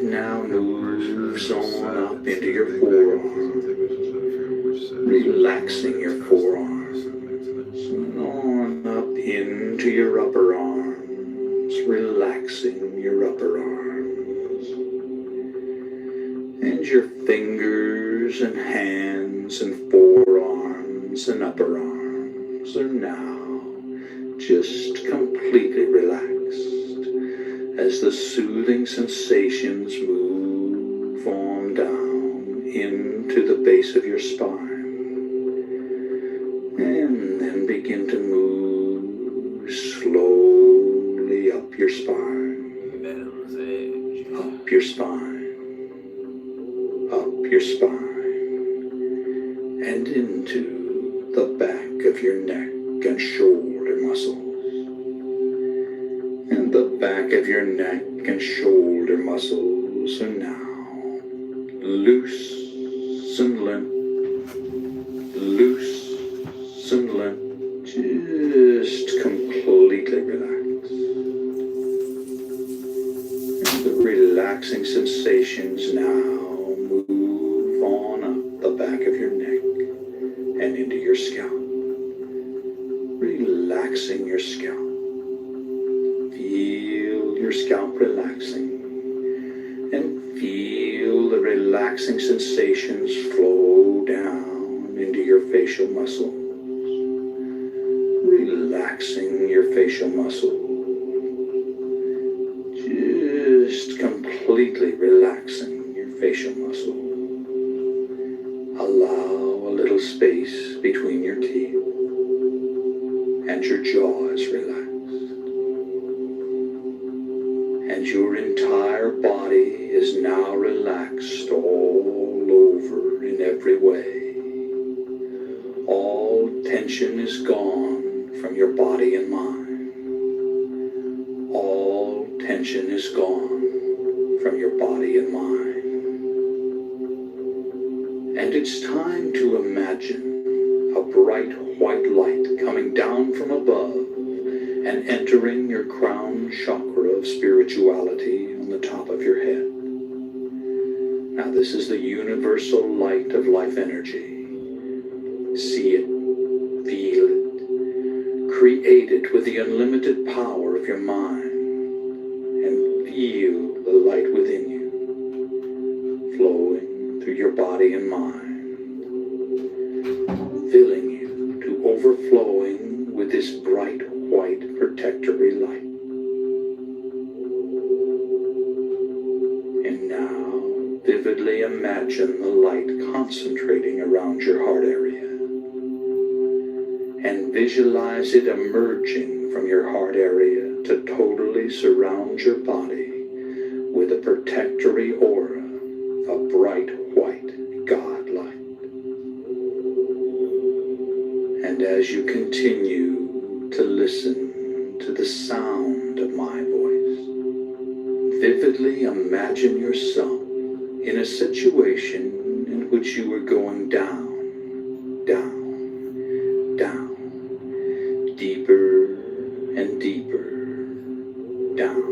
now moves on up into your forearm, relaxing your forearms, and on up into your upper arms, relaxing your upper arms, and your fingers and hands and forearms and upper arms are now just completely relaxed as the soothing sensations move on down into the base of your spine, and then begin to move slowly up your spine, up your spine, up your spine, and into the back of your neck and shoulder muscles. And the back of your neck and shoulder muscles are now loose and limp, loose and limp, just completely relaxed. And the relaxing sensations now move on up the back of your neck and into your scalp, relaxing your scalp. Feel your scalp relaxing, and feel the relaxing sensations flow down into your facial muscles, relaxing your facial muscles, just completely relaxing your facial muscles. Allow a little space between your teeth, and your jaw is relaxed. And your entire body is now relaxed all over in every way. All tension is gone from your body and mind. All tension is gone from your body and mind. And it's time to imagine a bright white light coming down from above and entering your crown chakra of spirituality on the top of your head. Now this is the universal light of life energy. See it, feel it, create it with the unlimited power of your mind, and feel the light within you, flowing through your body and mind, filling you to overflowing with this bright white protectory light. And now vividly imagine the light concentrating around your heart area, and visualize it emerging from your heart area to totally surround your body with a protectory aura of bright white God light. And as you continue to listen to the sound of my voice, vividly imagine yourself in a situation in which you are going down, down, down, deeper and deeper down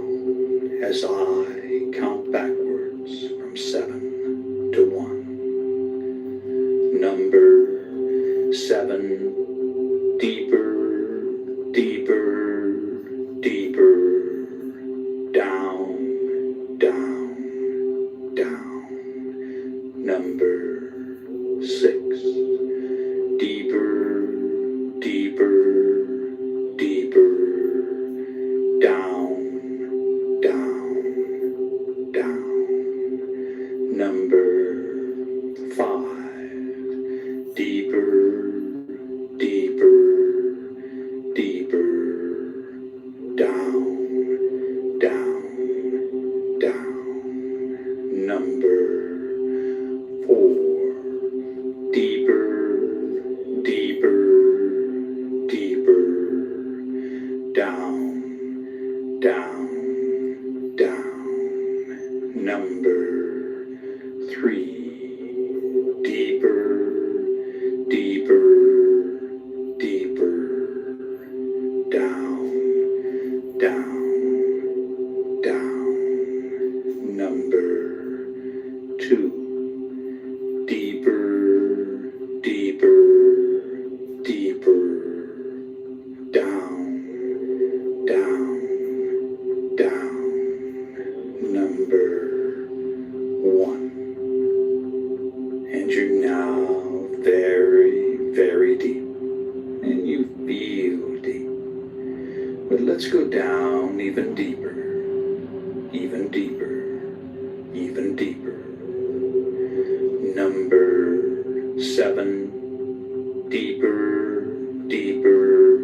as I count backwards from 7 to 1. Number 7, deeper, deeper, deeper, down, down, down. Number 6, deeper, deeper, deeper, down, down, down. Number 5, deeper, deeper, deeper, down, down, down. Number 4, deeper, deeper, deeper, down, down, down. Number 3, deeper, deeper, deeper, down, down, down. Number number 1. And you're now very, very deep. And you feel deep. But let's go down even deeper, even deeper, even deeper. Number 7. Deeper, deeper,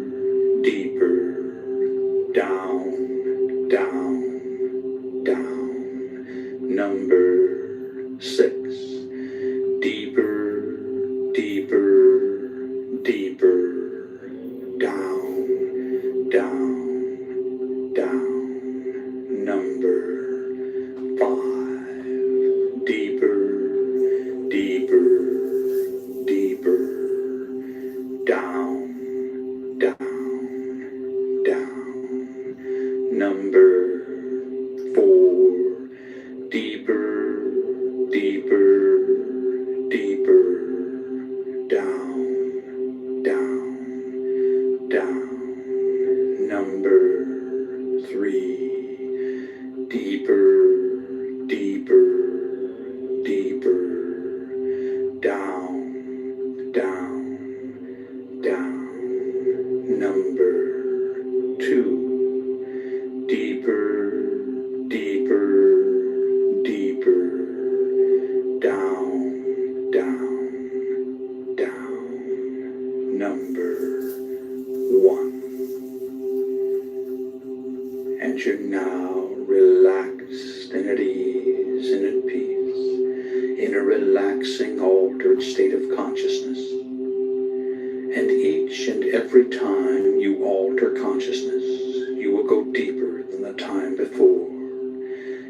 deeper. Down, down, down. Number 6. Deeper, deeper, deeper. Down, down, down. Number 5. Deeper, deeper, deeper. Down, down, down. Number 4. Deeper, deeper, deeper. Down, down, down. Number 3. Deeper, deeper, deeper. Down, down, down. Number 2. Deeper, deeper, deeper. Down, down, down. Number 1. And you're now relaxed and at ease and at peace in a relaxing, altered state of consciousness. And each and every time you alter consciousness, you will go deeper than the time before,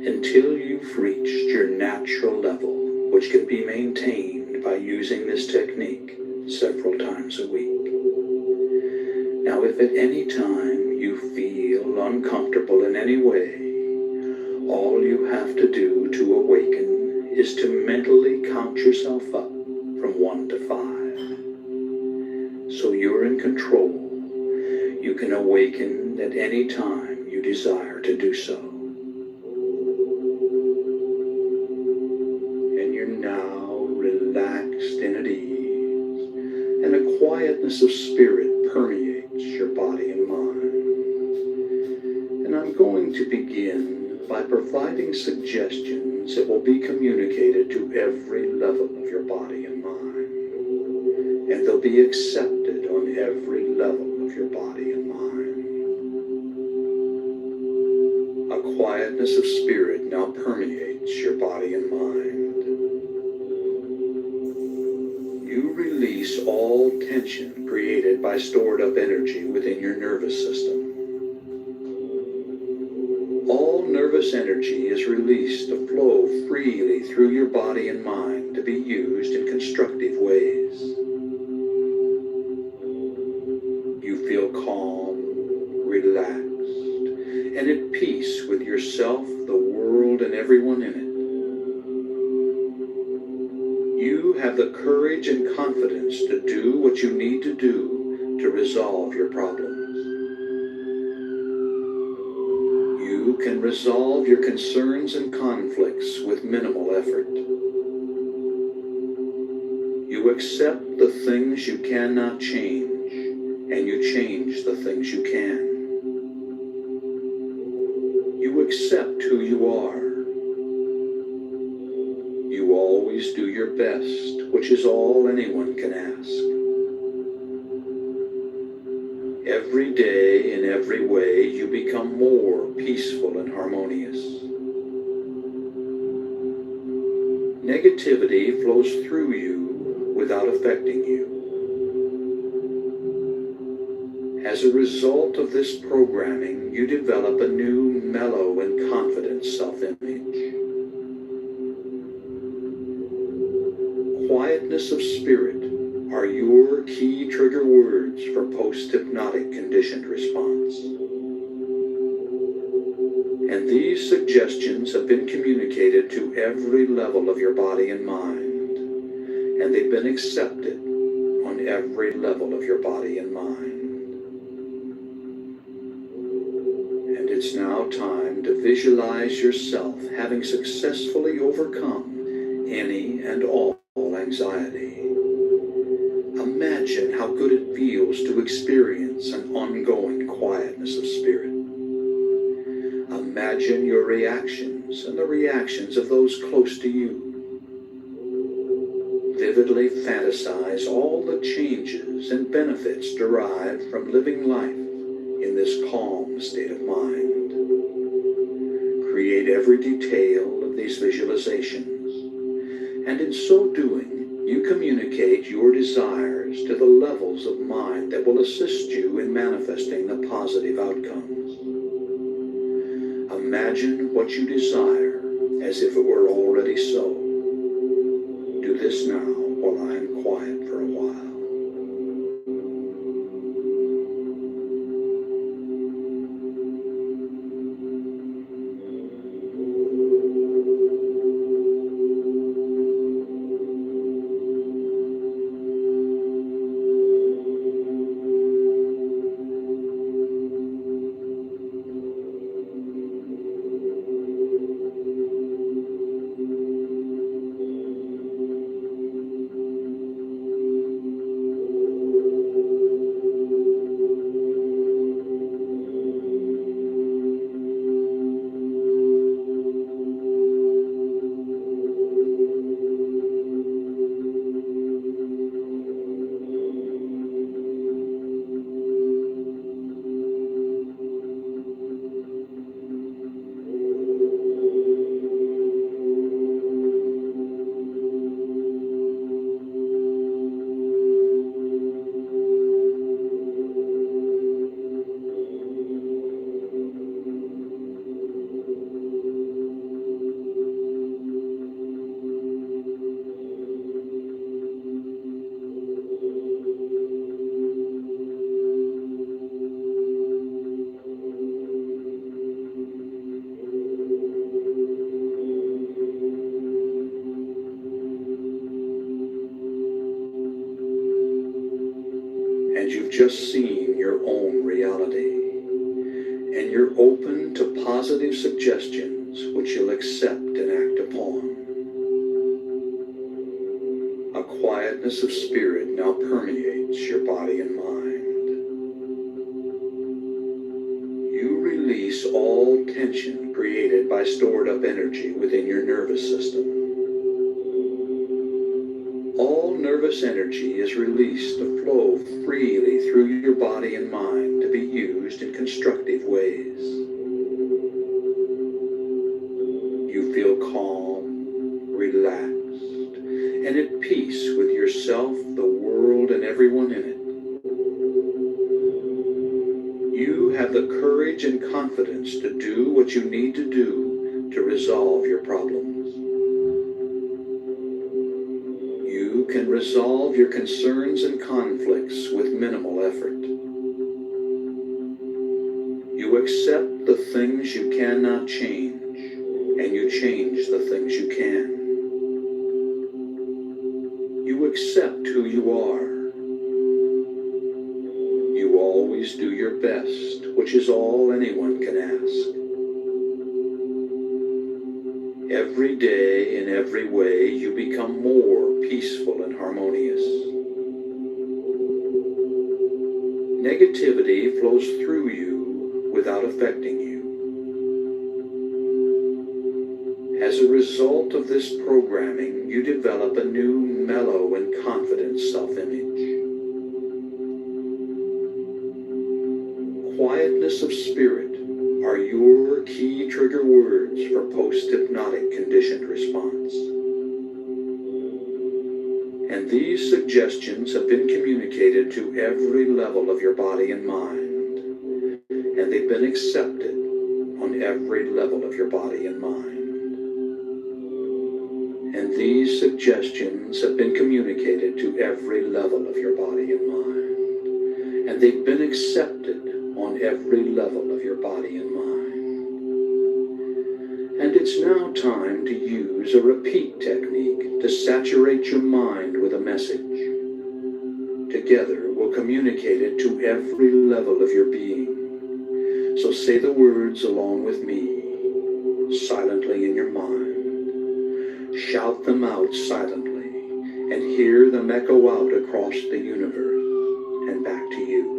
until you've reached your natural level, which can be maintained by using this technique several times a week. Now, if at any time you feel uncomfortable in any way, all you have to do to awaken is to mentally count yourself up from 1 to 5. So you're in control. You can awaken at any time you desire to do so. And you're now relaxed and at ease, and a quietness of spirit permeates your body and mind. And I'm going to begin by providing suggestions that will be communicated to every level of your body and mind. And they'll be accepted on every level of your body and mind. A quietness of spirit now permeates your body and mind. You release all tension created by stored up energy within your nervous system. All nervous energy is released to flow freely through your body and mind to be used in constructive ways. You feel calm, relaxed, and at peace with yourself, the world, and everyone in it. You have the courage and confidence to do what you need to do to resolve your problems. You can resolve your concerns and conflicts with minimal effort. You accept the things you cannot change, and you change the things you can. You accept who you are. You always do your best, which is all anyone can ask. Every day, in every way, you become more peaceful and harmonious. Negativity flows through you without affecting you. As a result of this programming, you develop a new, mellow, and confident self-image. Quietness of spirit are your key trigger words for post-hypnotic conditioned response. And these suggestions have been communicated to every level of your body and mind, and they've been accepted on every level of your body and mind. And it's now time to visualize yourself having successfully overcome any and all anxiety. Imagine how good it feels to experience an ongoing quietness of spirit. Imagine your reactions and the reactions of those close to you. Vividly fantasize all the changes and benefits derived from living life in this calm state of mind. Create every detail of these visualizations, and in so doing, you communicate your desires to the levels of mind that will assist you in manifesting the positive outcomes. Imagine what you desire as if it were already so. Do this now while I am quiet for a while. And you've just seen your own reality, and you're open to positive suggestions which you'll accept and act upon. A quietness of spirit now permeates your body and mind. You release all tension created by stored up energy within your nervous system. All nervous energy is released to flow freely through your body and mind to be used in constructive ways. You feel calm, relaxed, and at peace with yourself, the world, and everyone in it. You have the courage and confidence to do what you need to do to resolve your problems. You can resolve your concerns and conflicts with minimal effort. You accept the things you cannot change, and you change the things you can. You accept who you are. You always do your best, which is all anyone can ask. Every day, in every way, you become more peaceful and harmonious. Negativity flows through you without affecting you. As a result of this programming, you develop a new, mellow, and confident self-image. Quietness of spirit are your key trigger words for post-hypnotic conditioned response. And these suggestions have been communicated to every level of your body and mind, and they've been accepted on every level of your body and mind. And these suggestions have been communicated to every level of your body and mind, and they've been accepted on every level of your body and mind. And it's now time to use a repeat technique to saturate your mind with a message. Together, we'll communicate it to every level of your being, So say the words along with me, silently in your mind. Shout them out silently, and hear them echo out across the universe and back to you.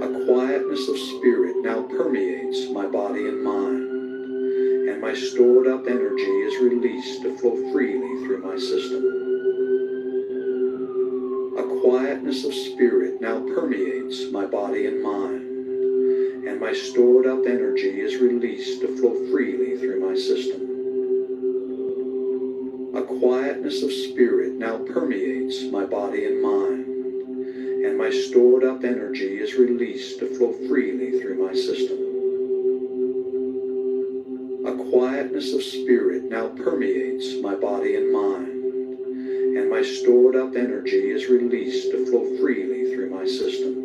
A quietness of spirit now permeates my body and mind, and my stored up energy is released to flow freely through my system. A quietness of spirit now permeates my body and mind, and my stored up energy is released to flow freely through my system. A quietness of spirit now permeates my body and mind, and my stored up energy is released to flow freely through my system. A quietness of spirit now permeates my body and mind, and my stored up energy is released to flow freely through my system.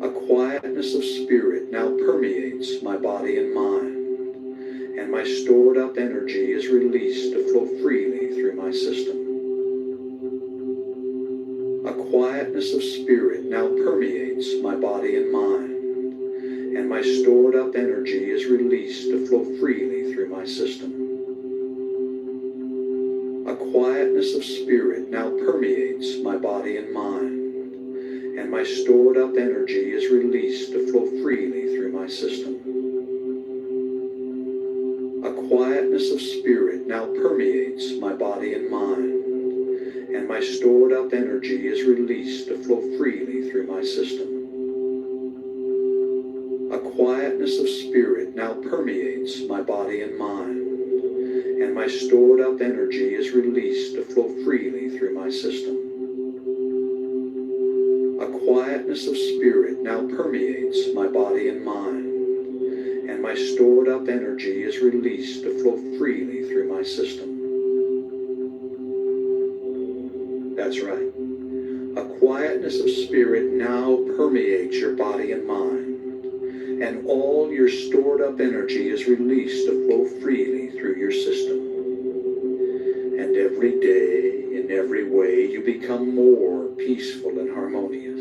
A quietness of spirit now permeates my body and mind, and my stored up energy is released to flow freely through my system. A quietness of spirit now permeates my body and mind, and my stored up energy is released to flow freely through my system. A quietness of spirit now permeates my body and mind, and my stored up energy is released to flow freely through my system. A quietness of spirit now permeates my body and mind, and my stored up energy is released to flow freely through my system. A quietness of spirit now permeates my body and mind, and my stored up energy is released to flow freely through my system. A quietness of spirit now permeates my body and mind, and my stored up energy is released to flow freely through my system. That's right. A quietness of spirit now permeates your body and mind, and all your stored up energy is released to flow freely through your system. And every day, in every way, you become more peaceful and harmonious.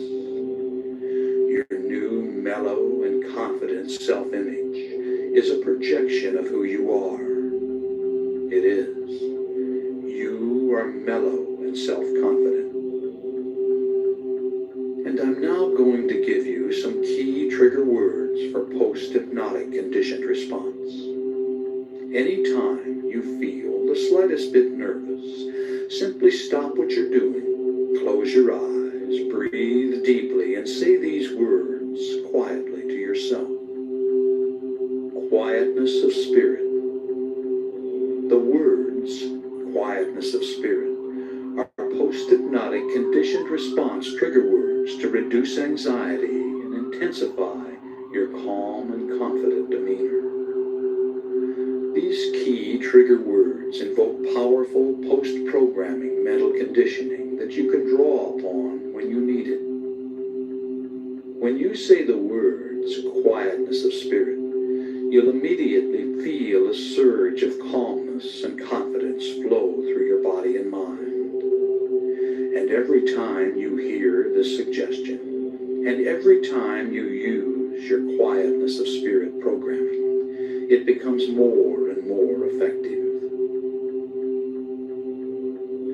Your new, mellow, and confident self-image is a projection of who you are. It is. You are mellow and self-confident. And I'm now going to give you some key trigger words for post-hypnotic conditioned response. Anytime you feel the slightest bit nervous, simply stop what you're doing, close your eyes, breathe deeply, and say these words quietly to yourself. Quietness of spirit. The words quietness of spirit are post-hypnotic conditioned response trigger words to reduce anxiety and intensify your calm and confident demeanor. These key trigger words invoke powerful post-programming mental conditioning that you can draw upon when you need it. When you say the words quietness of spirit, you'll immediately feel a surge of calmness and confidence flow through your body and mind. And every time you hear this suggestion, and every time you use your quietness of spirit programming, it becomes more and more effective.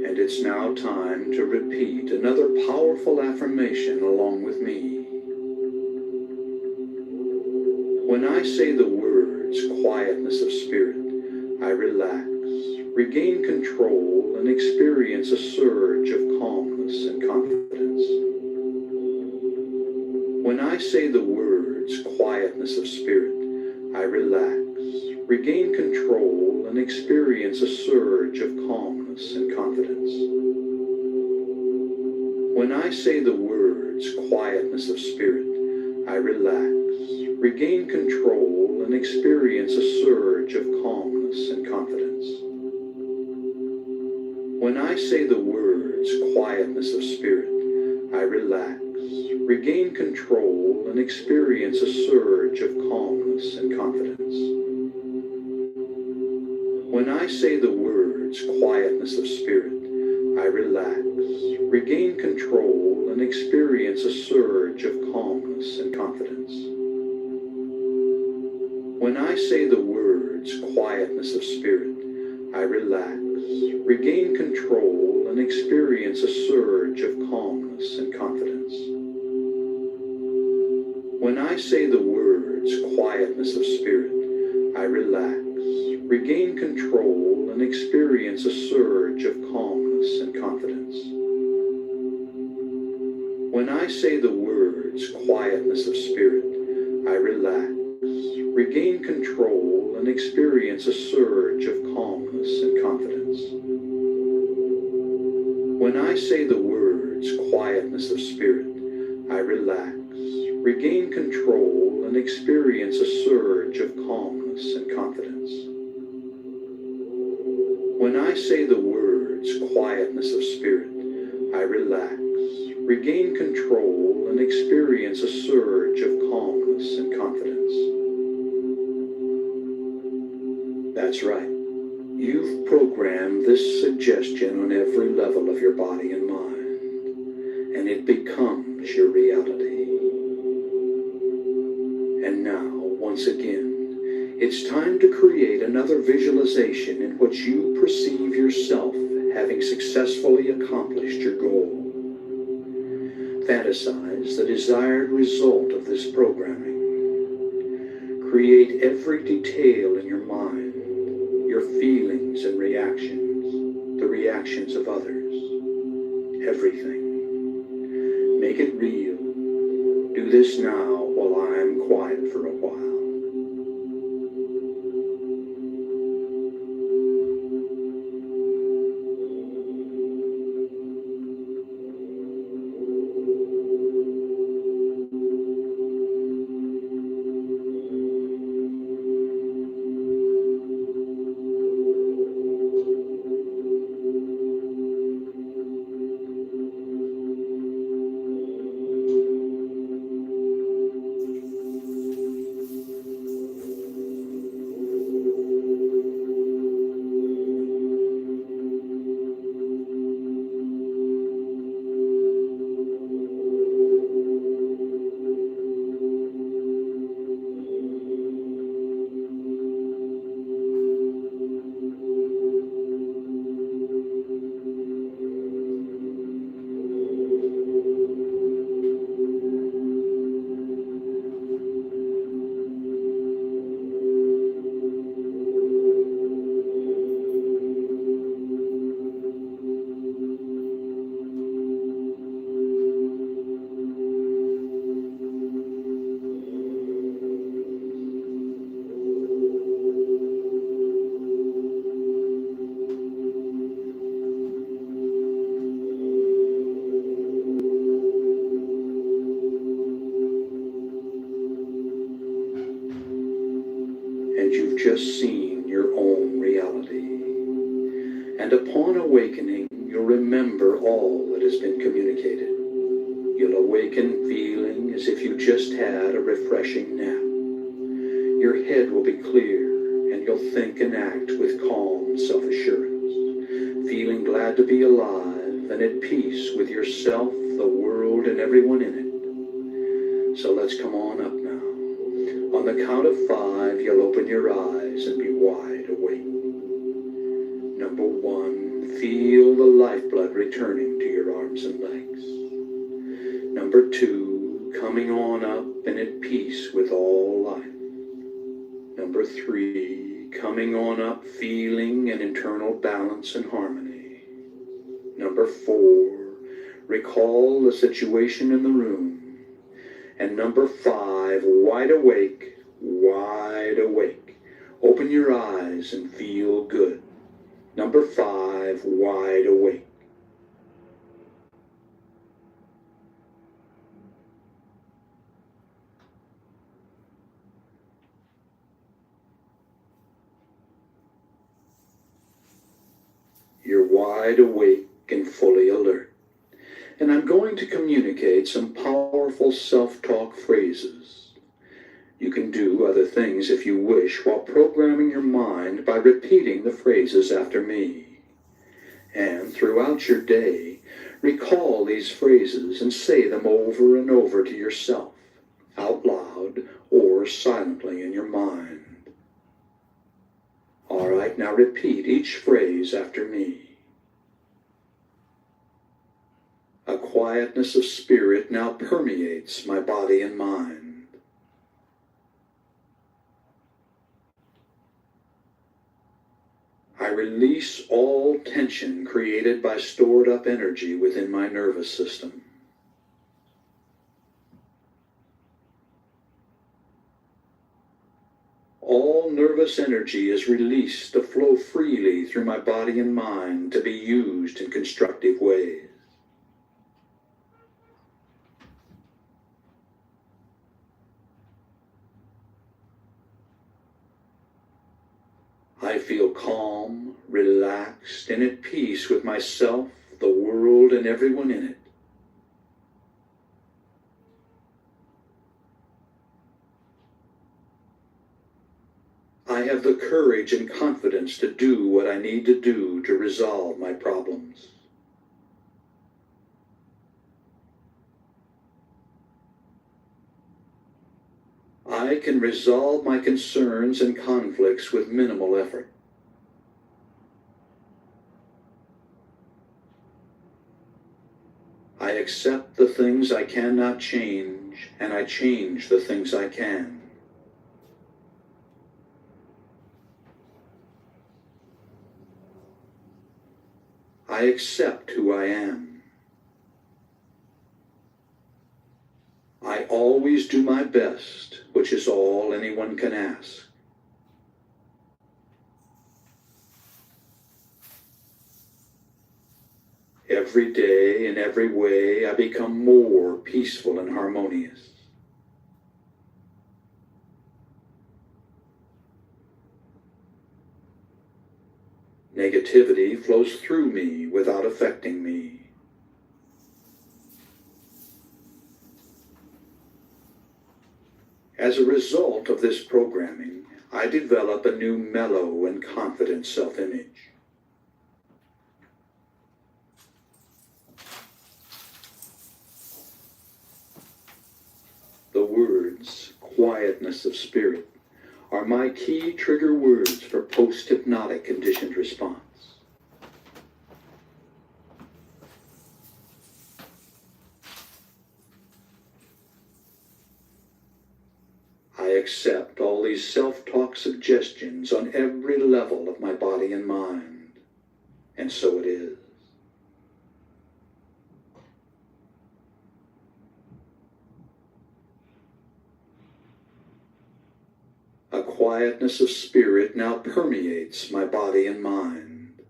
And it's now time to repeat another powerful affirmation along with me. When I say the words quietness of spirit, I relax, regain control, and experience a surge of calmness and confidence. When I say the words quietness of spirit, I relax, regain control, and experience a surge of calmness and confidence. When I say the words quietness of spirit, I relax, regain control, and experience a surge of calmness and confidence. When I say the words quietness of spirit, I relax, regain control, and experience a surge of calmness and confidence. When I say the words quietness of spirit, I relax, regain control, and experience a surge of calmness and confidence. When I say the words quietness of spirit, I relax, regain control, and experience a surge of calmness and confidence. When I say the words quietness of spirit, I relax, regain control, and experience a surge of calmness and confidence. When I say the words quietness of spirit, I relax, regain control, and experience a surge of calmness and confidence. When I say the words quietness of spirit, I relax, regain control, and experience a surge of calmness and confidence. When I say the words quietness of spirit, I relax, regain control, and experience a surge of calmness and confidence. That's right. You've programmed this suggestion on every level of your body and mind, and it becomes your reality. And now, once again, it's time to create another visualization in which you perceive yourself having successfully accomplished your goal. Fantasize the desired result of this programming. Create every detail in your mind, your feelings and reactions, the reactions of others, everything. Make it real. Do this now while I'm quiet for a while. And you've just seen your own reality. And upon awakening, you'll remember all that has been communicated. You'll awaken feeling as if you just had a refreshing nap. Your head will be clear, and you'll think and act with calm self-assurance, feeling glad to be alive and at peace with yourself, the world, and everyone in it. So let's come on up now. On the count of 5, you'll open your eyes and be wide awake. Number 1, feel the lifeblood returning to your arms and legs. Number 2, coming on up and at peace with all life. Number 3, coming on up feeling an internal balance and harmony. Number 4, recall the situation in the room. And number 5, wide awake, wide awake. Open your eyes and feel good. Number 5, wide awake. You're wide awake and fully alert. And I'm going to communicate some powerful self-talk phrases. You can do other things if you wish while programming your mind by repeating the phrases after me. And throughout your day, recall these phrases and say them over and over to yourself, out loud or silently in your mind. All right, now repeat each phrase after me. A quietness of spirit now permeates my body and mind. I release all tension created by stored up energy within my nervous system. All nervous energy is released to flow freely through my body and mind to be used in constructive ways. I feel calm, relaxed, and at peace with myself, the world, and everyone in it. I have the courage and confidence to do what I need to do to resolve my problems. I can resolve my concerns and conflicts with minimal effort. I accept the things I cannot change, and I change the things I can. I accept who I am. I always do my best, which is all anyone can ask. Every day, in every way, I become more peaceful and harmonious. Negativity flows through me without affecting me. As a result of this programming, I develop a new mellow and confident self-image. The words, quietness of spirit, are my key trigger words for post-hypnotic conditioned response. I accept all these self-talk suggestions on every level of my body and mind, and so it is. A quietness of spirit now permeates my body and mind.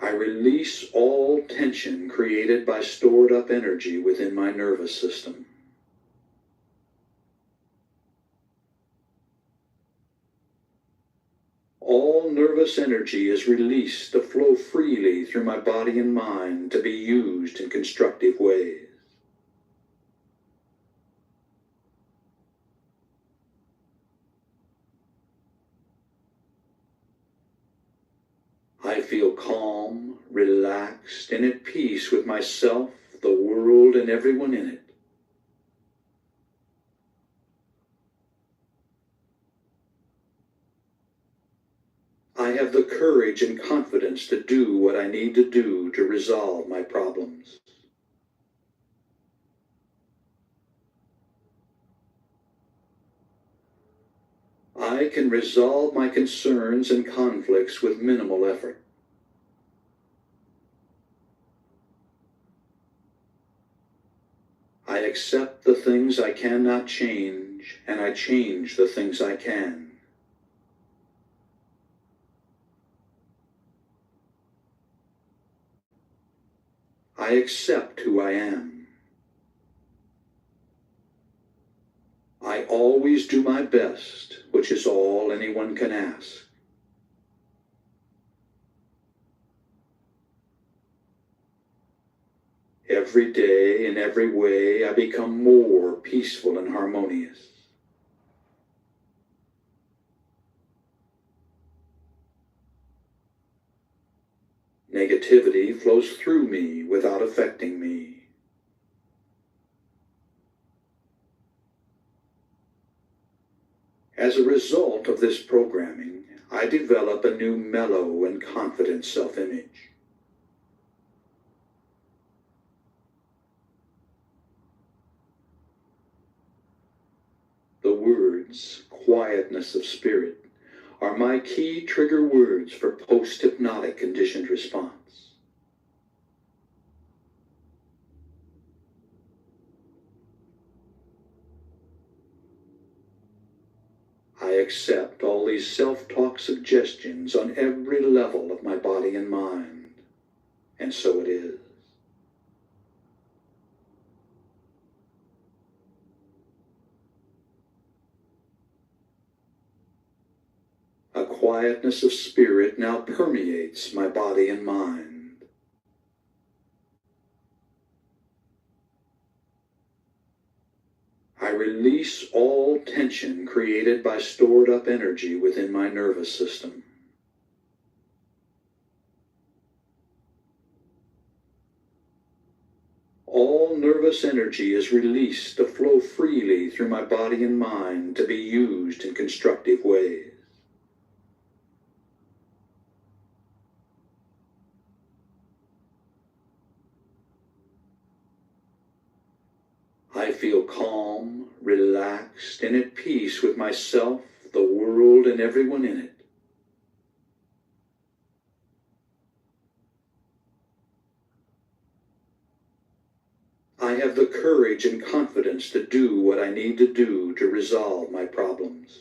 I release all tension created by stored up energy within my nervous system. All nervous energy is released to flow freely through my body and mind to be used in constructive ways. I feel calm, relaxed, and at peace with myself, the world, and everyone in it. I have the courage and confidence to do what I need to do to resolve my problems. I can resolve my concerns and conflicts with minimal effort. I accept the things I cannot change, and I change the things I can. I accept who I am. I always do my best, which is all anyone can ask. Every day, in every way, I become more peaceful and harmonious. Negativity flows through me without affecting me. As a result of this programming, I develop a new mellow and confident self-image. The words, quietness of spirit, are my key trigger words for post-hypnotic conditioned response. I accept all these self-talk suggestions on every level of my body and mind, and so it is. A quietness of spirit now permeates my body and mind. I release all tension created by stored up energy within my nervous system. All nervous energy is released to flow freely through my body and mind to be used in constructive ways. I feel calm, relaxed, and at peace with myself, the world, and everyone in it. I have the courage and confidence to do what I need to do to resolve my problems.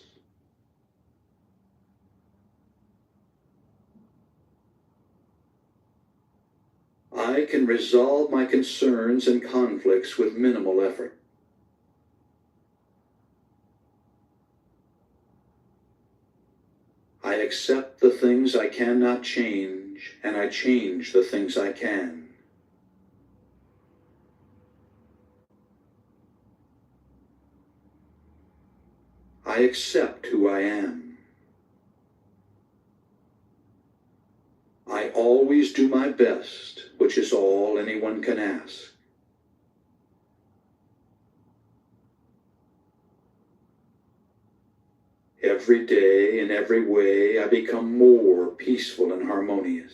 I can resolve my concerns and conflicts with minimal effort. I accept the things I cannot change, and I change the things I can. I accept who I am. I always do my best, which is all anyone can ask. Every day, in every way, I become more peaceful and harmonious.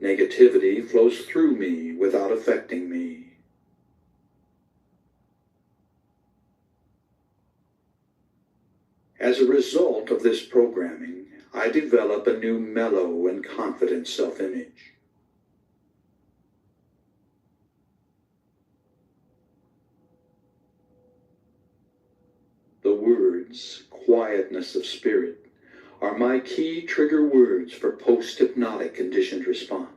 Negativity flows through me without affecting me. As a result of this programming, I develop a new mellow and confident self-image. The words, quietness of spirit, are my key trigger words for post-hypnotic conditioned response.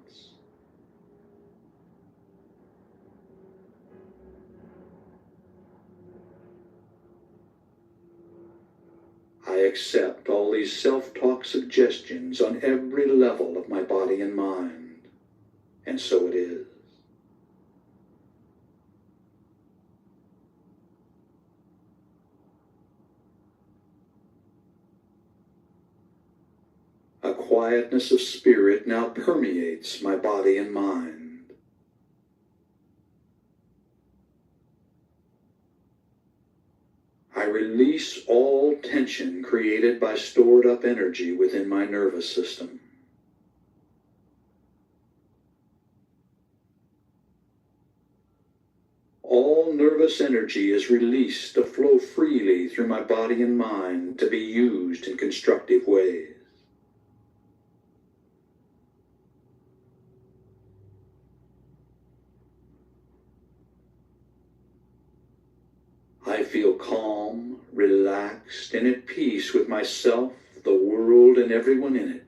I accept all these self-talk suggestions on every level of my body and mind, and so it is. A quietness of spirit now permeates my body and mind. I release all tension created by stored up energy within my nervous system. All nervous energy is released to flow freely through my body and mind to be used in constructive ways. I feel calm, relaxed, and at peace with myself, the world, and everyone in it.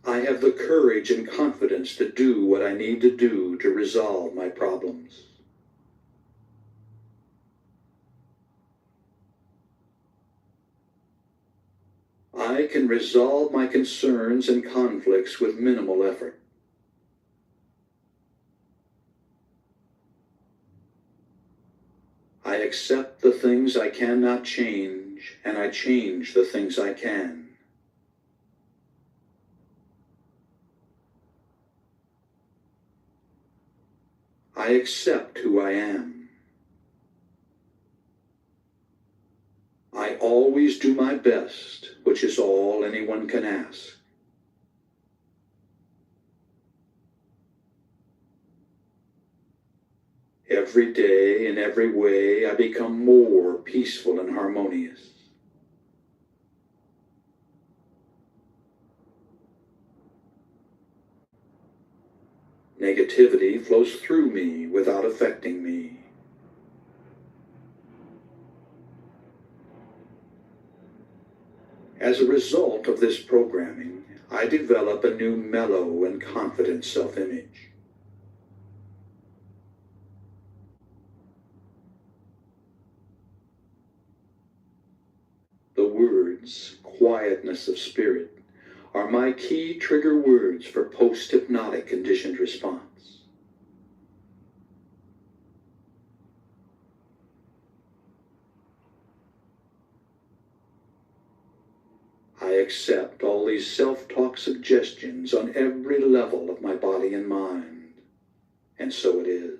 I have the courage and confidence to do what I need to do to resolve my problems. I can resolve my concerns and conflicts with minimal effort. accept the things I cannot change, and I change the things I can. I accept who I am. I always do my best, which is all anyone can ask. Every day, in every way, I become more peaceful and harmonious. Negativity flows through me without affecting me. As a result of this programming, I develop a new mellow and confident self-image. The words, quietness of spirit, are my key trigger words for post-hypnotic conditioned response. I accept all these self-talk suggestions on every level of my body and mind, and so it is.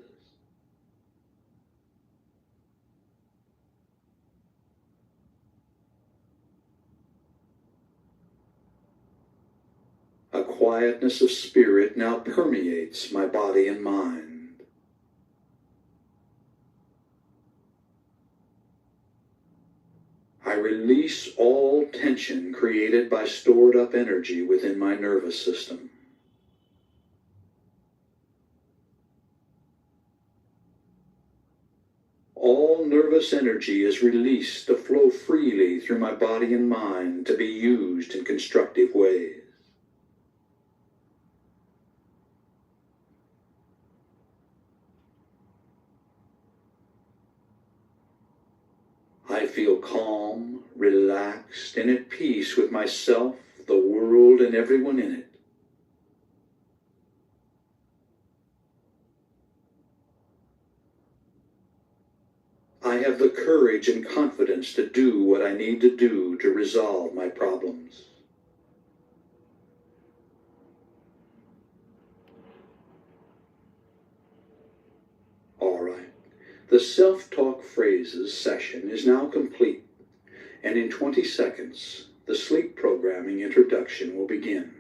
A quietness of spirit now permeates my body and mind. I release all tension created by stored up energy within my nervous system. All nervous energy is released to flow freely through my body and mind to be used in constructive ways. I feel calm, relaxed, and at peace with myself, the world, and everyone in it. I have the courage and confidence to do what I need to do to resolve my problems. All right, the self-talk phrases session is now complete, and in 20 seconds, the sleep programming introduction will begin.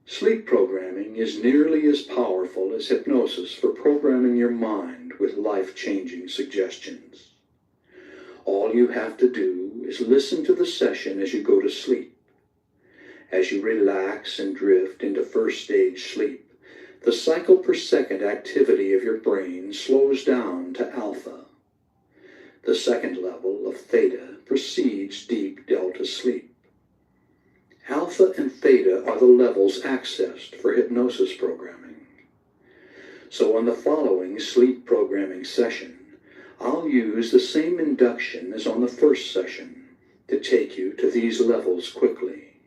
Sleep programming is nearly as powerful as hypnosis for programming your mind with life-changing suggestions. All you have to do is listen to the session as you go to sleep. As you relax and drift into first stage sleep, the cycle per second activity of your brain slows down to alpha. The second level of theta precedes deep delta sleep. Alpha and theta are the levels accessed for hypnosis programming. So on the following sleep programming session, I'll use the same induction as on the first session to take you to these levels quickly.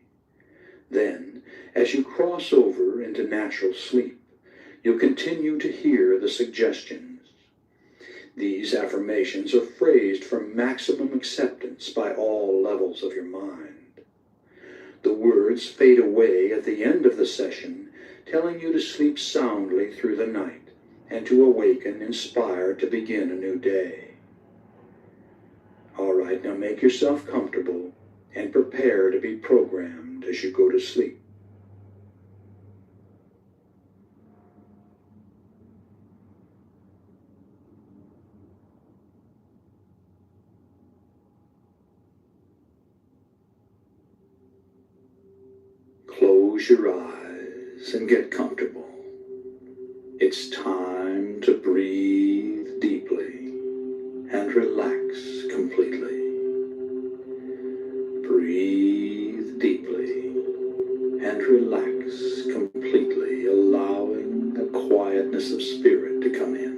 Then, as you cross over into natural sleep, you'll continue to hear the suggestions. These affirmations are phrased for maximum acceptance by all levels of your mind. The words fade away at the end of the session, telling you to sleep soundly through the night and to awaken inspired to begin a new day. All right, now make yourself comfortable and prepare to be programmed as you go to sleep. Close your eyes and get comfortable. It's time to breathe deeply and relax completely. Breathe deeply and relax completely, allowing a quietness of spirit to come in.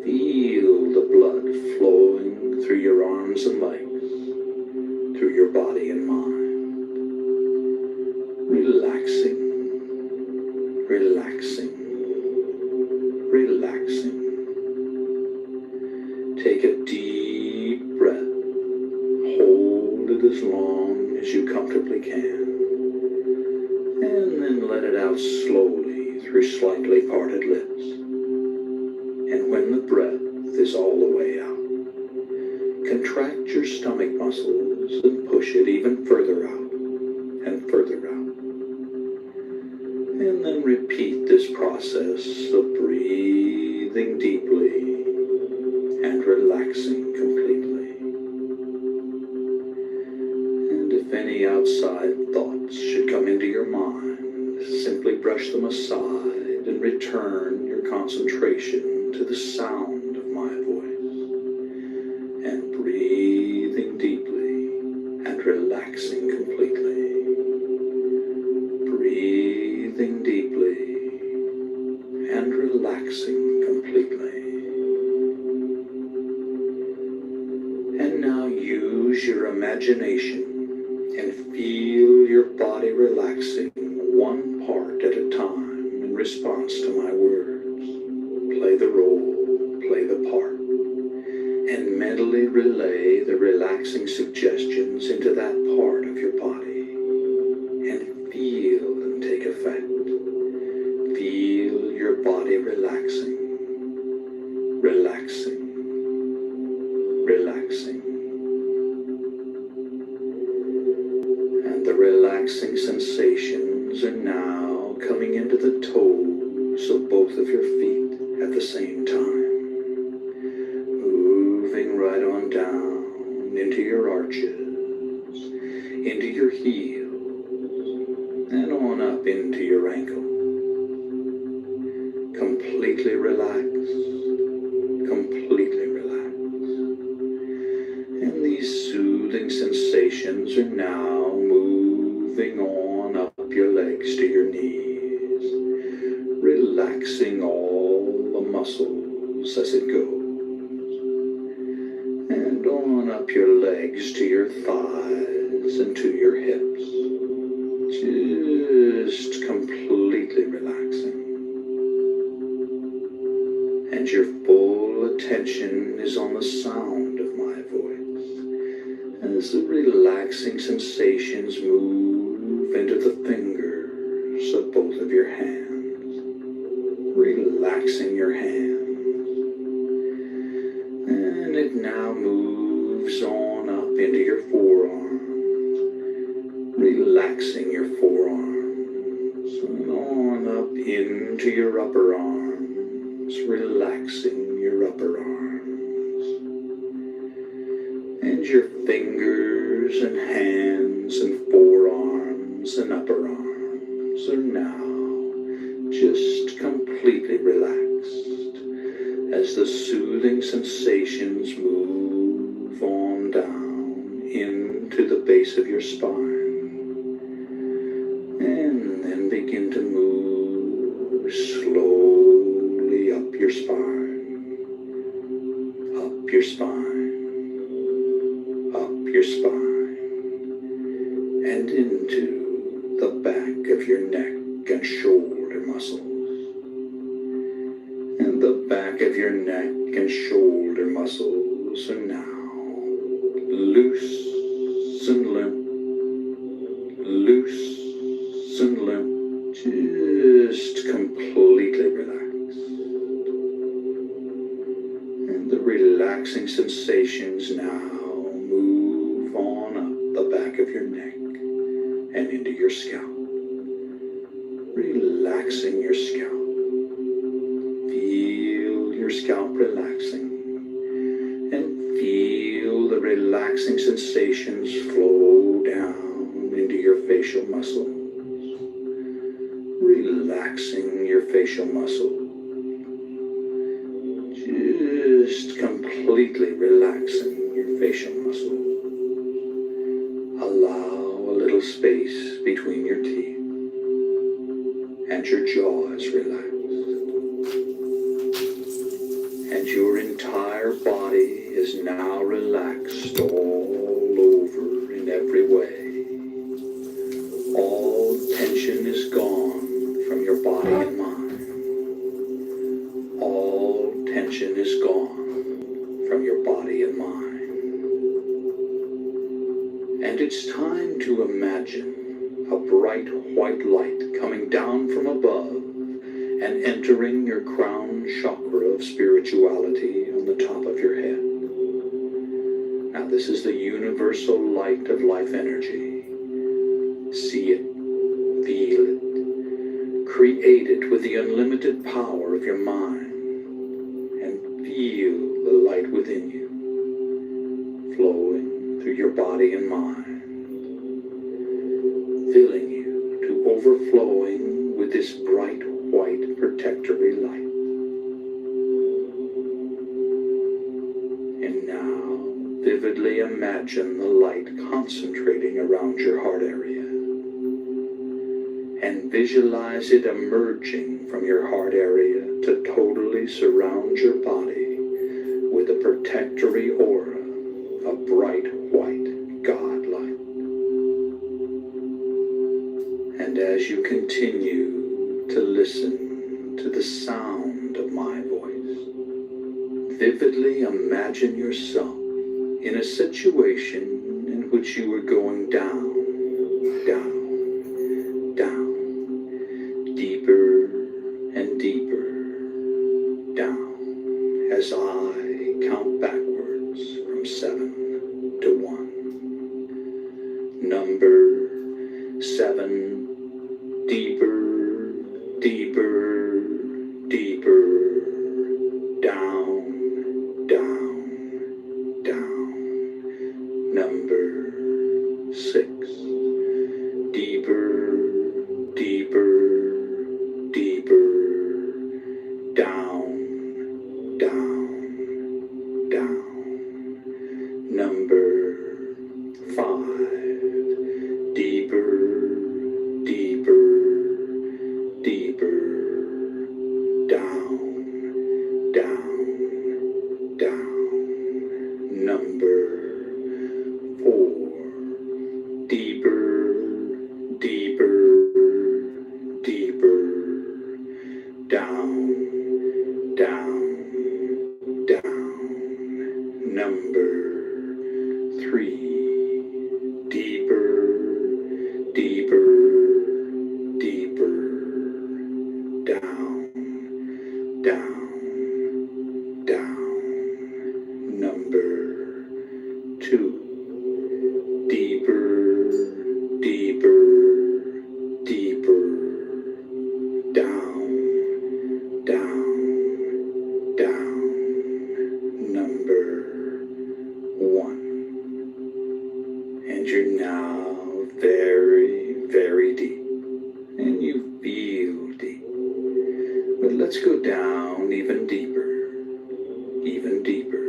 Feel the blood flowing through your arms and legs, through your body and mind, relaxing, relaxing, relaxing. Take a deep breath. Hold it as long as you comfortably can, and then let it out slowly through slightly parted lips. And when the breath is all the way out, contract your stomach muscles and push it even further out and further out. And then repeat this process of breathing deeply and relaxing completely. And if any outside thoughts should come into your mind, simply brush them aside and return your concentration to the sound of my voice, and breathing deeply and relaxing completely. Breathing deeply and relaxing completely. And now use your imagination and feel your body relaxing one part at a time in response to my words. Play the role, play the part, and mentally relay the relaxing suggestions into that part of your body, and feel them take effect. Feel your body relaxing, relaxing, relaxing. And the relaxing sensations are now coming into the toes of both of your feet at the same time, moving right on down into your arches, into your heels, and on up into your ankle. Completely relaxed, completely relaxed. And these soothing sensations are now moving on up your legs to your knees, relaxing all the muscles as it goes, and on up your legs to your thighs and to your hips, just completely relaxing. And your full attention is on the sound of my voice, as the relaxing sensations move into the fingers of both of your hands, relaxing your hands. And it now moves on up into your forearms, relaxing your forearms, and on up into your upper arms, relaxing your upper arms. And your fingers and hands and forearms and upper arms are now just completely relaxed as the soothing sensations move on down into the base of your spine, and then begin to move slowly up your spine, up your spine, up your spine, and into the back of your neck and shoulder muscles. And the back of your neck and shoulder muscles are now loose and limp, loose and limp, just completely relaxed. And the relaxing sensations now move on up the back of your neck and into your scalp, relaxing your scalp. Feel your scalp relaxing, and feel the relaxing sensations flow down into your facial muscles, relaxing your facial muscles, just completely relaxing your facial muscles. Allow a little feel space between your teeth, and your jaw is relaxed, and your entire body is now relaxed all over in every way. All tension is gone from your body and mind. All tension is gone from your body and mind. And it's time to imagine a bright white light coming down from above and entering your crown chakra of spirituality on the top of your head. Now this is the universal light of life energy. See it, feel it, create it with the unlimited power of your mind, and feel the light within you, flowing through your body and mind, filling you to overflowing with this bright white protectory light. And now, vividly imagine the light concentrating around your heart area, and visualize it emerging from your heart area to totally surround your body with a protectory aura of bright white God light. And as you continue to listen to the sound of my voice, vividly imagine yourself in a situation in which you are going down, deeper and deeper down as I count backwards from 7 to 1. Number 7, deeper, deeper, deeper, down, down, down. Number 6, deeper, deeper, deeper, down, down, down. Number 5, deeper, deeper, deeper, down, down, down. Number 4, deeper, deeper, deeper, down, down, down. Number 3, deeper, deeper, deeper, down, down, down. Number 2, deeper, deeper, deeper, down, down, down. Number 1. And you're now very, very deep, and you feel deep. But let's go down even deeper, even deeper,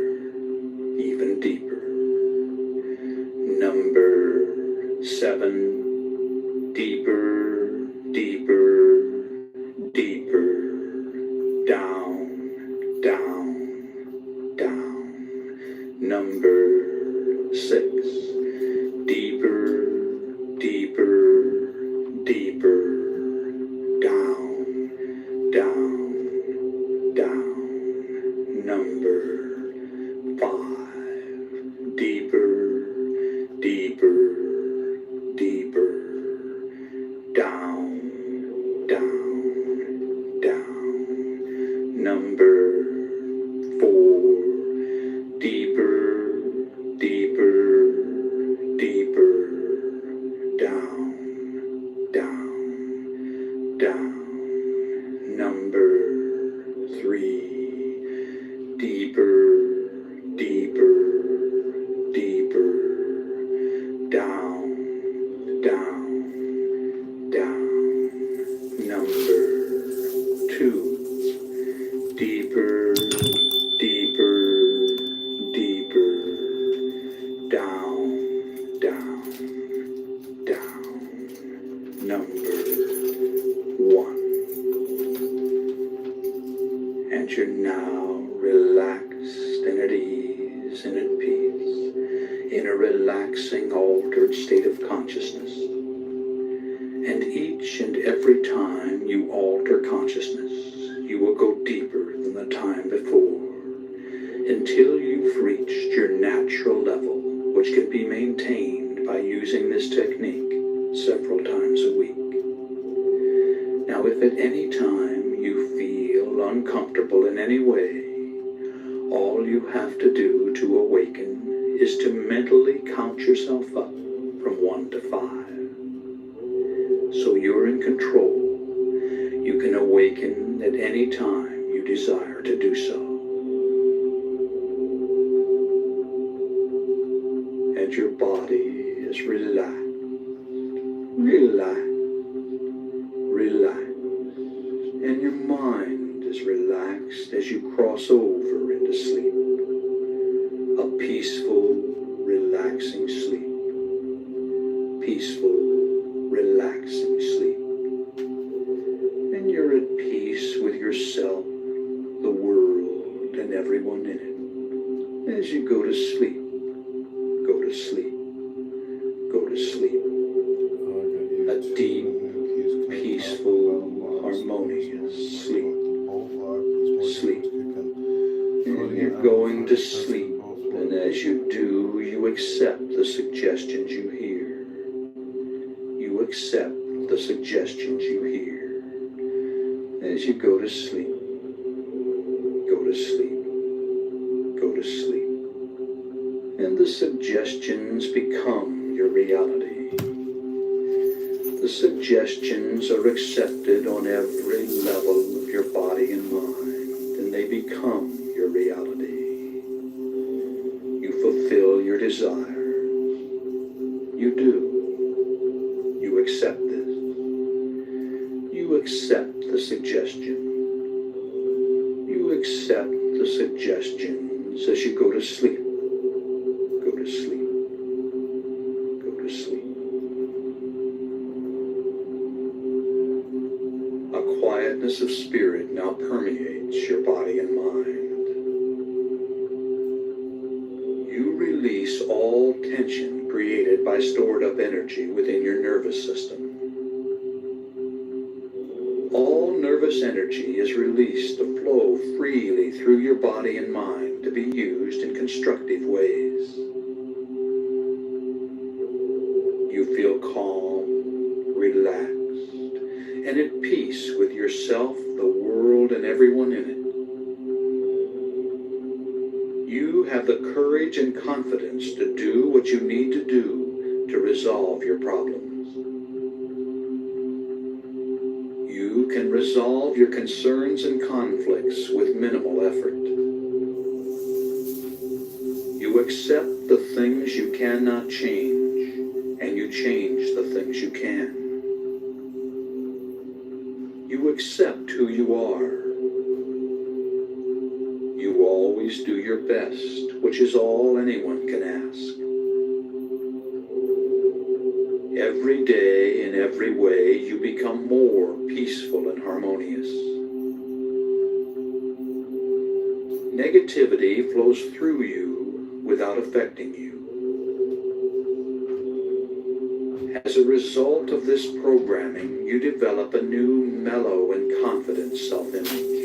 even deeper. Number 7, deeper, deeper, deeper, down, down, down. Number 6, deeper, deeper, deeper, down, down, down. Number 5, deeper, deeper, deeper, down, down, down. Number 4, deeper, deeper, deeper, down, down, down. Number 3, deeper, deeper, deeper, down, down, down. Number 2, deeper, deeper, deeper, down, down, down. now relaxed and at ease and at peace, in a relaxing, altered state of consciousness. And each and every time you alter consciousness, you will go deeper than the time before, until you've reached your natural level, which can be maintained by using this technique several times a week. Now, if at any time you feel uncomfortable in any way, all you have to do to awaken is to mentally count yourself up from 1 to 5. So you're in control. You can awaken at any time you desire to do so. And your body is relaxed, relaxed, relaxed. And your mind is relaxed as you cross over into sleep. A peaceful, relaxing sleep. Peaceful, relaxing sleep. And you're at peace with yourself, the world, and everyone in it. As you go to sleep, go to sleep, go to sleep. A deep, peaceful, harmonious sleep. Sleep. And you're going to sleep. And as you do, you accept the suggestions you hear. You accept the suggestions you hear. As you go to sleep, go to sleep, go to sleep. And the suggestions become your reality. The suggestions are accepted on every level of your body and mind, and they become your reality. You fulfill your desires. You do. You accept this. You accept the suggestion. You accept the suggestions as you go to sleep. Go to sleep. Go to sleep. A quietness of spirit now permeates your body and mind. You release all tension created by stored up energy within your nervous system. All nervous energy is released to flow freely through your body and mind to be used in constructive ways. You feel calm, relaxed, and at peace with yourself, the world, and everyone in it. You have the courage and confidence to do what you need to do to resolve your problems. You can resolve your concerns and conflicts with minimal effort. You accept the things you cannot change, and you change the things you can. You accept who you are. You always do your best, which is all anyone can ask. Every day, in every way, you become more peaceful and harmonious. Negativity flows through you without affecting you. As a result of this programming, you develop a new, mellow, and confident self-image.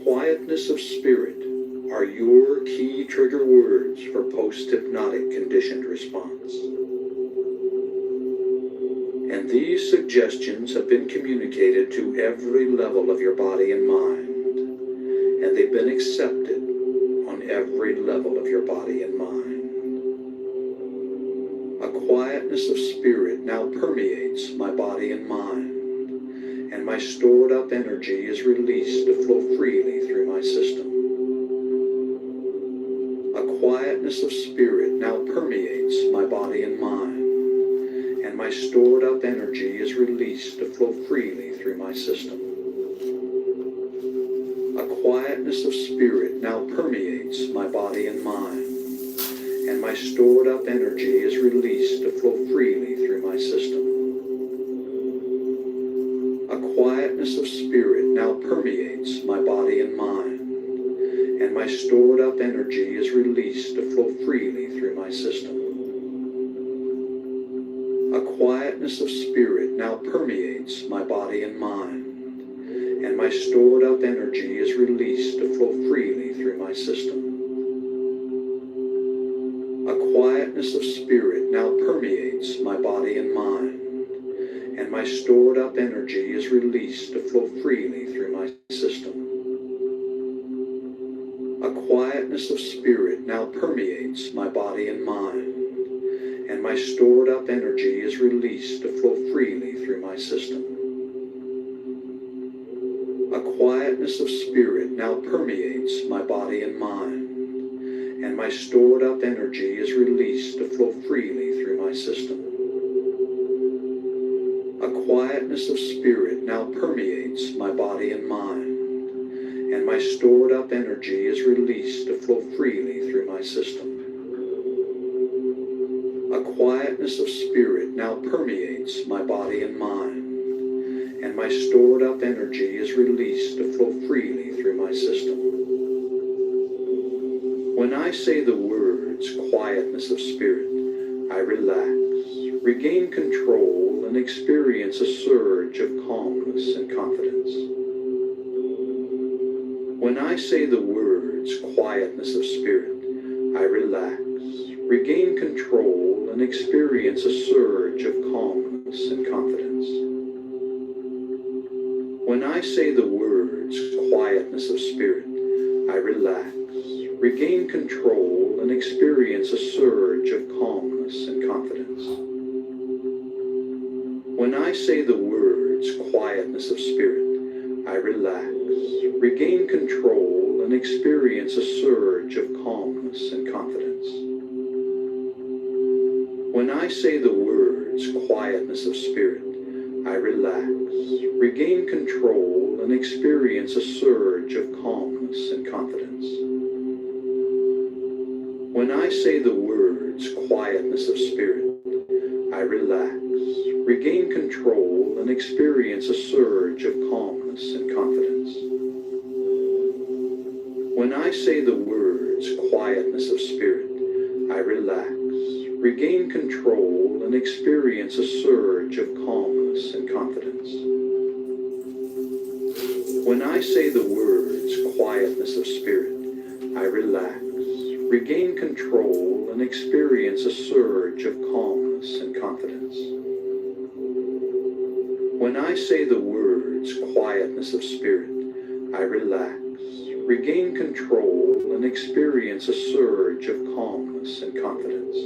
Quietness of spirit are your key trigger words for post-hypnotic conditioned response. And these suggestions have been communicated to every level of your body and mind, and they've been accepted on every level of your body and mind. A quietness of spirit now permeates my body and mind, and my stored up energy is released to flow freely through my system. A quietness of spirit now permeates my body and mind, and my stored up energy is released to flow freely through my system. A quietness of spirit now permeates my body and mind, and my stored up energy is released to flow freely through my system. A quietness quietness of spirit now permeates my body and mind, and my stored up energy is released to flow freely through my system. A quietness of spirit now permeates my body and mind, and my stored up energy is released to flow freely through my system. A quietness of spirit now permeates my body and mind, and my stored up energy is released to flow freely through my system. A quietness of spirit now permeates my body and mind, and my stored up energy is released to flow freely through my system. A quietness of spirit now permeates my body and mind, and my stored up energy is released to flow freely through my system. A quietness of spirit now permeates my body and mind, and my stored up energy is released to flow freely through my system. A quietness of spirit now permeates my body and mind, and my stored up energy is released to flow freely through my system. When I say the words quietness of spirit, I relax, regain control, and experience a surge of calmness and confidence. When I say the words quietness of spirit, I relax, regain control, and experience a surge of calmness and confidence. When I say the words quietness of spirit, I relax, regain control, and experience a surge of calmness and confidence. When I say the words quietness of spirit, I relax, regain control, and experience a surge of calmness and confidence. When I say the words quietness of spirit, I relax, regain control, and experience a surge of calmness and confidence. When I say the words quietness of spirit, I relax, regain control, and experience a surge of calmness and confidence. When I say the words quietness of spirit, I relax, regain control, and experience a surge of calmness and confidence. When I say the words quietness of spirit, I relax, regain control, and experience a surge of calmness and confidence. When I say the words quietness of spirit, I relax, regain control, and experience a surge of calmness and confidence.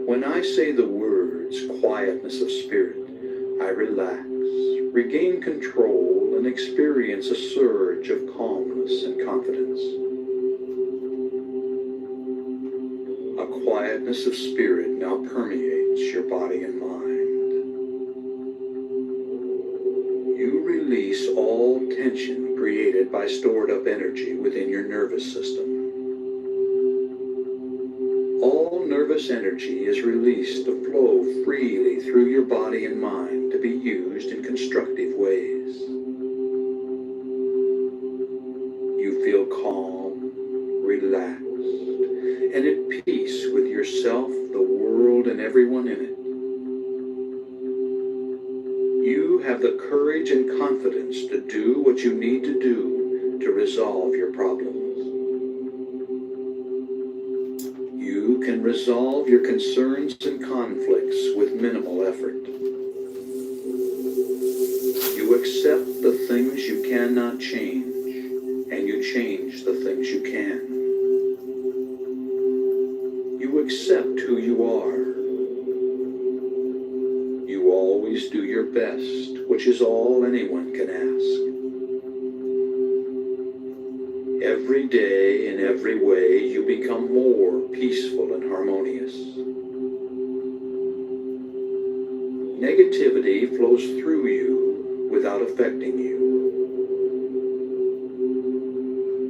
When I say the words quietness of spirit, I relax, regain control, and experience a surge of calmness and confidence. A quietness of spirit now permeates your body and mind. You release all tension created by stored up energy within your nervous system. All nervous energy is released to flow freely through your body and mind to be used in constructive ways. You feel calm, relaxed, and at peace with yourself, the world, and everyone in it. You have the courage and confidence to do what you need to do to resolve your problems. You can resolve your concerns and conflicts with minimal effort. You accept the things you cannot change, and you change the things you can. You accept who you are. You always do your best, which is all anyone can ask. Every day, in every way, you become more peaceful and harmonious. Negativity flows through you without affecting you.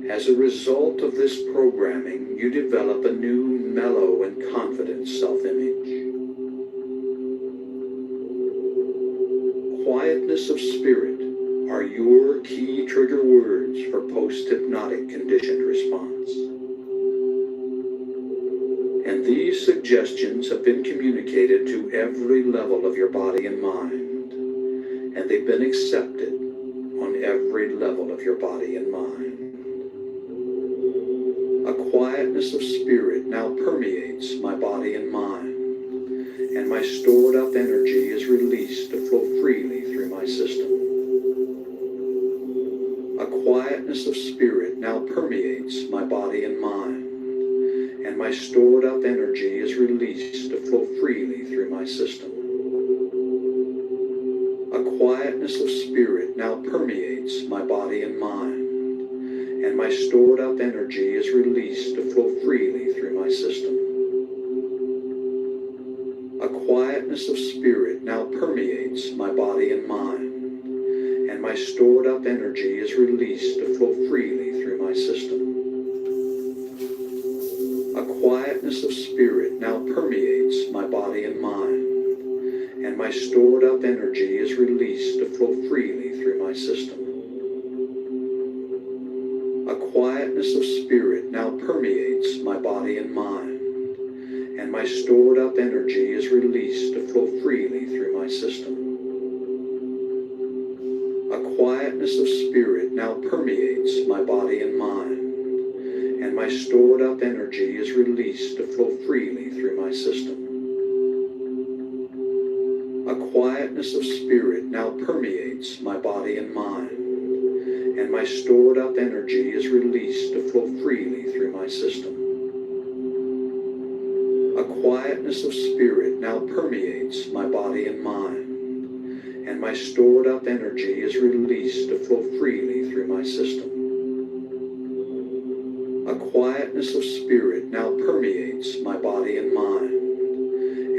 As a result of this programming, you develop a new, mellow, and confident self-image. Quietness quietness of spirit are your key trigger words for post-hypnotic conditioned response. And these suggestions have been communicated to every level of your body and mind, and they've been accepted on every level of your body and mind. A quietness of spirit now permeates my body and mind, and my stored up energy is released to flow freely through my system. A quietness of spirit now permeates my body and mind, and my stored up energy is released to flow freely through my system. A quietness of spirit now permeates my body and mind, and my stored up energy is released to flow freely through my system. A quietness of spirit now permeates my body and mind, and my stored up energy is released to flow freely through my system. A quietness of spirit now permeates my body and mind, and my stored up energy is released to flow freely through my system. A quietness of spirit now permeates my body and mind, and my stored up energy is released to flow freely through my system. A quietness of spirit now permeates my body and mind, and my stored up energy is released to flow freely through my system. A quietness of spirit now permeates my body and mind, and my stored up energy is released to flow freely through my system. A quietness of spirit now permeates my body and mind, and my stored up energy is released to flow freely through my system. A quietness of spirit now permeates my body and mind,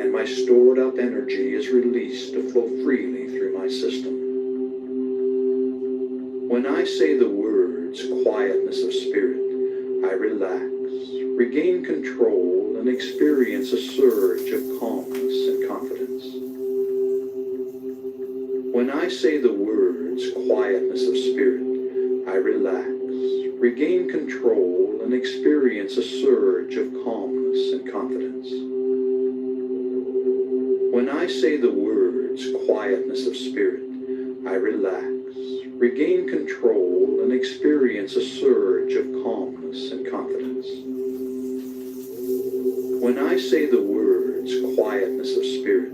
and my stored up energy is released to flow freely through my system. When I say the words quietness of spirit, I relax, regain control, and experience a surge of calmness and confidence. When I say the words quietness of spirit, I relax, regain control, and experience a surge of calmness and confidence. When I say the words quietness of spirit, I relax, regain control, and experience a surge of calmness and confidence. When I say the words quietness of spirit,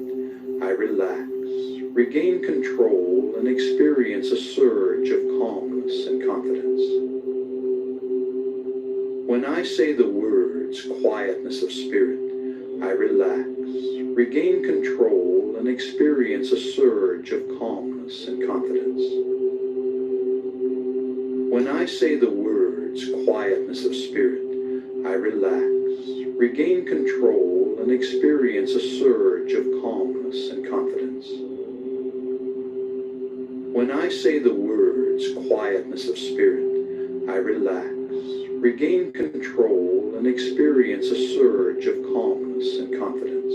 I relax, regain control, and experience a surge of calmness and confidence. When I say the words quietness of spirit, I relax, regain control, and experience a surge of calmness and confidence. When I say the words quietness of spirit, I relax, regain control, and experience a surge of calmness and confidence. When I say the words quietness of spirit, I relax, regain control, and experience a surge of calmness and confidence.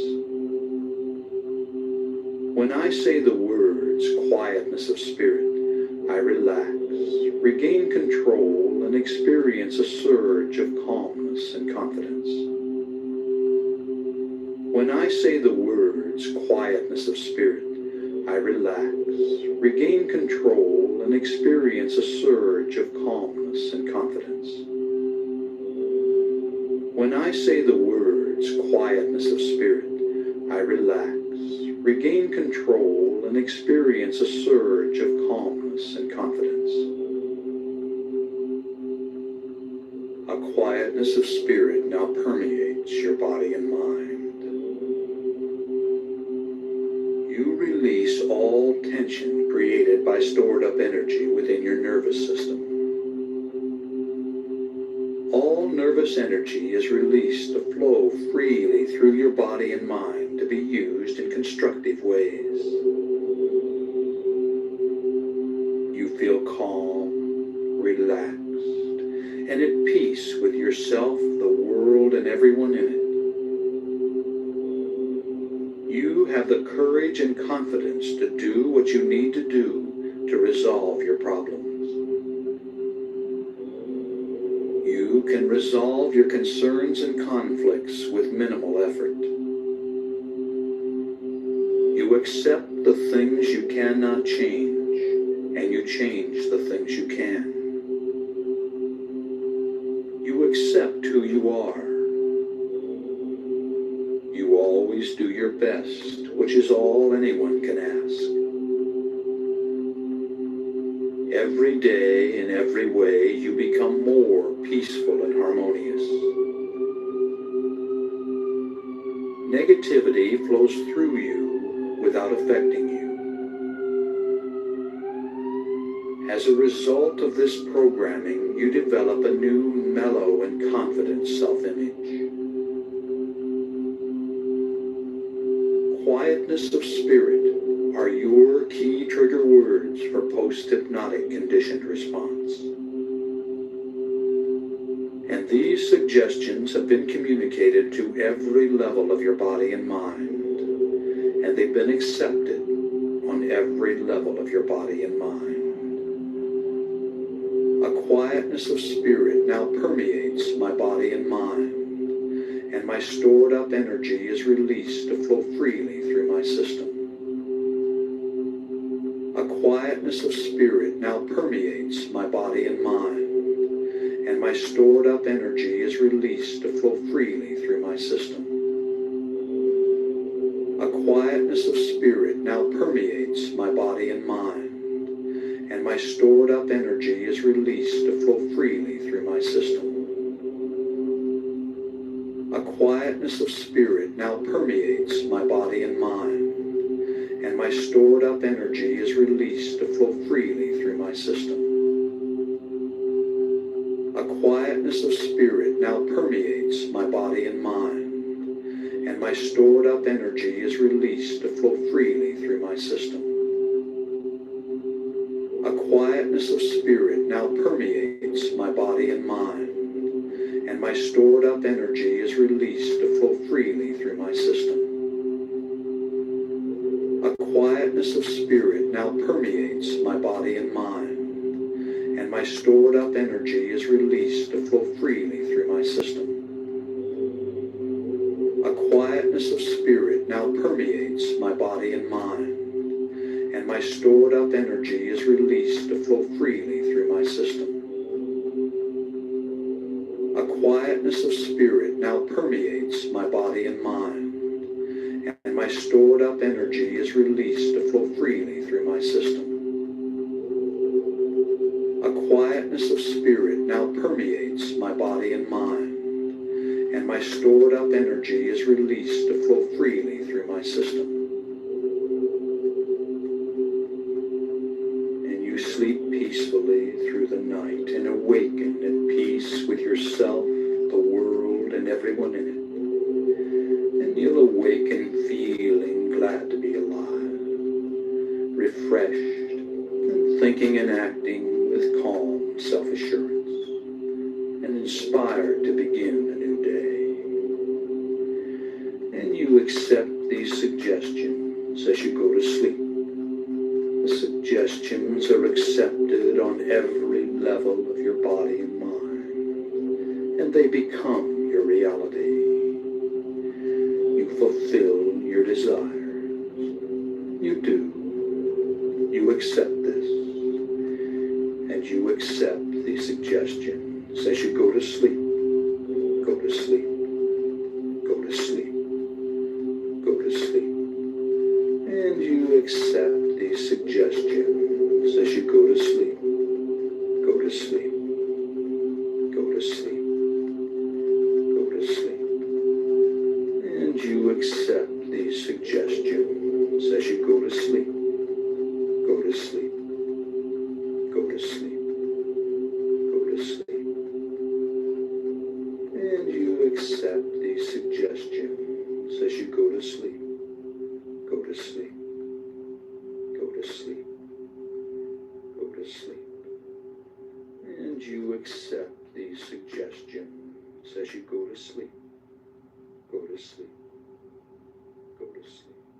When I say the words quietness of spirit, I relax, regain control, and experience a surge of calmness and confidence. When I say the words quietness of spirit, I relax, regain control, and experience a surge of calmness and confidence. When I say the words quietness of spirit, I relax, regain control, and experience a surge of calmness and confidence. A quietness of spirit now permeates your body and mind. You release all tension created by stored up energy within your nervous system. All nervous energy is released to flow freely through your body and mind to be used in constructive ways. You feel calm, relaxed, and at peace with yourself, the world, and everyone in it. You have the courage and confidence to do what you need to do to resolve your problems. You can resolve your concerns and conflicts with minimal effort. You accept the things you cannot change, and you change the things you can. You accept who you are. You always do your best, which is all anyone can ask. Every day, in every way, you become more peaceful and harmonious. Negativity flows through you without affecting you. As a result of this programming, you develop a new, mellow, and confident self-image. Quietness of spirit are your key trigger words for post-hypnotic conditioned response. And these suggestions have been communicated to every level of your body and mind, and they've been accepted on every level of your body and mind. A quietness of spirit now permeates my body and mind, and my stored up energy is released to flow freely through my system. A quietness of spirit now permeates my body and mind, and my stored up energy is released to flow freely through my system. A quietness of spirit now permeates my body and mind, and my stored up energy is released to flow freely through my system. A quietness of spirit now permeates my body and mind, and my stored up energy is released to flow freely through my system. A quietness of spirit now permeates my body and mind, and my stored up energy is released to flow freely through my system. A quietness of spirit now permeates my body and mind, and my stored up energy is released to flow freely through my system. A quietness of spirit now permeates my body and mind, and my stored up energy is released to flow freely through my system. A quietness of spirit now permeates my body and mind, and my stored up energy is released to flow freely through my system. A quietness of spirit now permeates my body and mind, and my stored up energy is released to flow freely through my system. A quietness of spirit now permeates my body and mind, and my stored up energy is released to flow freely through my system. And you sleep peacefully through the night and awaken at peace with yourself, the world, and everyone in it. And you'll awaken feeling glad to be alive, refreshed, and thinking and acting with calm self-assurance, and inspired to begin a new day. And you accept these suggestions as you go to sleep. The suggestions are accepted on every level of your body and mind, and they become your reality. You fulfill your desires. You do. You accept this. And you accept these suggestions as you go to sleep. Go to sleep. Go to sleep. Go to sleep. And you accept these suggestions as you go to sleep. Go to sleep. Go to sleep. Go to sleep. And you accept these suggestions as you go to sleep. Go to sleep. Go to sleep. Go to sleep. And you accept these suggestions as you go to sleep. Go to sleep. Go to sleep. Go to sleep. And you accept these suggestions as you go to sleep. Go to sleep. Go to sleep.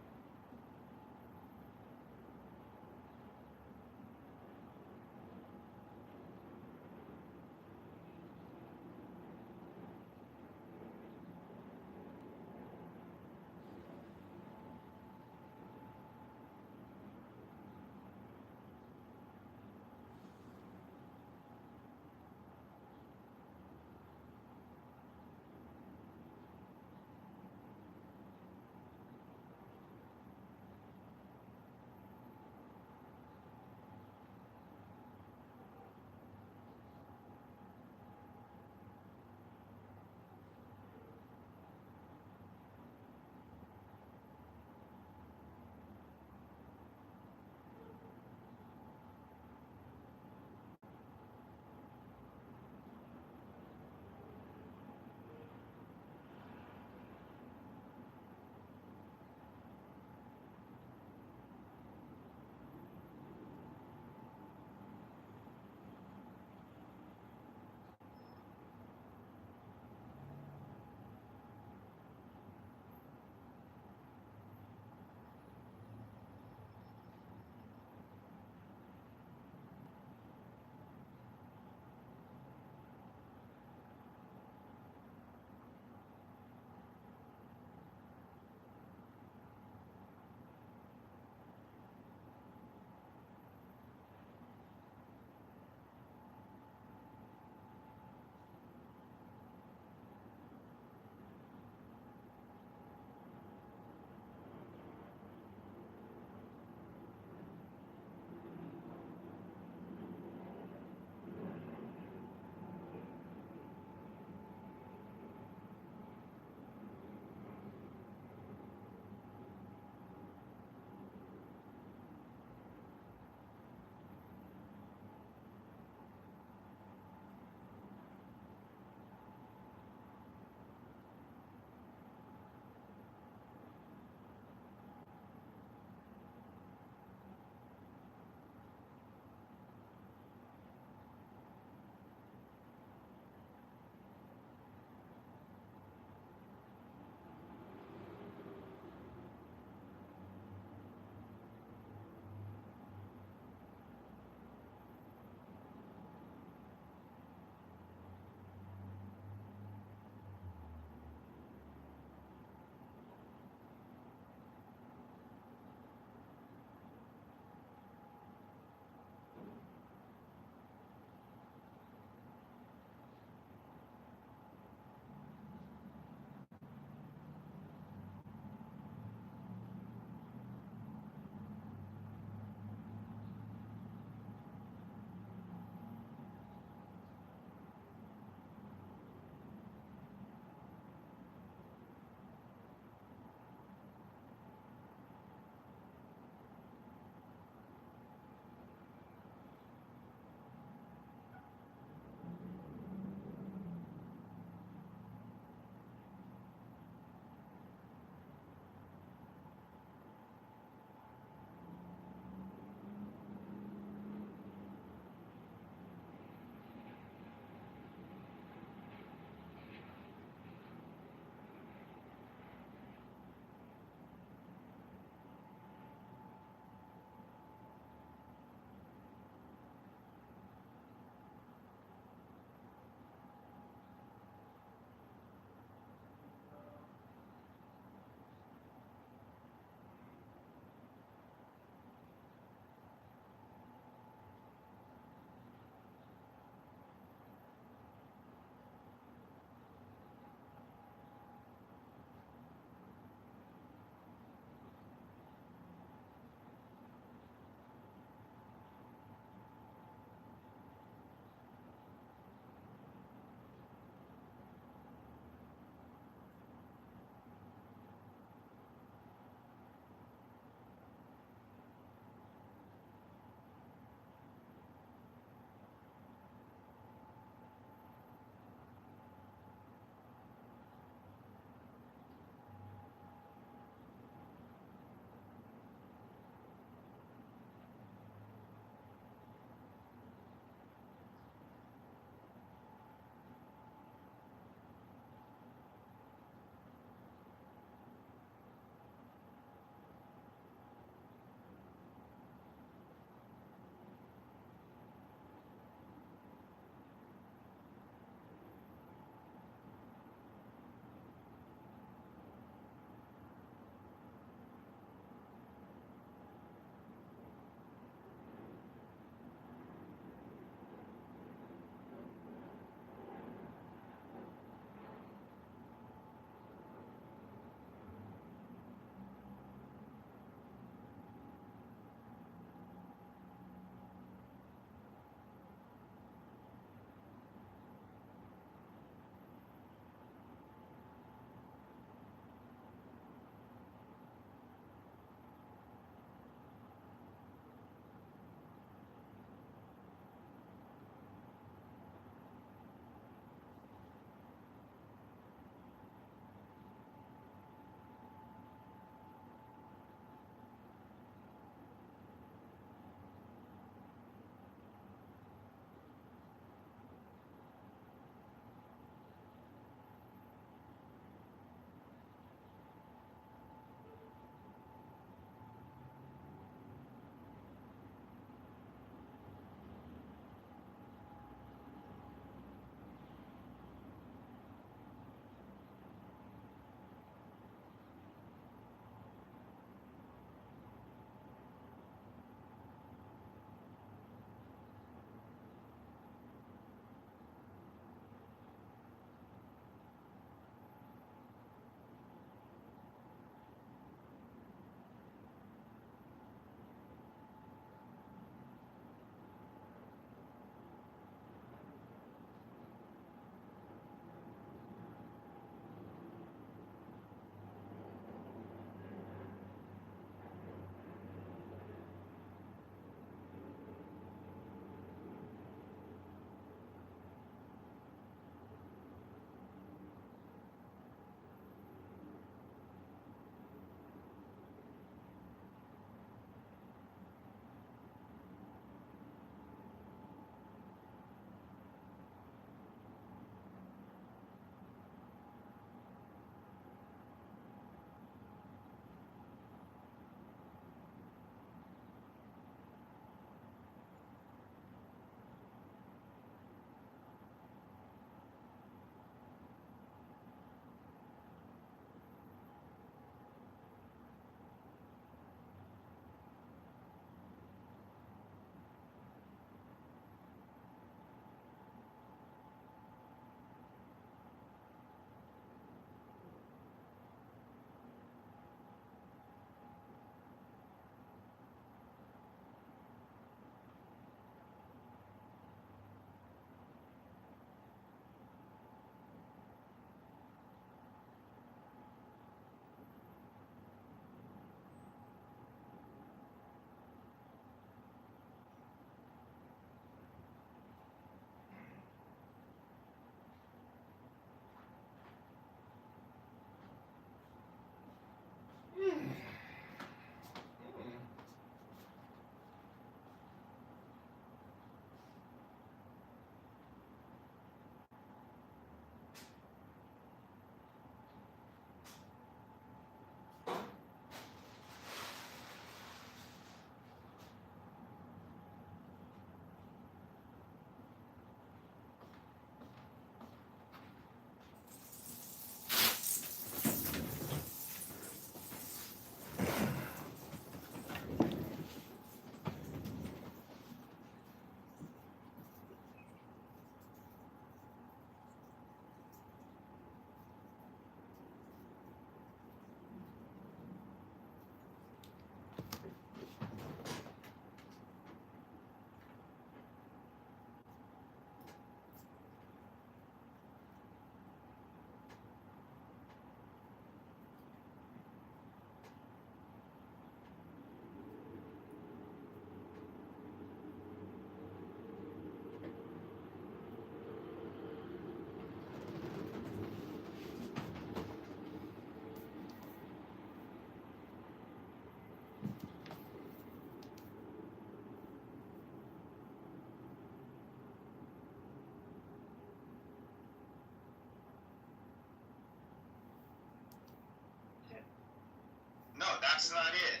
that's not it.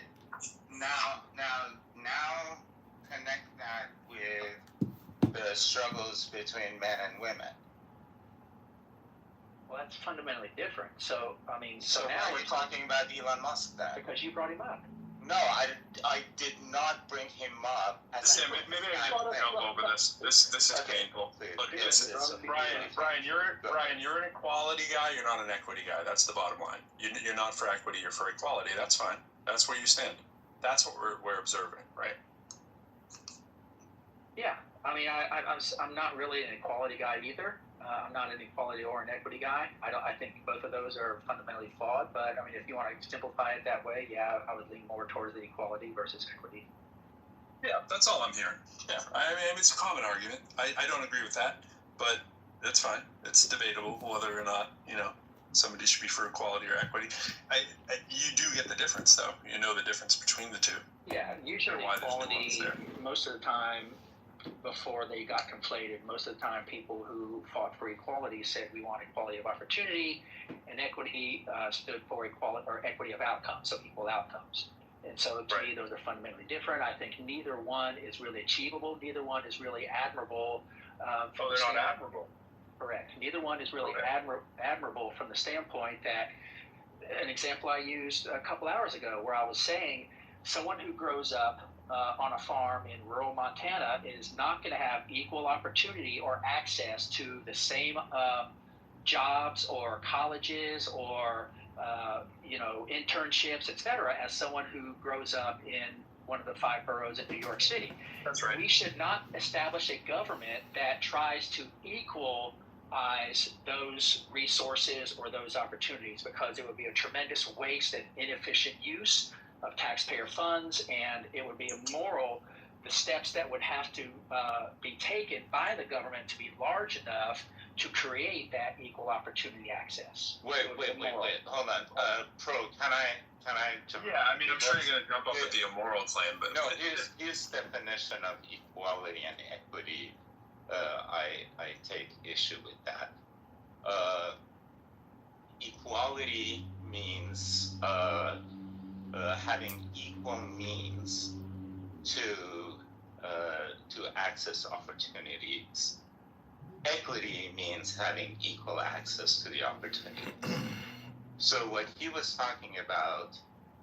Now, connect that with the struggles between men and women. Well, that's fundamentally different. So, I mean, So now why are you talking about Elon Musk then? because you brought him up. No, I did not bring him up. Sam, maybe I can jump over this. This is painful. Look, Brian, you're an equality guy. You're not an equity guy. That's the bottom line. You're not for equity. You're for equality. That's fine. That's where you stand. That's what we're observing, right? Yeah, I mean, I'm not really an equality guy either. I'm not an equality or an equity guy. I think both of those are fundamentally flawed. But I mean, if you want to simplify it that way, yeah, I would lean more towards the equality versus equity. Yeah, that's all I'm hearing. Yeah, I mean, it's a common argument. I don't agree with that, but that's fine. It's debatable whether or not, somebody should be for equality or equity. You do get the difference, though. You know the difference between the two. Yeah, usually equality, most of the time, before they got conflated, most of the time people who fought for equality said we want equality of opportunity, and equity stood for equality or equity of outcomes, so equal outcomes. And so to me, those are fundamentally different. I think neither one is really achievable. Neither one is really admirable. They're not admirable. Correct. Neither one is really admirable from the standpoint that an example I used a couple hours ago where I was saying someone who grows up on a farm in rural Montana is not going to have equal opportunity or access to the same jobs or colleges or internships, etc., as someone who grows up in one of the 5 boroughs in New York City. That's right. We should not establish a government that tries to equalize those resources or those opportunities, because it would be a tremendous waste and inefficient use of taxpayer funds, and it would be immoral. The steps that would have to be taken by the government to be large enough to create that equal opportunity access. Wait, hold on. Pro, can I? Yeah, I mean, I'm sure you're going to jump up with the immoral claim, but... No, his definition of equality and equity, I take issue with that. Equality means having equal means to access opportunities. Equity means having equal access to the opportunity. So what he was talking about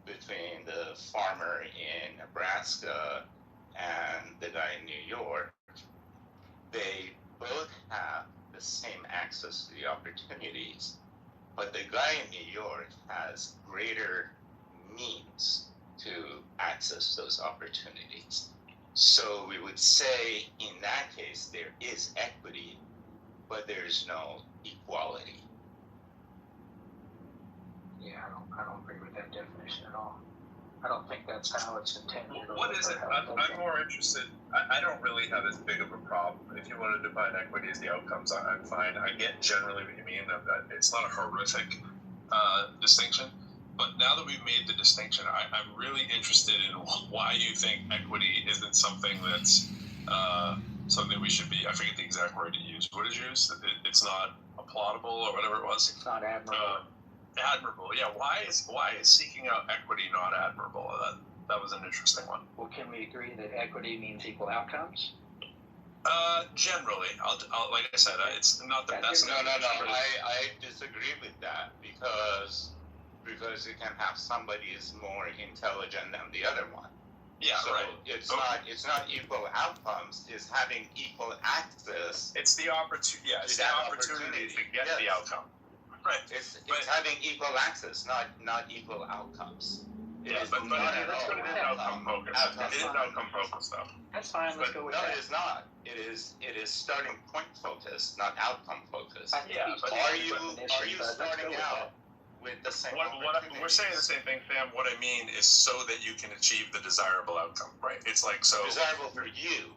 between the farmer in Nebraska and the guy in New York, they both have the same access to the opportunities, but the guy in New York has greater means to access those opportunities. So we would say in that case there is equity, but there's no equality. Yeah, I don't agree with that definition at all. I don't think that's how it's intended. What is it? I'm more interested. I don't really have as big of a problem. If you want to define equity as the outcomes, I'm fine. I get generally what you mean. That it's not a horrific distinction. But now that we've made the distinction, I'm really interested in why you think equity isn't something that's something we should be. I forget the exact word you used. What did you use? It's not applaudable or whatever it was. It's not admirable. Admirable, yeah. Why is seeking out equity not admirable? That was an interesting one. Well, can we agree that equity means equal outcomes? Generally, I'll like I said, it's not the best. No. I disagree with that because you can have somebody is more intelligent than the other one. Yeah, so right. It's not equal outcomes. It's having equal access. It's the opportunity. Yeah, it's the opportunity to get the outcome. Right. It's having equal access, not equal outcomes. Yeah, but it is outcome focused. It is outcome focused, though. That's fine. Let's go with that. No, it is not. It is starting point focused, not outcome focused. Yeah, but are you starting out with the same? We're saying the same thing, Sam. What I mean is so that you can achieve the desirable outcome, right? It's like so desirable for you.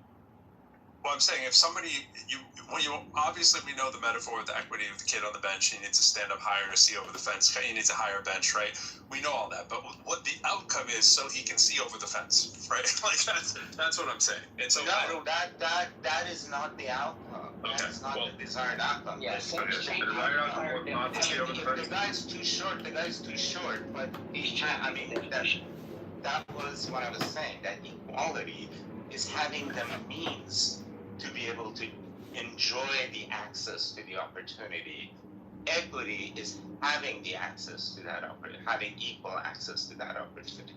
Well, I'm saying if somebody, obviously we know the metaphor with the equity of the kid on the bench. He needs to stand up higher to see over the fence. He needs a higher bench, right? We know all that. But what the outcome is, so he can see over the fence, right? Like that's what I'm saying. And so no, that is not the outcome. That's not well, the desired outcome. Yeah, That's- Sam's the changing desired the outcome entire was not to see over the definition. fence. The guy's too short. The guy's too short. But I mean, that was what I was saying. That equality is having them a means to be able to enjoy the access to the opportunity. Equity is having the access to that opportunity, having equal access to that opportunity.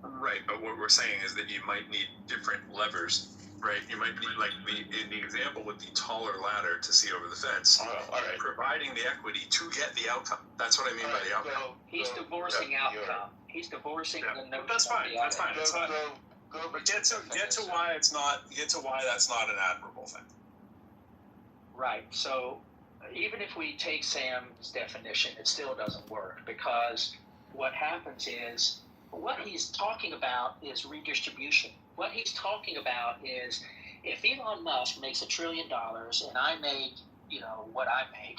Right, but what we're saying is that you might need different levers, right? You might need, like in the example with the taller ladder to see over the fence, All right. providing the equity to get the outcome. That's what I mean by the outcome. He's divorcing outcome. He's divorcing the notion. That's fine. of the That's fine. outcome. It's not. But get to why it's not. Get to why that's not an admirable thing. Right. So even if we take Sam's definition, it still doesn't work, because what happens is what he's talking about is redistribution. What he's talking about is if Elon Musk makes $1 trillion and I make, what I make,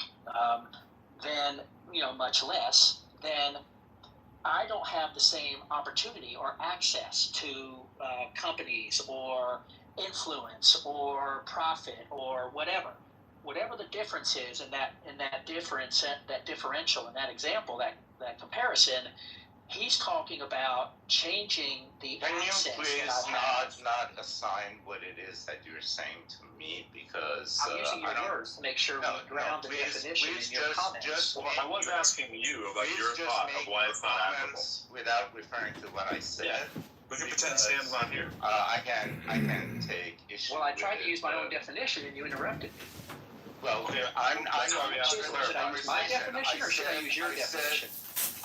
then, much less, then I don't have the same opportunity or access to companies or influence or profit or whatever the difference is in that differential in that example, that comparison. He's talking about changing the Can you access please that I have. not assign what it is that you're saying to me, because I'm using your words to make sure we ground the definition in your comments. Well, I was asking you about your thought of why it's not admirable. Without referring to what I said. Yeah. We can pretend Sam's not here. I can take issue. Well, I tried with to use it, my own definition and you interrupted me. Well, Okay. I'm That's why we asked Should for I use my definition or should I use your I definition?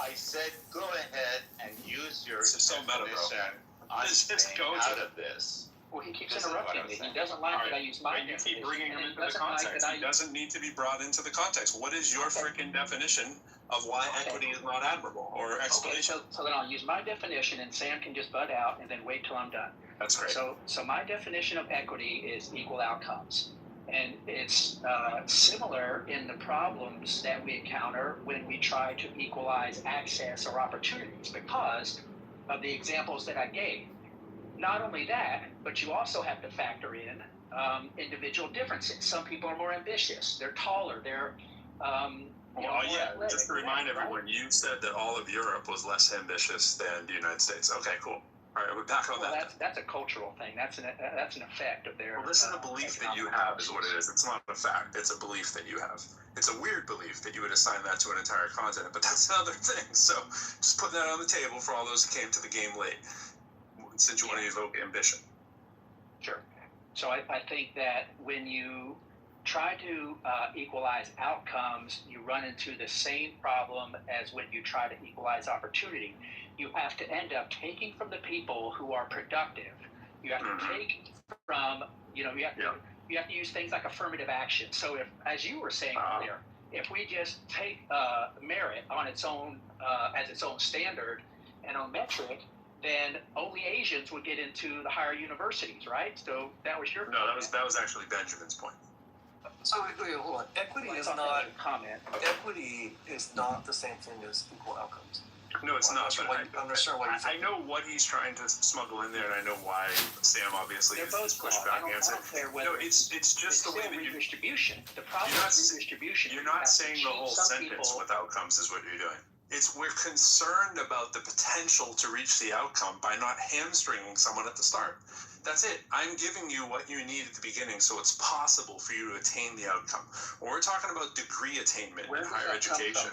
I said go ahead and use your This is so meta, bro. definition. I'm Let's just staying go out to- of this. Well, he keeps This is what interrupting I'm me. He saying. doesn't like that I use my And you definition. keep bringing him and into the doesn't like context. that He doesn't need to be brought into the context. What is your freaking definition of why equity is not admirable, or Okay, explanation? so then I'll use my definition and Sam can just butt out and then wait till I'm done. That's great. So my definition of equity is equal outcomes. And it's similar in the problems that we encounter when we try to equalize access or opportunities because of the examples that I gave. Not only that, but you also have to factor in individual differences. Some people are more ambitious. They're taller. They're more athletic. Just to remind everyone, you said that all of Europe was less ambitious than the United States. Okay, cool. All right, we're back on Well, that. that's a cultural thing. That's an effect of their. Well, this is a belief that you have, is what it is. It's not a fact. It's a belief that you have. It's a weird belief that you would assign that to an entire continent, but that's another thing. So just put that on the table for all those who came to the game late, since you want to evoke ambition. Sure. So I think that when you try to equalize outcomes, you run into the same problem as when you try to equalize opportunity. You have to end up taking from the people who are productive. You have to take from, you have to use things like affirmative action. So if, as you were saying earlier, if we just take merit on its own, as its own standard and on metric, then only Asians would get into the higher universities, right? So that was your No, that was actually Benjamin's point. So wait, hold on. Equity is not the same thing as equal outcomes. No, it's not. But I'm not sure what you I know what he's trying to smuggle in there, and I know why Sam obviously They're is both pushed flawed. back against it. No, it's just the way that you. redistribution. The problem is redistribution. You're not saying the whole sentence with outcomes is what you're doing. We're concerned about the potential to reach the outcome by not hamstringing someone at the start. That's it. I'm giving you what you need at the beginning so it's possible for you to attain the outcome. When we're talking about degree attainment in higher education,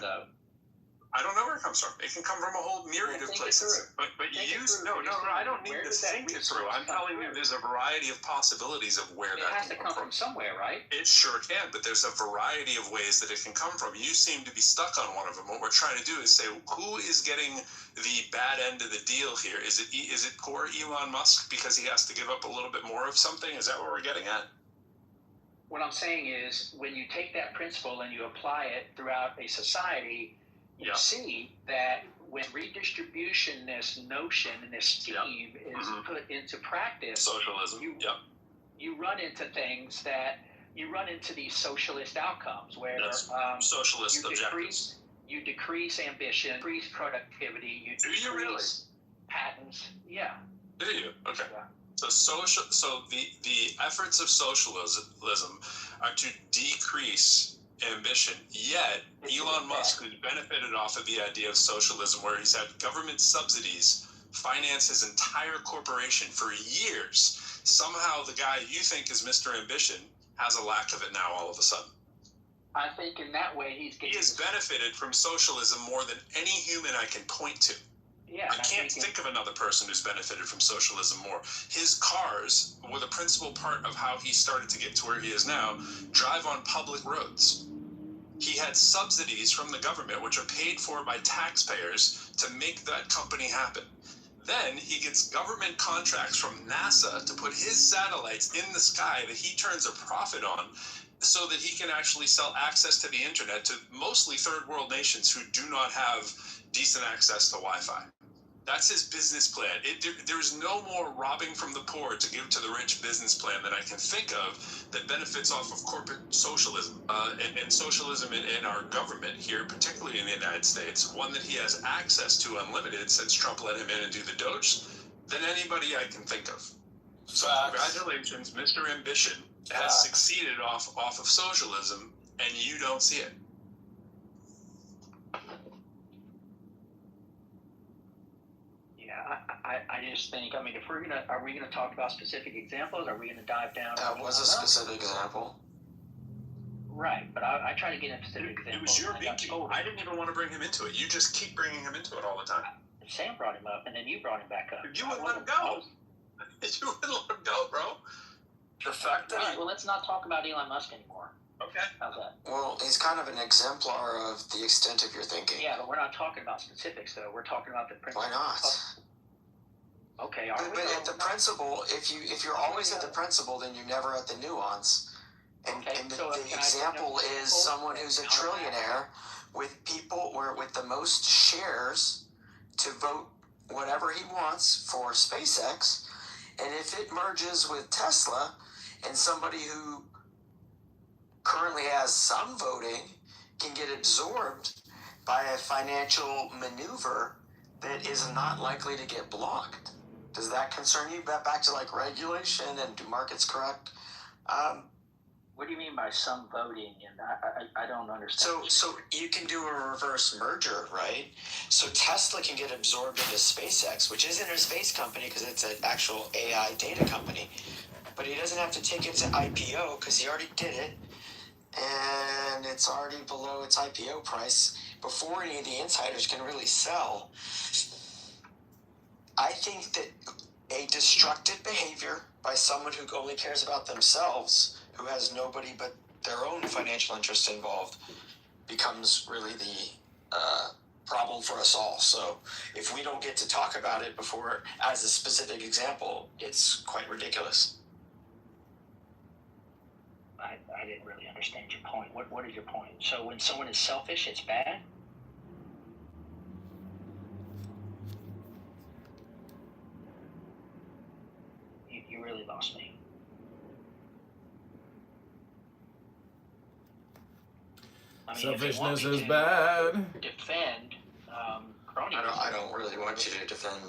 I don't know where it comes from. It can come from a whole myriad of places. But I don't need to think it through. I'm telling you there's a variety of possibilities of where that can come from. Somewhere, right? It sure can, but there's a variety of ways that it can come from. You seem to be stuck on one of them. What we're trying to do is say, who is getting the bad end of the deal here? Is it poor Elon Musk because he has to give up a little bit more of something? Is that what we're getting at? What I'm saying is when you take that principle and you apply it throughout a society, you see that when redistribution, this notion and this scheme is put into practice, socialism, you run into things that you run into these socialist outcomes where socialist objectives. You decrease ambition, decrease productivity, you decrease patents. Yeah. Do you? Okay. So the efforts of socialism are to decrease ambition. Yet Elon Musk, who's benefited off of the idea of socialism, where he's had government subsidies finance his entire corporation for years, somehow the guy you think is Mr. Ambition has a lack of it now all of a sudden. I think in that way he has benefited from socialism more than any human I can point to. Yeah, I can't think of another person who's benefited from socialism more. His cars were the principal part of how he started to get to where he is now, drive on public roads. He had subsidies from the government, which are paid for by taxpayers, to make that company happen. Then he gets government contracts from NASA to put his satellites in the sky that he turns a profit on, so that he can actually sell access to the internet to mostly third world nations who do not have decent access to Wi-Fi. That's his business plan. There's no more robbing from the poor to give to the rich business plan that I can think of that benefits off of corporate socialism and socialism in our government here, particularly in the United States, one that he has access to unlimited since Trump let him in and do the Doge, than anybody I can think of. So congratulations, Mr. Ambition has succeeded off of socialism, and you don't see it. Yeah, I just think, I mean, if are we gonna talk about specific examples? Are we gonna dive down? That was a specific example. Right, but I try to get into specific examples. It was your binky. I didn't even want to bring him into it. You just keep bringing him into it all the time. Sam brought him up, and then you brought him back up. You wouldn't let him go. You wouldn't let him go, bro. The fact that all right, well, let's not talk about Elon Musk anymore. Okay. How's that? well, he's kind of an exemplar of the extent of your thinking. Yeah, but we're not talking about specifics, though. We're talking about the principle. Why not? Okay, But at the principle, if you're always at the principle, then you're never at the nuance. And the example is someone who's a trillionaire with people with the most shares to vote whatever he wants for SpaceX, and if it merges with Tesla and somebody who currently has some voting can get absorbed by a financial maneuver that is not likely to get blocked. Does that concern you? Back to like regulation and do markets correct? What do you mean by some voting? And I don't understand. So you can do a reverse merger, right? So Tesla can get absorbed into SpaceX, which isn't a space company because it's an actual AI data company. But he doesn't have to take it to IPO because he already did it. And it's already below its IPO price before any of the insiders can really sell. I think that a destructive behavior by someone who only cares about themselves, who has nobody but their own financial interest involved, becomes really the problem for us all. So if we don't get to talk about it before as a specific example, it's quite ridiculous. I didn't really understand your point. What is your point? So when someone is selfish, it's bad? You really lost me. I mean, selfishness is bad. Defend cronyism. I don't really want you to defend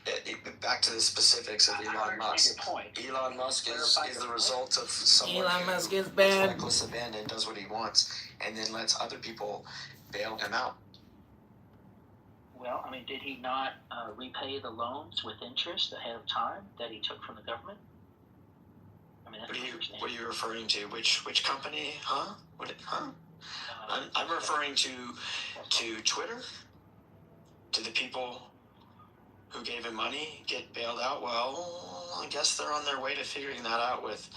it. Back to the specifics of Elon Musk. Elon Musk is the result of someone who is reckless abandon, does what he wants, and then lets other people bail him out. Well, I mean, did he not repay the loans with interest ahead of time that he took from the government? I mean, that's what are you referring to? Which company? Huh? I'm referring to Twitter, to the people who gave him money get bailed out. Well, I guess they're on their way to figuring that out with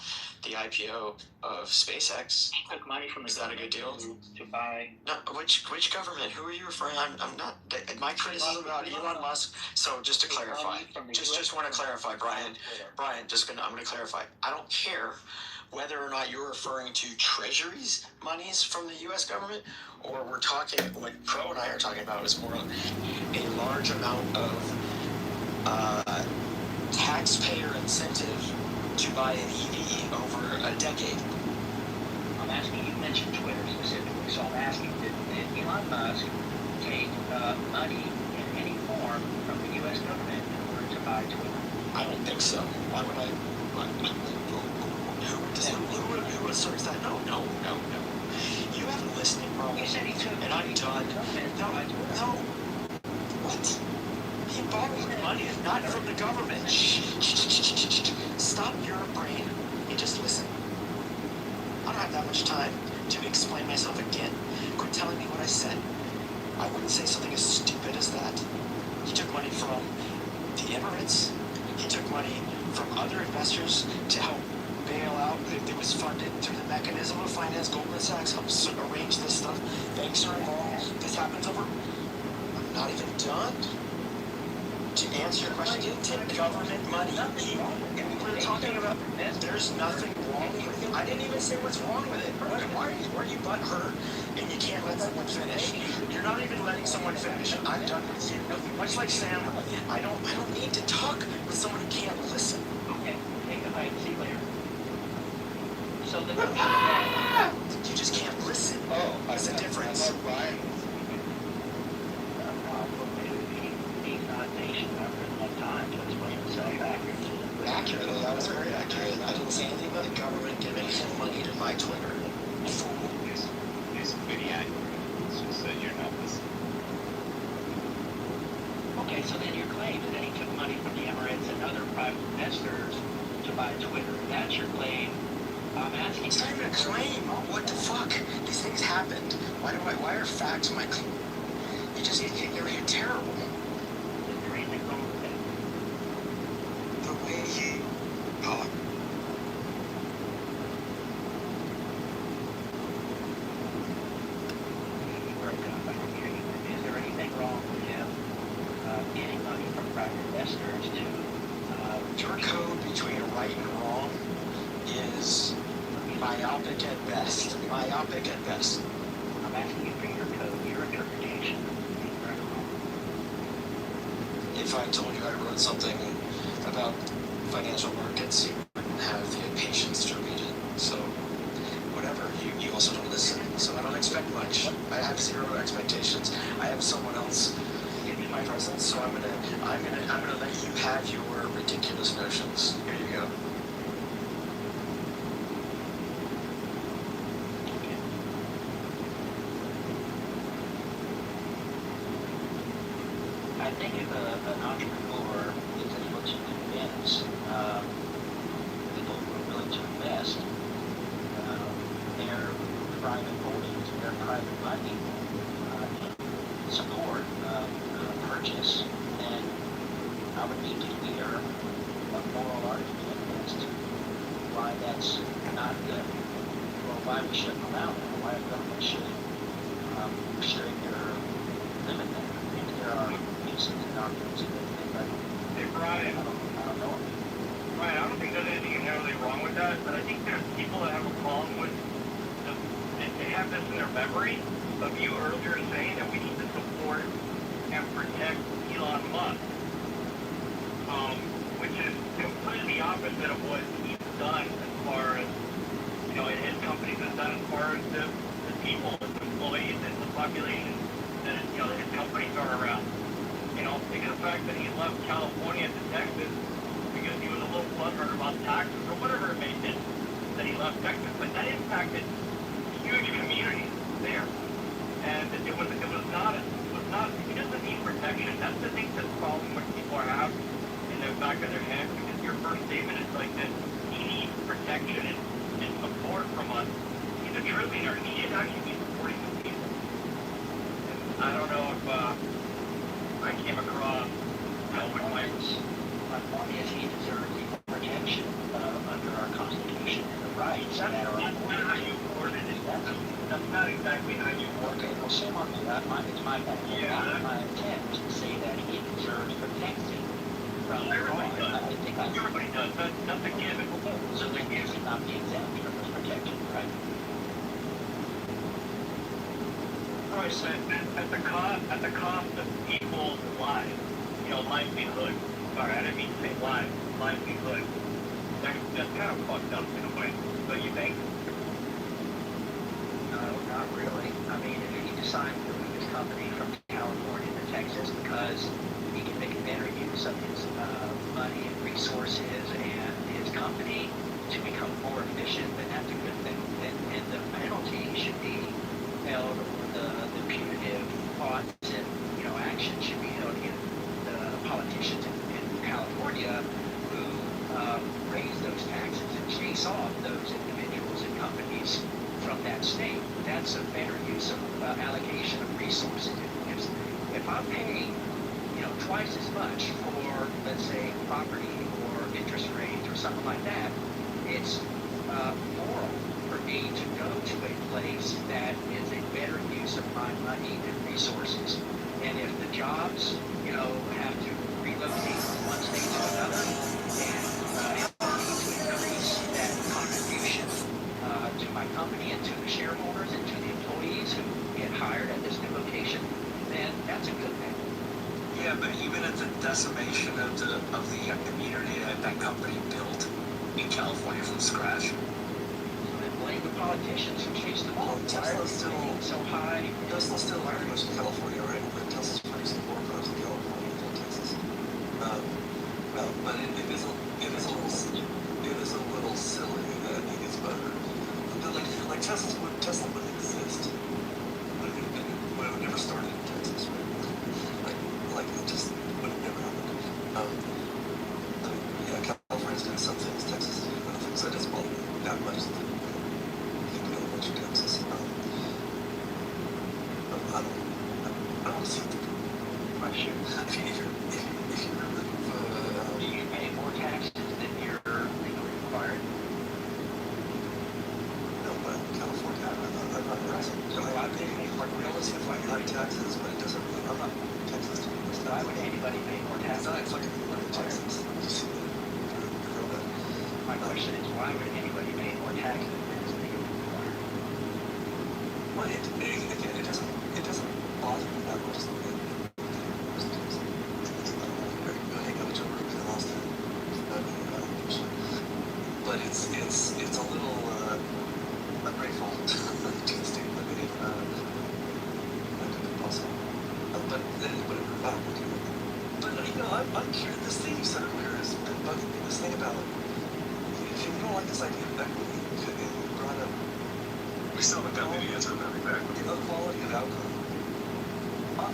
the IPO of SpaceX. He took money from the Is that a good deal? To buy. No, which government? Who are you referring? I'm not. My criticism about Elon Musk. So just to clarify, just want to clarify, Brian. I'm going to clarify. I don't care whether or not you're referring to treasuries monies from the U.S. government, or we're talking, what Pro and I are talking about is more a large amount of taxpayer incentive to buy an EV over a decade. I'm asking, you mentioned Twitter specifically, so I'm asking, did Elon Musk take money in any form from the U.S. government in order to buy Twitter? I don't think think so. Why would I? Who asserts that? No. You haven't listened, bro. You said he took. And I'm done. No. What? He borrowed money, not from the government. Shh. Stop your brain and just listen. I don't have that much time to explain myself again. Quit telling me what I said. I wouldn't say something as stupid as that. He took money from the Emirates. He took money from other investors to help bail out. It was funded through the mechanism of finance. Goldman Sachs helps arrange this stuff. Banks are involved. This happens over. I'm not even done. To answer your question, he didn't take government money. We're talking about there's nothing wrong with it. I didn't even say what's wrong with it. Why are you butthurt and you can't let someone finish? You're not even letting someone finish. I'm done with you. Much like Sam, I don't need to talk with someone who can't listen. Okay, take a bite. See you later. So the you just can't listen. Oh, there's a difference. Accurately, I was very accurate. I didn't say anything about the government giving him money to buy Twitter. It's pretty accurate. It's just that you're not listening. Okay, so then your claim is that he took money from the Emirates and other private investors to buy Twitter. That's your claim. I'm asking. It's not even a claim. What the fuck? These things happened. Why are facts my claim? You're terrible. The way he talked. Is there anything wrong with him getting money from private investors to your code between right and wrong is myopic at best. Myopic at best. I'm asking you for your code, your interpretation. If I told you I wrote something about financial markets, you wouldn't have the patience to read it. So, whatever. You also don't listen. So I don't expect much. I have zero expectations. I have someone else in my presence. So I'm gonna let you have your ridiculous notions. Here you go. I think if an entrepreneur is able to convince people who are willing to invest their private holdings, their private money in support of purchase, then I would need to hear a moral argument as to why that's not good, or why we shouldn't allow it, or why the government should limit that. If there are uses and arguments that Hey, Brian. I don't know. Brian, I don't think there's anything inherently wrong with that, but I think there's people that have a problem with they have this in their memory of you earlier saying that we need to support and protect Elon Musk, which is completely opposite of what he's done as far as, his companies have done as far as the people, the employees, and the population that, his companies are around. Think of the fact that he left California to Texas because he was a little butthurt about taxes or whatever it may be, that he left Texas, but that impacted huge communities there. And it was not, he doesn't need protection. That's the thing that's the problem with people have in the back of their head, because your first statement is like this: he needs protection and support from us. He's a trillionaire. He should actually be supporting the people. And I don't know if I came across with my point is he deserves equal protection under our Constitution and the rights that are on board. How you worded it. That's not exactly how you worded Okay, well, shame on me. It's my bad. Yeah. My intent was to say that he deserves protection from Everybody fraud. does. I think Everybody does. That's a given. So the gift should not be exempt from this protection, right? Right, but at the cost of people's lives, livelihood. Sorry, I didn't mean to say lives, livelihood. That's kind of fucked up in a way. Don't you think? No, not really. I mean, if he decides to move his company from California to Texas because he can make better use of his money and resources politicians in California who raise those taxes and chase off those individuals and companies from that state. That's a better use of allocation of resources. If I'm paying, twice as much for, let's say, property or interest rates or something like that, it's moral for me to go to a place that is a better use of my money and resources. And if the jobs, have to relocate from one state to another and help me to increase that contribution to my company and to the shareholders and to the employees who get hired at this new location, then that's a good thing. Yeah, but even at the decimation of the community that company built in California from scratch. So then blame the politicians who chase them off. Tesla's still so high. Tesla's still very much in California, right? But Tesla's producing more cars in California than Texas. But it is a little silly that it is better. Like Tesla wouldn't exist. Would have never started in Texas, right? Like it just would have never happened. California's doing some things, Texas is doing other things. So it doesn't bother me that much that you can go to much of Texas. I don't see the question. If you remove, do you pay more taxes than you're legally required? No, but California, I'm not rising. So I pay relatively high taxes, but it doesn't really, I'm not Texas to be honest. Why would anybody pay more taxes? It's fucking Texas. My question is, why would anybody pay more taxes than is legally required? Well, again, it doesn't bother me that much. But it's a little ungrateful to the state limited possible. But back to it. But I'm curious. This thing you said earlier has been bugging me. This thing about if you don't like this idea of equity, you brought up. We still haven't got the answer about equity. The quality of outcome. I'm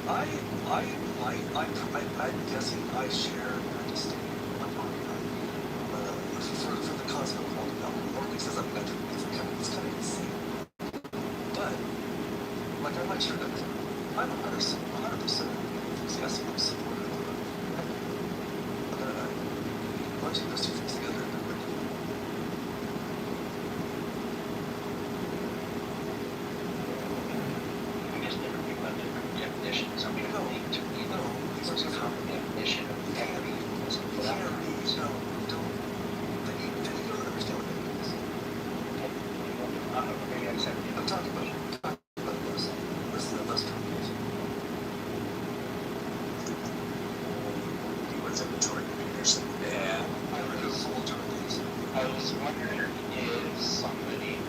guessing I share your distinct for the concept of quality of outcome, or at least as a metric. It's kind of insane. But I'm not sure that I'm 100% enthusiastic and supportive of bunching those two things together. I guess different people have different definitions. I mean, I think to me, there's a common definition of equity. They need to understand what that means. Maybe I said I'm talking about those. Listen to those companies. What's in the Jordan Peterson? Yeah, I read a full Jordan's. I was wondering if somebody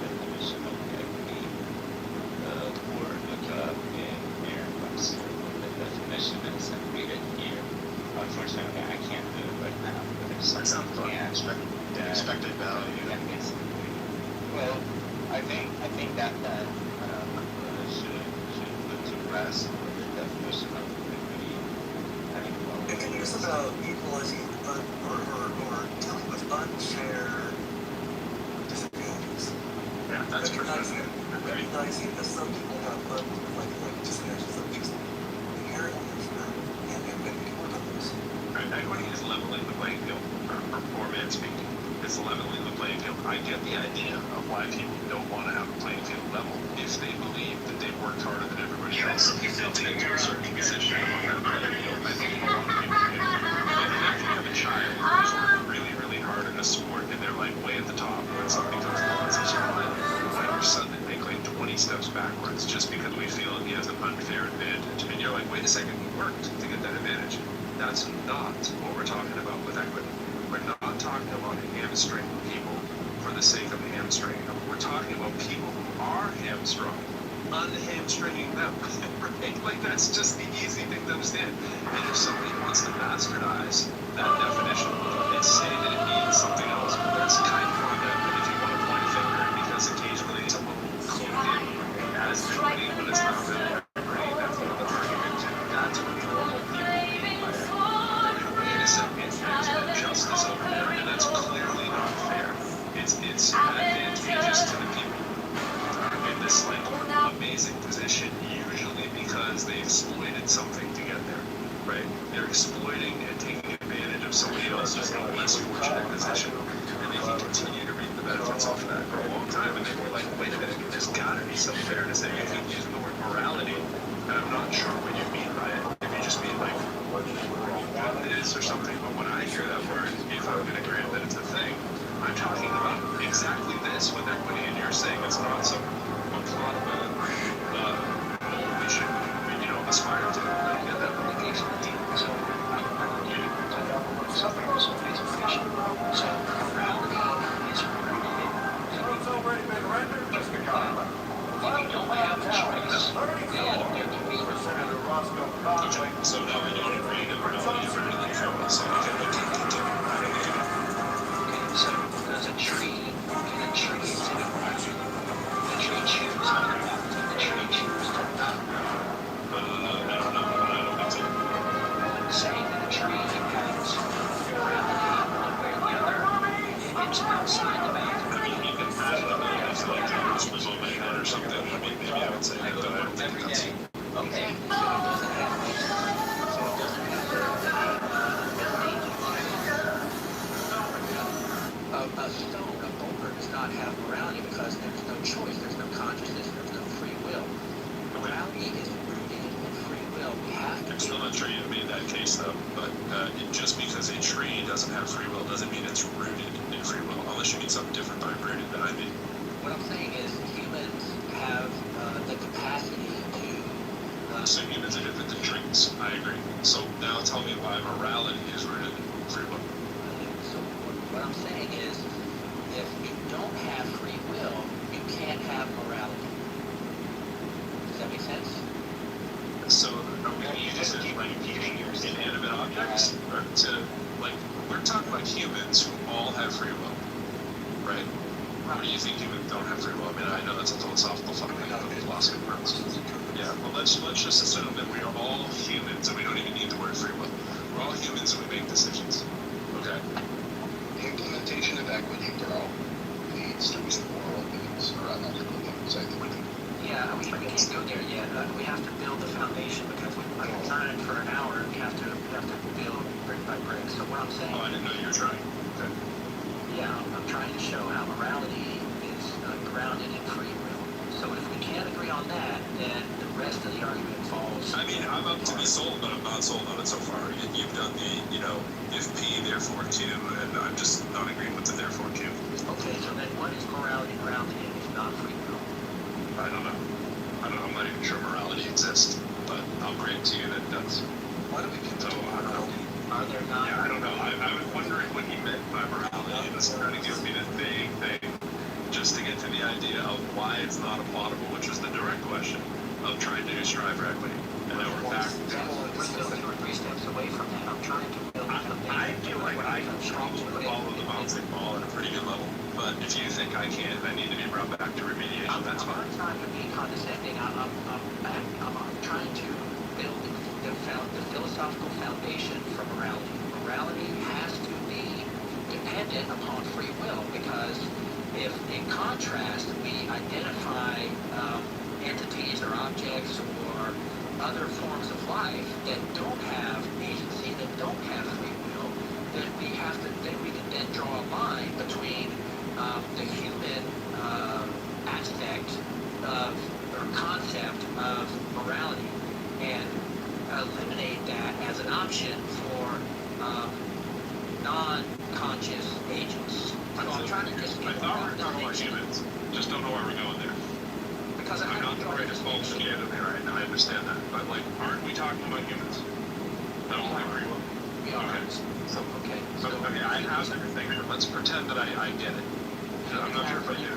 definition of equity or look up in Merriam-Webster what the definition is and read it here. Unfortunately, I can't do it right now, but if That sounds fun. Expected value. Well, I think that should put to rest the definition of equity. Equity is about equalizing or dealing with unfair disadvantages. Yeah, that's true. Recognizing that some people have disadvantages that just inherently unfair, and we can work on those. Equity is leveling the playing field, or poor man speaking. It's leveling the playing field. I get the idea of why people don't want to have a playing field level. If they believe that they've worked harder than everybody else, they'll take to a certain position on that playing field. I think a lot of people do. If you have a child who's worked really, really hard in a sport and they're like way at the top, and something comes along and says, why do we suddenly make like 20 steps backwards just because we feel he has an unfair advantage? And you're like, wait a second, he worked to get that advantage. That's not what we're talking about with equity. We're not talking about hamstringing people for the sake of hamstringing them. We're talking about people who are hamstrung, unhamstringing them. Right? Like that's just the easy thing to understand. And if somebody wants to bastardize that definition and say that it means something else, well, that's kind of on them. And if you want to point a finger, because occasionally someone will quote it as equity when it's not really equity, that's another argument too. That's exploited something to get there, right? They're exploiting and taking advantage of somebody else's less fortunate position, and they can continue to reap the benefits off of that for a long time. And then we're like, wait a minute, there's got to be something there to say. You keep using the word morality, and I'm not sure what you mean by it. If you just mean like what is or something, but when I hear that word, if I'm going to grant that it's a thing, I'm talking about exactly this with equity, and you're saying it's not some plausible goal we should, aspire to. I don't get that. So, something else is fiction. So, morality is rooted. It's already been rendered, Mr. Kyle. If you don't have a choice, then there can be Senator Roscoe Conway. So now I don't agree that morality is rooted in free will, so we can look at it. Okay, so does a tree, can a tree exhibit morality? The tree choose whether or not the tree choose to not. I don't know. I don't think so. Saying that a tree has morality one way or the other, it's outside the bounds. I mean, you can have it as like a result of that or something. I mean, maybe I would say that, but I don't think that's... Okay, so it doesn't have the a stone, a boulder does not have morality because there's no choice, there's no consciousness, there's no free will. Morality is rooted in free will. We have to. I'm still not sure you made that case though, but just because a tree doesn't have free will doesn't mean it's rooted in free will, unless you mean something different by rooted than I mean. What I'm saying is humans have the capacity to... So humans are different than trees, I agree. So now tell me why morality is rooted in free will. So what I'm saying is, if you don't have free will, you can't have morality. Does that make sense? So are we just keep repeating your inanimate objects? Or to, like, we're talking about humans who all have free will, right? How do you think humans don't have free will? I mean, I know that's a philosophical fucking philosophy terms. Yeah, well, let's just assume that we are all humans and we don't even need the word free will. We're all humans and we make decisions. Okay? The implementation of equity, bro, needs to be moral beings or unethical beings, I think. Yeah, we can't go there yet. We have to build the foundation because we've been designed for an hour. We have to build brick by brick. So what I'm saying... Oh, I didn't know you were trying. Okay. Yeah, I'm trying to show how morality is grounded in free will. So if we can't agree on that, then the rest of the argument falls. I mean, I'm up to be sold, but I'm not sold on it so far. You've done the, if P, therefore Q, and I'm just not agreeing with the therefore Q. Okay, so then what is morality grounded in if not free will? I don't know. I'm not even sure morality exists, but I'll grant to you that it does. Why do we continue morality? Are there not? Yeah, I don't know. I was wondering what he meant by morality. He was trying to give me this vague thing just to get to the idea of why it's not applaudable, which was the direct question of trying to strive for equity. And now we're back. We're still 2 or 3 steps away from that. I'm trying to build something. I feel like I can probably follow the bouncing ball at a pretty good level. But if you think I can't, I need to be brought back to remediation. That's fine. I'm not trying to be condescending. I'm trying to build the philosophical foundation for morality. Morality has to be dependent upon free will because if, in contrast, we identify entities or objects or other forms of life that don't have agency, that don't have free will, then we can then draw a line between the human aspect of or concept of morality and eliminate that as an option for non-conscious agents. So I'm trying to just I thought we were talking about humans. Just don't know where we're going there. Because I'm not the greatest bulb scanner there, right? I understand that. But, aren't we talking about humans? That all have free will? We are. Okay. Okay. So, I have everything, but let's pretend that I get it. I'm not sure if I do.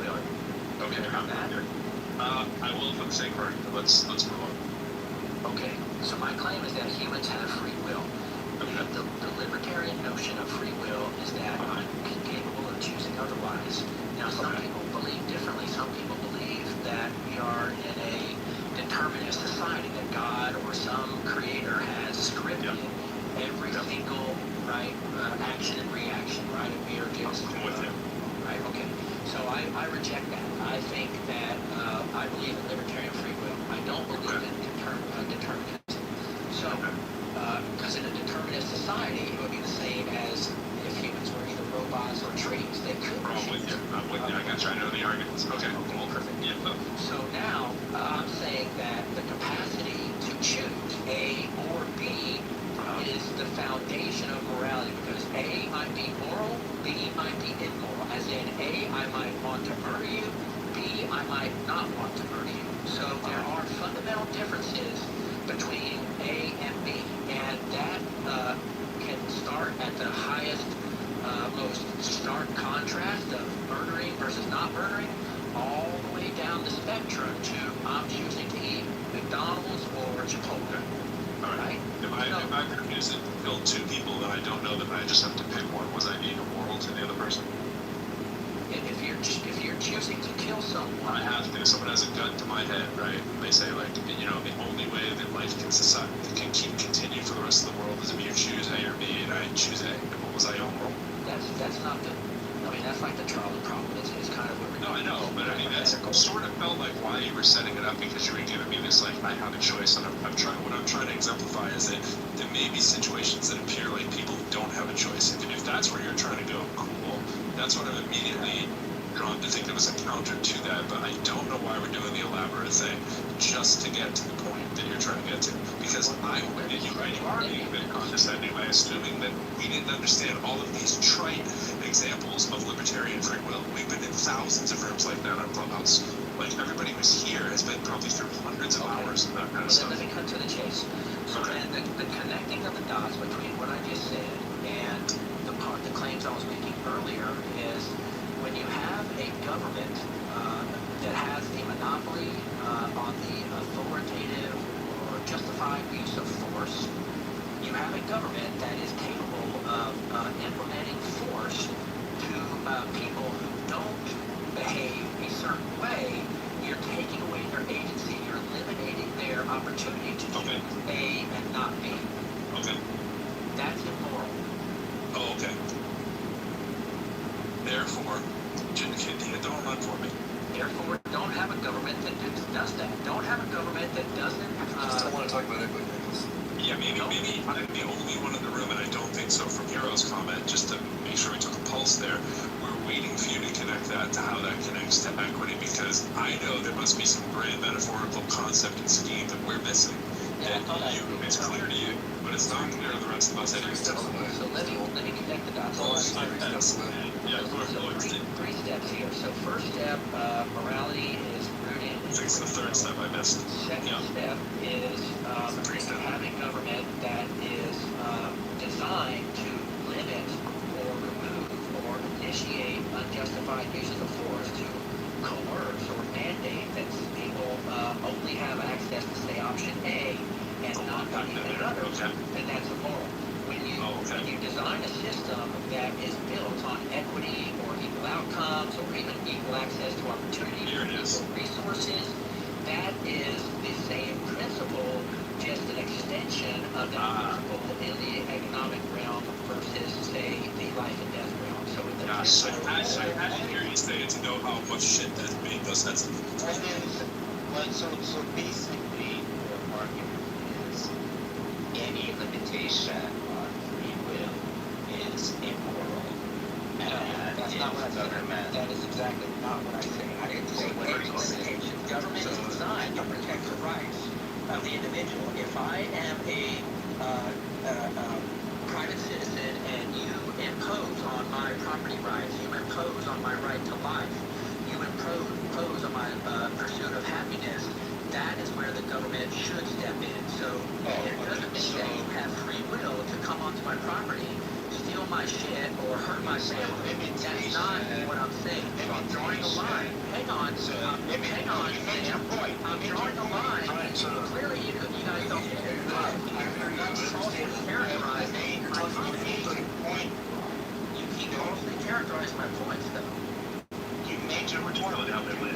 Okay, I'm not there. I will for the sake of argument. Let's move on. Okay, so my claim is that humans have free will. Okay. The libertarian notion of free will is that I'm capable of choosing otherwise. Now, some people believe differently. Some people believe that we are in a determinist society, that God or some creator has scripted every single action and reaction, right? And we are just with you. Right. Okay. So I reject that. I think that I believe in libertarian free will. I don't believe in determinism. foundation of morality, because A might be moral, B might be immoral. As in, A, I might want to murder you, B, I might not want to murder you. So there are fundamental differences between A and B, and that can start at the highest, most stark contrast of murdering versus not murdering, all the way down the spectrum to I'm choosing to eat McDonald's or Chipotle. Right? If I refuse to kill two people that I don't know, then I just have to pick one. Was I being immoral to the other person? If you're choosing to kill someone, I have to. If someone has a gun to my head, right? They say like, you know, the only way that life can continue for the rest of the world is if you choose A or B, and I choose A. What was I immoral? That's not the. I mean, that's like the Charlie problem. It's kind of where we're. No, I know, but I mean, that's sort of felt like why you were setting it up, because you were giving me this like I have a choice, and what I'm trying to exemplify is that there may be situations that appear like people don't have a choice. If that's where you're trying to go, cool. That's what I'm immediately drawn to think there was a counter to that, but I don't know why we're doing the elaborate thing just to get to the point that you're trying to get to. Because I went at you, right? You are being a bit condescending by assuming that we didn't understand all of these trite examples of libertarian free will. We've been in thousands of rooms like that on Clubhouse. Like, everybody who's here has been probably through hundreds of hours of that kind of stuff. Let me cut to the chase. So then the connecting of the dots between what I just said and the claims I was making earlier is when you have a government that has the monopoly on the authoritative or justified use of force, you have a government that is capable of implementing force to people who don't behave a certain way. You're taking away their agency. You're eliminating their opportunity to do A and not B. Okay. That's immoral. Oh, okay. Therefore, don't run for me. Therefore, don't have a government that does that. Don't have a government that doesn't. Just don't want to talk about equity. Yeah, maybe I'm the only one in the room, and I don't think so. From Hero's comment, just to make sure we took a pulse there, we're waiting for you to connect that to how that connects to equity, because I know there must be some grand metaphorical concept and scheme that we're missing. Yeah, It's clear to you, but it's not clear to the rest of us anyway. So let me connect the dots. Yeah, three steps here. So first step, morality is rooted. I think it's the third step I missed. Second step is having government that is designed to limit or remove or initiate unjustified uses of force, to coerce or mandate that people only have access to, say, option A and not anything other, and that's immoral. When you design a system that is built on equity or equal outcomes or even equal access to opportunity or equal resources, that is the same principle, just an extension of the principle in the economic realm versus, say, the life and death realm. So I had to hear you say it to know how much shit that made no sense. So basically, the argument is any limitation on free will is immoral. And that's not what I said. That is exactly not what I said. I didn't say what any limitation. Government is designed to protect the rights of the individual. If I am a private citizen and you impose on my property rights, you impose on my right to life, you impose on my pursuit of happiness, that is where the government should step in. So it doesn't mean that you have free will to come onto my property, steal my shit, or hurt my family. That's not what I'm saying. I'm drawing a line. Hang on, Sam. I'm drawing a line. Clearly, you guys don't get it. You keep falsely characterizing my points, though. You made your point.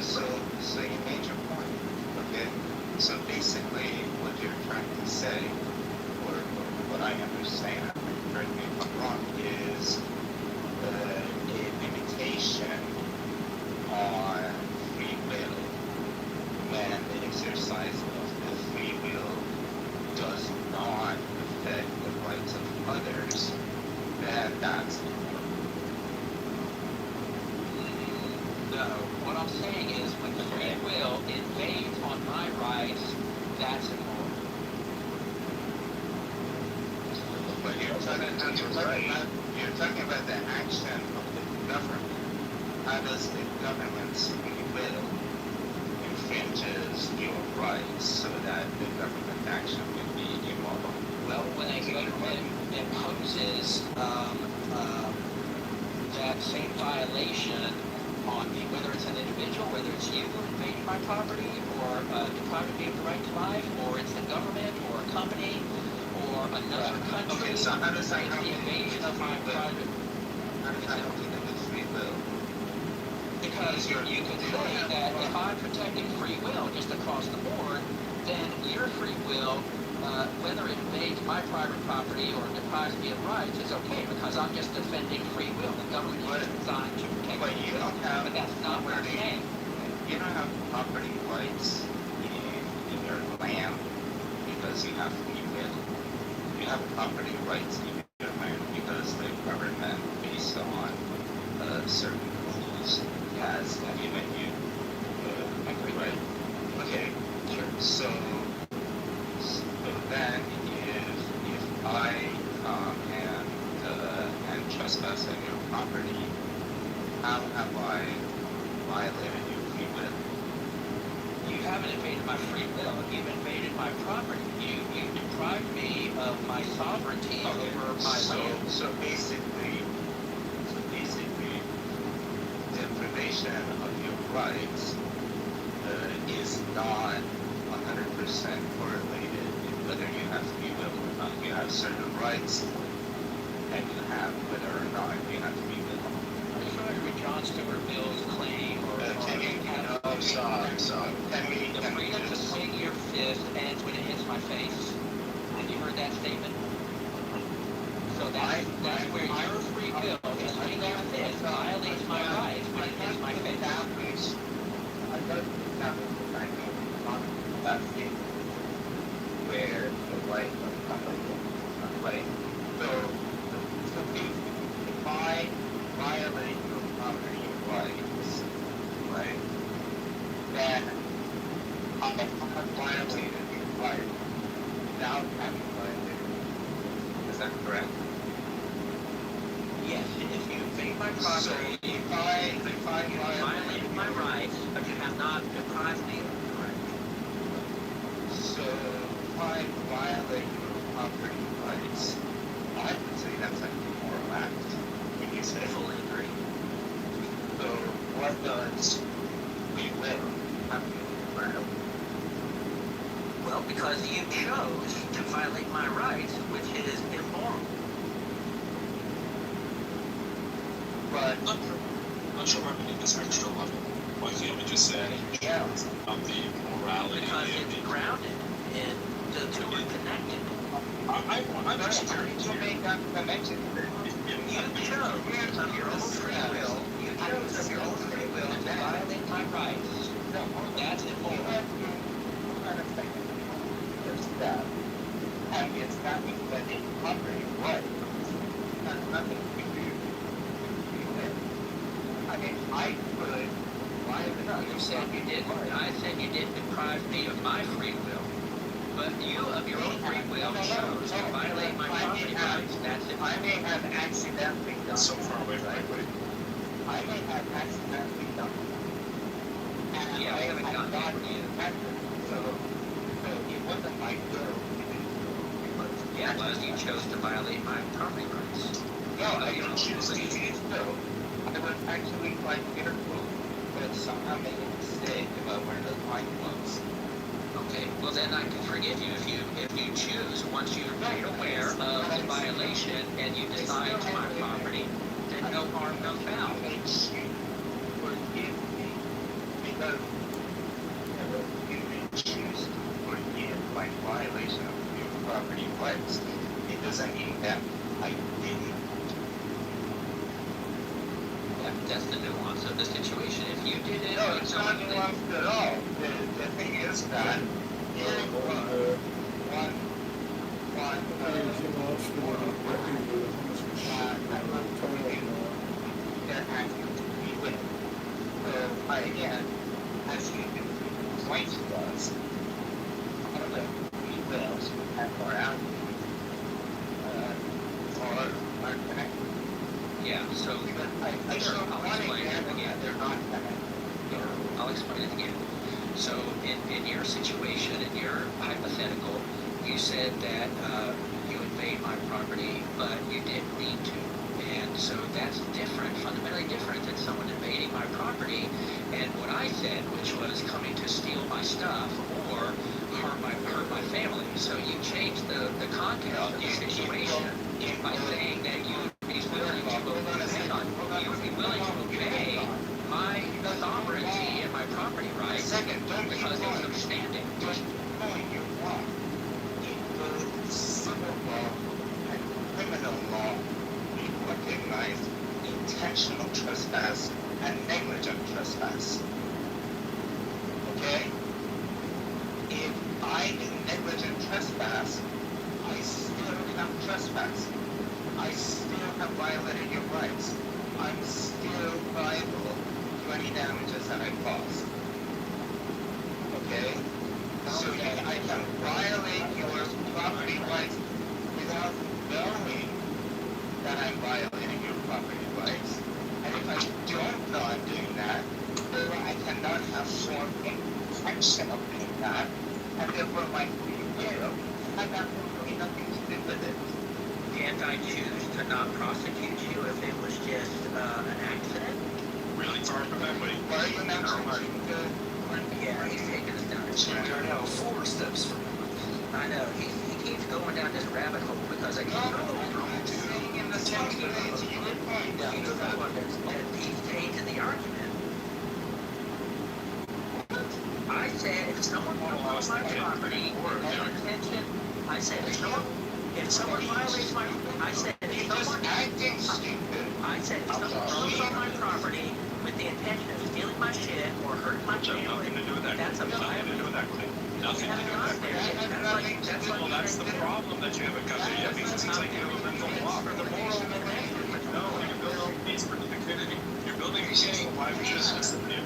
So you made your point. Okay. So basically, what you're trying to say, or what I understand, correct me if I'm wrong, is a limitation on free will when the exercise of the free will does not affect the rights of others, then that's No. What I'm saying is when free will invades on my rights, that's immoral. what you're talking about the action of the government. How does the government's will infringes your rights so that the government action will be immoral? Well, when a government imposes that same violation on me, whether it's an individual, whether it's you invading my property, or depriving me of the right to life, or it's the government, or a company, or another country, Okay, so how does that it's the invasion of my private. How does that have to do with free will? Because you can say that if I'm protecting free will just across the board, then your free will, whether it invades my private property or deprives me of rights, is okay because I'm just defending free will. The government is designed to protect free will, but that's not what I'm saying. You don't have property rights in your land because you have free will. You have property rights in your land because the government, based on certain rules, has given you right? Okay, sure. So then if I come and trespass on your property, how have I violated your free will? You haven't invaded my free will. You've invaded my property. You deprived me of my sovereignty over my land. So basically, deprivation of your rights is not 100% correlated with whether you have free will or not. You have certain rights, and you have whether or not you have free will. Are you familiar with John Stuart Mill's claim The freedom to swing your fist ends when it hits my face? Have you heard that statement? So that's where your free will to swing your fist violates my rights when it hits my face. Where the right of property is not right. So if I violate your property rights, right, then I have violated your right without having violated it. Is that correct? Yes, if you invade my property, So if I violated my rights, but you have not deprived me of the right. So if I violate your property rights, I would say that's like a moral act. When you say Fully agree. so, what does free will have to do with freedom? Well, because you chose to violate my rights, which is immoral. But Not sure why we need this extra level. Why can't we just say of the morality Because of it's grounded in the two are connected. I'm just curious to here. make that connection. You chose of your own free will. You chose of your own free will to violate my rights. That's immoral. And it's not because it's property right. That's nothing to do with free will. I mean, I could violate. No, you said you didn't. I said you didn't deprive me of my free will. But you, of your own free will, chose to violate my property rights. That's it. I may have accidentally done So far away from equity. I may have accidentally done and Yeah, we haven't gotten got there yet. So it wasn't my will. Yeah, well, you chose to violate my property rights. No, I didn't choose to do so. I was actually quite careful, but somehow made a mistake about where the line was. Okay, well then I can forgive you if you choose, once you're made aware of the violation and you decide to my property, then no harm, no foul. Forgive me, because you may choose to forgive my violation of your property rights. It doesn't mean that I didn't. That's the nuance of the situation. If you did it, No, it's not nuanced at all. The thing is that again, as you can explain to us, one of the free wills have morality. So I'll explain it again. They're not I'll explain it again. So in your situation, in your hypothetical, you said that you invade my property, but you didn't need to. And so that's different, fundamentally different than someone invading my property and what I said, which was coming to steal my stuff or hurt my family. So you changed the context of the situation by saying that you would be willing to obey my sovereignty and my property rights because it was understanding. You're wrong. In the civil law and criminal law, we recognize intentional trespass and negligent trespass. Okay? If I do negligent trespass, I still have trespass. I still have violated your rights. I'm still liable to any damages that I caused. Okay? So I can violate your property rights without knowing that I'm violating your property rights. And if I don't know I'm doing that, then I cannot have sworn intention of doing that, and therefore my free will has absolutely nothing to do with it. Can't I choose to not prosecute you if it was just an accident? Really far from equity. Why are you not choosing to? Yeah, he's taking us down this rabbit You're now 4 steps from I know, he keeps going down this rabbit hole because I keep I'm saying in the sense that it's your point. Yeah, and he's changing the argument. I said if someone violates my property or their intention, I said if someone violates my, I said if someone, acting stupid. I said if someone goes on my property with the intention of stealing my shit or hurting my family, Nothing to do with that. that's a Nothing to do with that. Nothing to do with that. Well, that's the problem that you haven't got there yet because it's like you have a mental block. No, you're building peace for stupidity. You're building a case of why we should system here.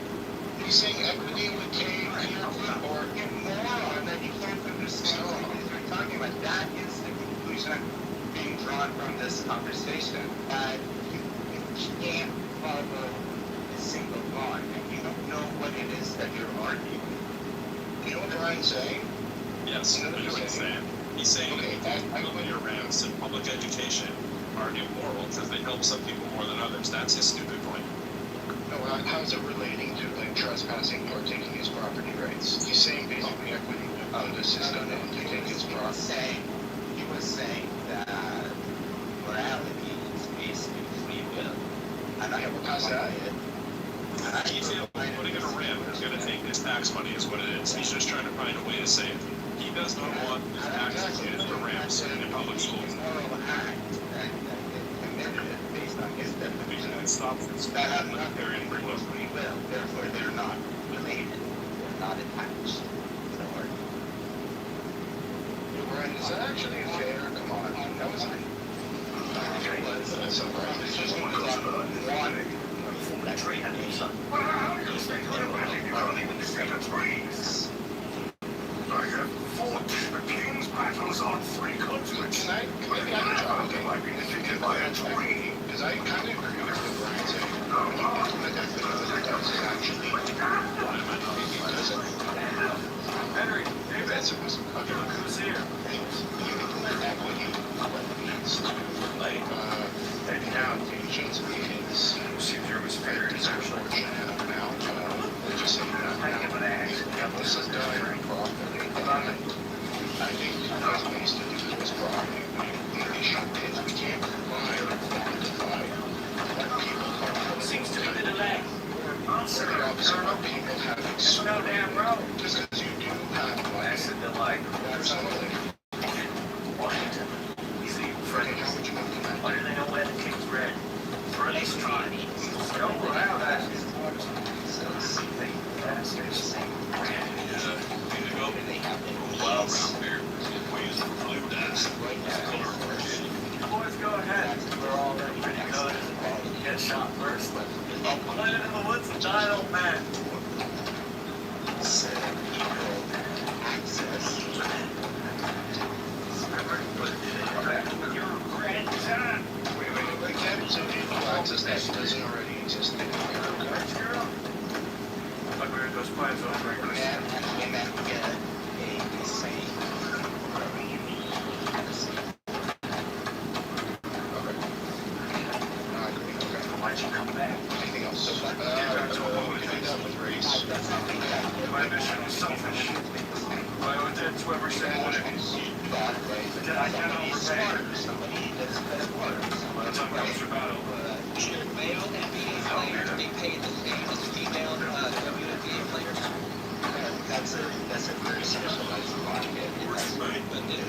You're saying equity would take Or moron that you can't understand what you're talking about. That is the conclusion being drawn from this conversation. That you can't follow a single law and you don't know what it is that you're arguing. You know what Ryan's saying? Yes, You know that's what he's saying. He's saying that building your ramps and public education are immoral because they help some people more than others. That's his stupid point. No, how's it relating to like trespassing or taking his property rights? He's saying basically equity of the system to take his property. He was saying that morality is basically free will. And I will How's that? He feels putting in a ramp is going to take his tax money is what it is. He's just trying to find a way to say it. He does not want his taxes used for ramps in public schools. Moral act and committed it based on his definition. It stops his That has not libertarian free will. free will. Therefore, they're not related. They're not attached. Ryan, is that actually fair? Come on. That was that's all right. It's just one Well, how do you stay clear when you don't even see the trees? I have fought the king's battles on 3 continents. Can I maybe I can talk Nothing like being defeated by a tree. because I kind of agree with what Ryan's saying. Implement equity, but it doesn't actually. It doesn't. Henry, That's a who's here? you implement equity, what it means to like now patients is a disproportionate amount of just saying that this is done properly. I think there's ways to do this properly. The issue is we can't provide or quantify what people are. Seems to be the delay. The opposite of what people have There's no damn road. just because you do have That's the delay. or something. Washington. You see, Freddie, how would you implement why do they know where the king's red? Or at least try. Don't allow that. Boys, go ahead. We're all ready to go. Get shot first. I'll play it in the woods and giant old man. access to why'd you come back? Anything else? With race. My mission was selfish. I owed it to every single one of you. I cannot repay. That's uncultured battle. Should male NBA players be paid the same as female WNBA players? That's a very specialized market. But it's the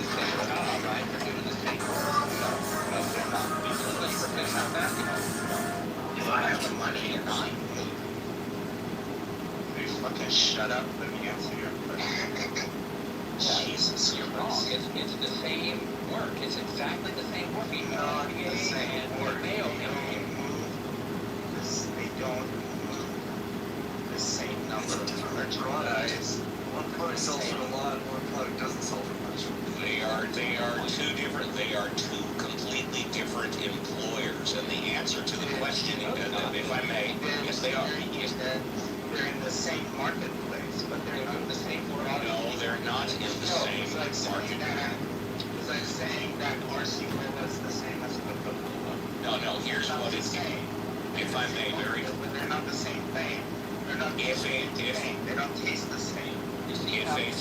same job, right? They're doing the same work. No, they're not. Unless professional basketball. If I have the money and I move, you fucking shut up and answer your question. Jesus You're wrong. It's the same work. It's exactly the same work. Not NBA the same and work. male They NBA. don't move the same number of merchandise. One product sells for a lot, one product doesn't sell for much. They are two completely different employers, and the answer to the question, if I may, yes they are. They're in the same marketplace, but they're not the same product. No, they're not in the same market. It's like saying that RC Cola is the same as Coca-Cola. No, here's what it's saying. If I may, very. But they're not the same thing. They're not the same thing. They don't taste the same. If a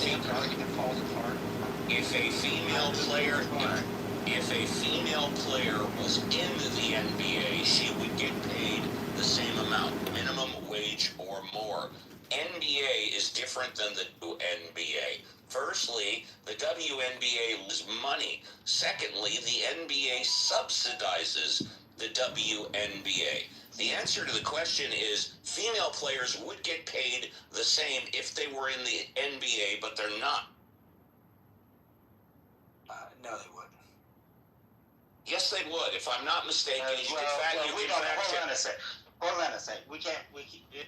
female player was in the NBA, she would get paid the same amount, minimum wage or more. NBA is different than the WNBA. Firstly, the WNBA loses money. Secondly, the NBA subsidizes the WNBA. The answer to the question is female players would get paid the same if they were in the NBA, but they're not. No, they wouldn't. Yes, they would. If I'm not mistaken, you can fact check. Hold on a second.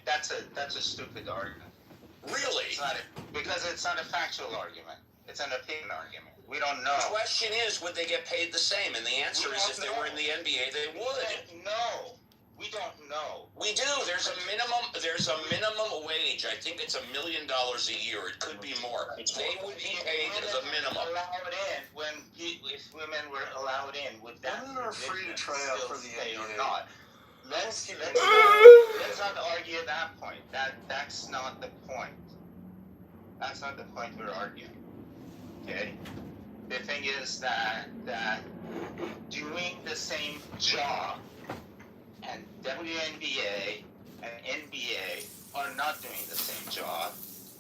That's a stupid argument. Really? Because it's not a factual argument. It's an opinion argument. We don't know. The question is, would they get paid the same? And the answer is, if they were in the NBA, they would. No. We don't know. We do. There's a minimum wage. I think it's $1 million a year. It could be more. They would be paid the minimum. Allowed in if women were allowed in, would that women are free to try out for the NBA or not? Let's not argue that point. That's not the point. That's not the point we're arguing. Okay. The thing is that doing the same job, and WNBA and NBA are not doing the same job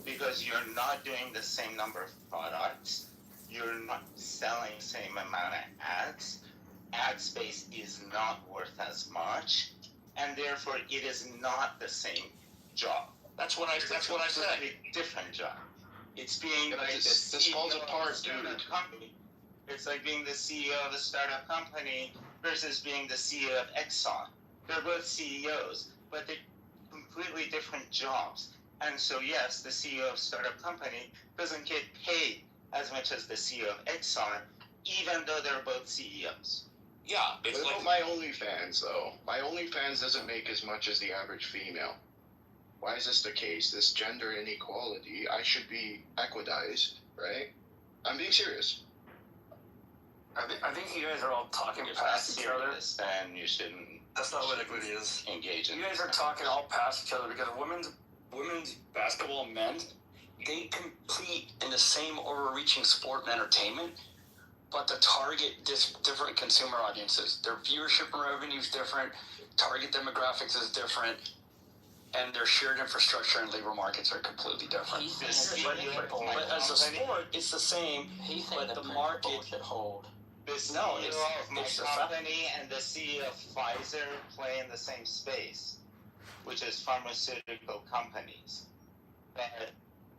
because you're not doing the same number of products. You're not selling the same amount of ads. Ad space is not worth as much, and therefore it is not the same job. That's what I said. It's a different job. It's being like this falls apart, dude. Company. It's like being the CEO of a startup company versus being the CEO of Exxon. They're both CEOs, but they're completely different jobs. And so, yes, the CEO of a startup company doesn't get paid as much as the CEO of Exxon, even though they're both CEOs. Yeah, it's what like about my OnlyFans, though? My OnlyFans doesn't make as much as the average female. Why is this the case? This gender inequality, I should be equidized, right? I'm being serious. I think you guys are all talking past each other. Then you shouldn't. That's not what equity is. Engage in. You guys are talking all past each other because women's basketball and men's, they compete in the same overreaching sport and entertainment, but the target different consumer audiences. Their viewership and revenue is different. Target demographics is different. And their shared infrastructure and labor markets are completely different. But as a sport, it's the same. But the market should hold. The CEO of my company and the CEO of Pfizer play in the same space, which is pharmaceutical companies. But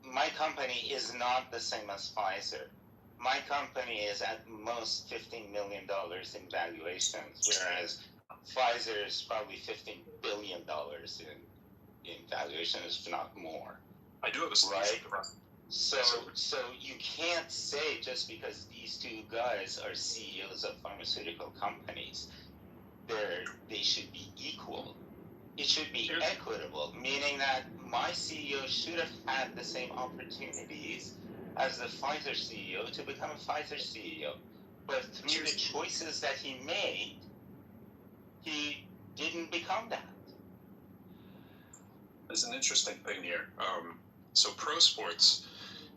my company is not the same as Pfizer. My company is at most $15 million in valuations, whereas Pfizer is probably $15 billion in valuation, if not more. I do have a solution. Right? So you can't say just because these two guys are CEOs of pharmaceutical companies, they should be equal. It should be equitable, meaning that my CEO should have had the same opportunities as the Pfizer CEO to become a Pfizer CEO. But through the choices that he made, he didn't become that. There's an interesting thing here. So pro sports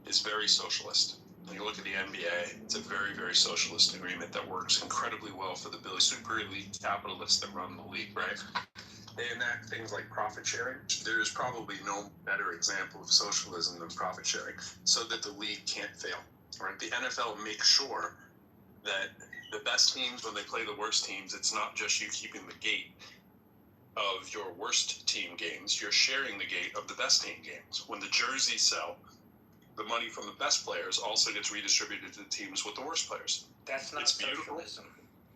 is very socialist. When you look at the NBA, it's a very, very socialist agreement that works incredibly well for the super elite capitalists that run the league, right? They enact things like profit sharing. There is probably no better example of socialism than profit sharing, so that the league can't fail, right? The NFL makes sure that the best teams, when they play the worst teams, it's not just you keeping the gate of your worst team games, you're sharing the gate of the best team games. When the jerseys sell, the money from the best players also gets redistributed to the teams with the worst players. That's not socialism.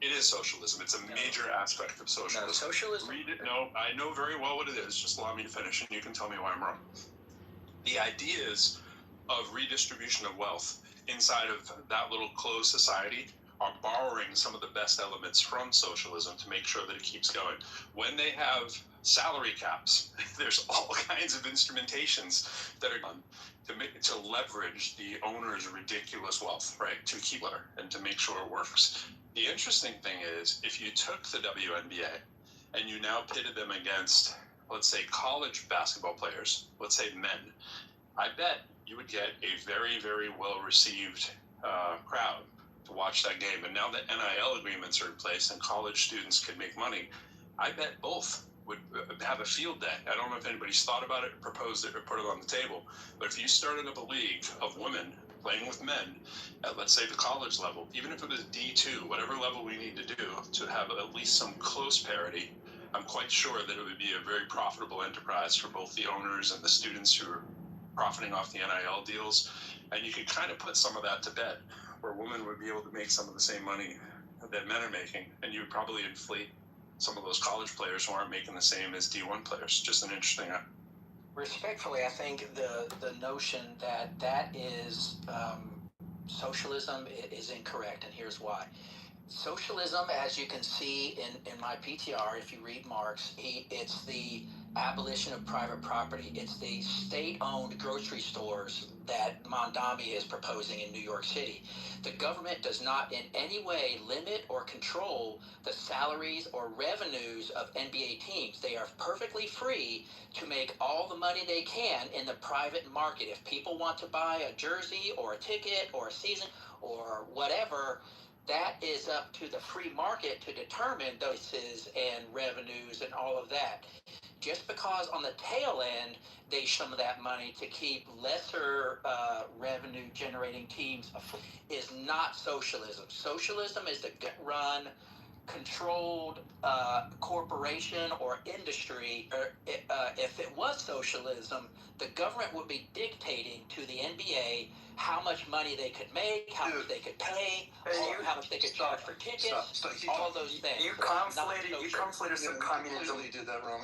It is socialism. It's a major aspect of socialism. No, socialism? No, I know very well what it is. Just allow me to finish, and you can tell me why I'm wrong. The ideas of redistribution of wealth inside of that little closed society are borrowing some of the best elements from socialism to make sure that it keeps going. When they have salary caps, there's all kinds of instrumentations that are done to leverage the owner's ridiculous wealth, right? To keep it and to make sure it works. The interesting thing is, if you took the WNBA and you now pitted them against, let's say, college basketball players, let's say men, I bet you would get a very, very well-received crowd to watch that game. And now that NIL agreements are in place and college students can make money, I bet both would have a field day. I don't know if anybody's thought about it, proposed it, or put it on the table, but if you started up a league of women playing with men at, let's say, the college level, even if it was D2, whatever level we need to do to have at least some close parity, I'm quite sure that it would be a very profitable enterprise for both the owners and the students who are profiting off the NIL deals. And you could kind of put some of that to bed, where women would be able to make some of the same money that men are making, and you would probably inflate some of those college players who aren't making the same as D1 players. Just an interesting. Respectfully, I think the notion that is socialism is incorrect, and here's why. Socialism, as you can see in my PTR, if you read Marx, it's the abolition of private property. It's the state-owned grocery stores that Mondami is proposing in New York City. The government does not in any way limit or control the salaries or revenues of NBA teams. They are perfectly free to make all the money they can in the private market. If people want to buy a jersey or a ticket or a season or whatever, that is up to the free market to determine doses and revenues and all of that. Just because on the tail end they some of that money to keep lesser revenue generating teams is not socialism. Socialism is the gut-run, controlled corporation or industry. If it was socialism, the government would be dictating to the NBA how much money they could make, how much they could pay, how much they could charge for tickets, all of those things. You conflated some communism. You did that wrong.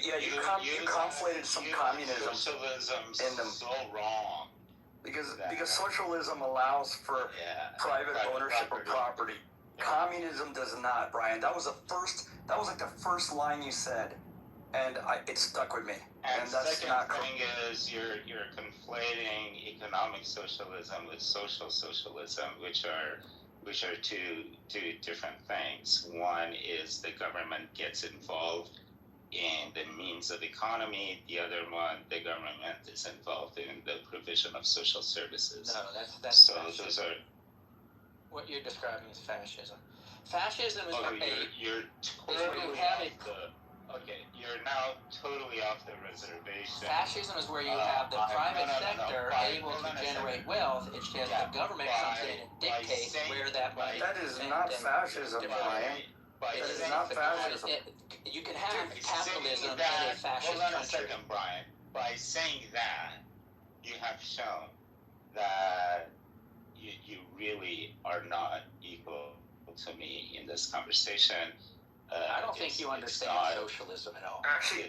You conflated some communism. Socialism's in them. so wrong. Because socialism allows for private ownership of property. Communism does not, Brian. That was like the first line you said, and it stuck with me. And that's second not thing is you're conflating economic socialism with social socialism, which are two different things. One is the government gets involved in the means of economy. The other one, the government is involved in the provision of social services. No, that's so fascism. Those are what you're describing is fascism. Fascism is you're totally you're now totally off the reservation. Fascism is where you have the private sector able to generate wealth. It's just the government comes in and dictates where that money. That is not fascism, Brian. That is not fascism. You can have capitalism in a fascist country. Hold on a country. second, Brian. By saying that, you have shown that you really are not equal to me in this conversation. I don't think you understand socialism at all. Actually,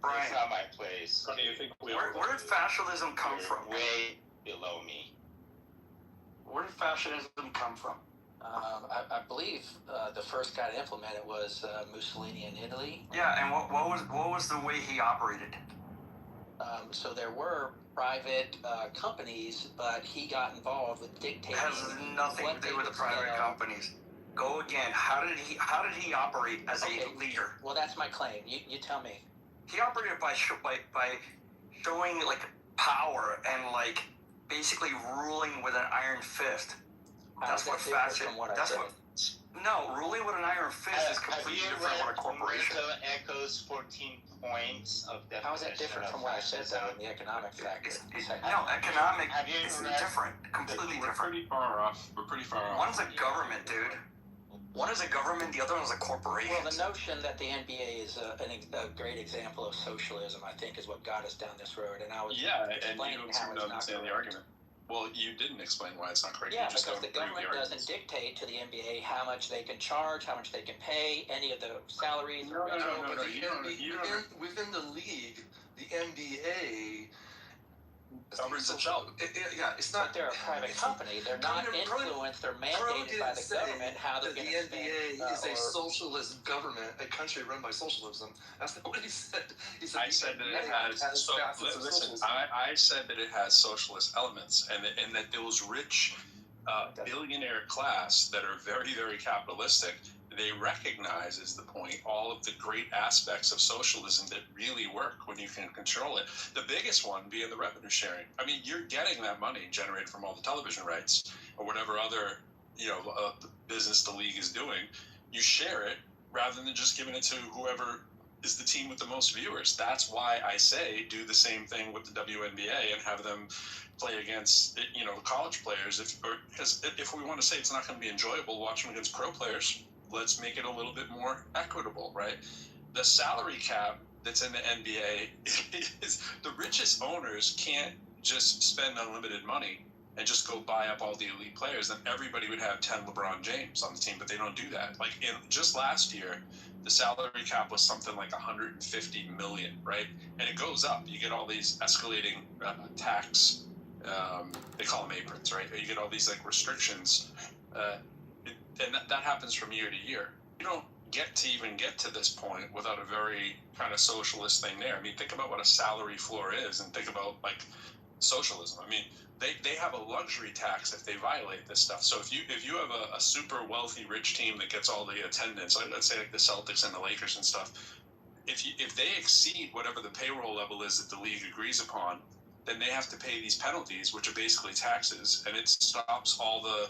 Brian, it's not my place. How do you think where did fascism come from? Way below me. Where did fascism come from? I believe the first guy to implement it was Mussolini in Italy. Yeah, and what was the way he operated? So there were private companies, but he got involved with dictating. It has nothing to do with the private companies. Go again. How did he operate as a leader? Well, that's my claim. You tell me. He operated by showing like power and like basically ruling with an iron fist. That's what fascist. No, ruling with an iron fist is completely different from a corporation. Echo's 14 points of definition. How is that different from what I said though in the economic factor? No, economic is different, completely different. We're pretty far off. One's a government, dude. One is a government, the other one's a corporation. Well, the notion that the NBA is a great example of socialism, I think, is what got us down this road. And I was explaining how it's not understand the argument. Well, you didn't explain why it's not correct. Yeah, because the government doesn't dictate to the NBA how much they can charge, how much they can pay, any of the salaries. No. Within the league, the NBA governs itself. It's not. But they're a private company. They're not influenced. They're mandated by the government how they're going to spend. The NBA is a socialist government, a country run by socialism. That's not what he said. He said I said that it has. Listen, I said that it has socialist elements, and that those rich billionaire class that are very, very capitalistic, they recognize, is the point, all of the great aspects of socialism that really work when you can control it. The biggest one being the revenue sharing. I mean, you're getting that money generated from all the television rights or whatever other business the league is doing. You share it rather than just giving it to whoever is the team with the most viewers. That's why I say do the same thing with the WNBA and have them play against the college players. Because if we want to say it's not going to be enjoyable watching against pro players, let's make it a little bit more equitable, right? The salary cap that's in the NBA is the richest owners can't just spend unlimited money and just go buy up all the elite players. Then everybody would have 10 LeBron James on the team, but they don't do that. Like just last year, the salary cap was something like 150 million, right? And it goes up. You get all these escalating tax, they call them aprons, right? You get all these like restrictions, and that happens from year to year. You don't get to this point without a very kind of socialist thing there. I mean, think about what a salary floor is, and think about like socialism. I mean, they have a luxury tax if they violate this stuff. So if you have a super wealthy rich team that gets all the attendance, like let's say like the Celtics and the Lakers and stuff, if they exceed whatever the payroll level is that the league agrees upon, then they have to pay these penalties, which are basically taxes, and it stops all the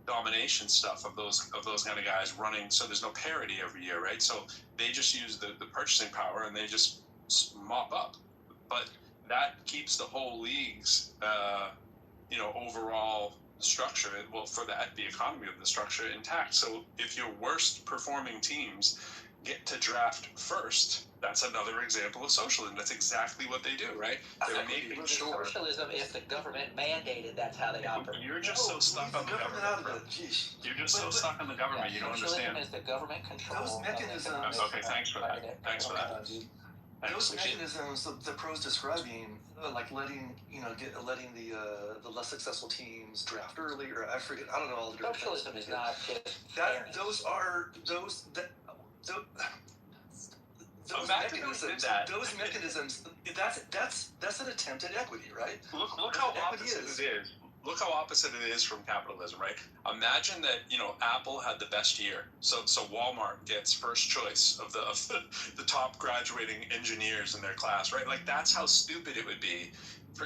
domination stuff of those kind of guys running. So there's no parity every year, right? So they just use the purchasing power and they just mop up. But that keeps the whole league's overall structure, for the economy of the structure intact. So if your worst performing teams get to draft first, that's another example of socialism. That's exactly what they do, right? They're making sure. Socialism is the government mandated. That's how they operate. You're just so stuck on the government. You're just so stuck on the government. You don't understand. Socialism is the government control. Those mechanisms. Okay, thanks for that. Those mechanisms the pro's describing, like letting the less successful teams draft early, or I forget. I don't know all the different. Socialism is not just that. Those mechanisms. That's an attempt at equity, right? Look how opposite it is. Look how opposite it is from capitalism, right? Imagine that Apple had the best year, so Walmart gets first choice of the top graduating engineers in their class, right? Like that's how stupid it would be.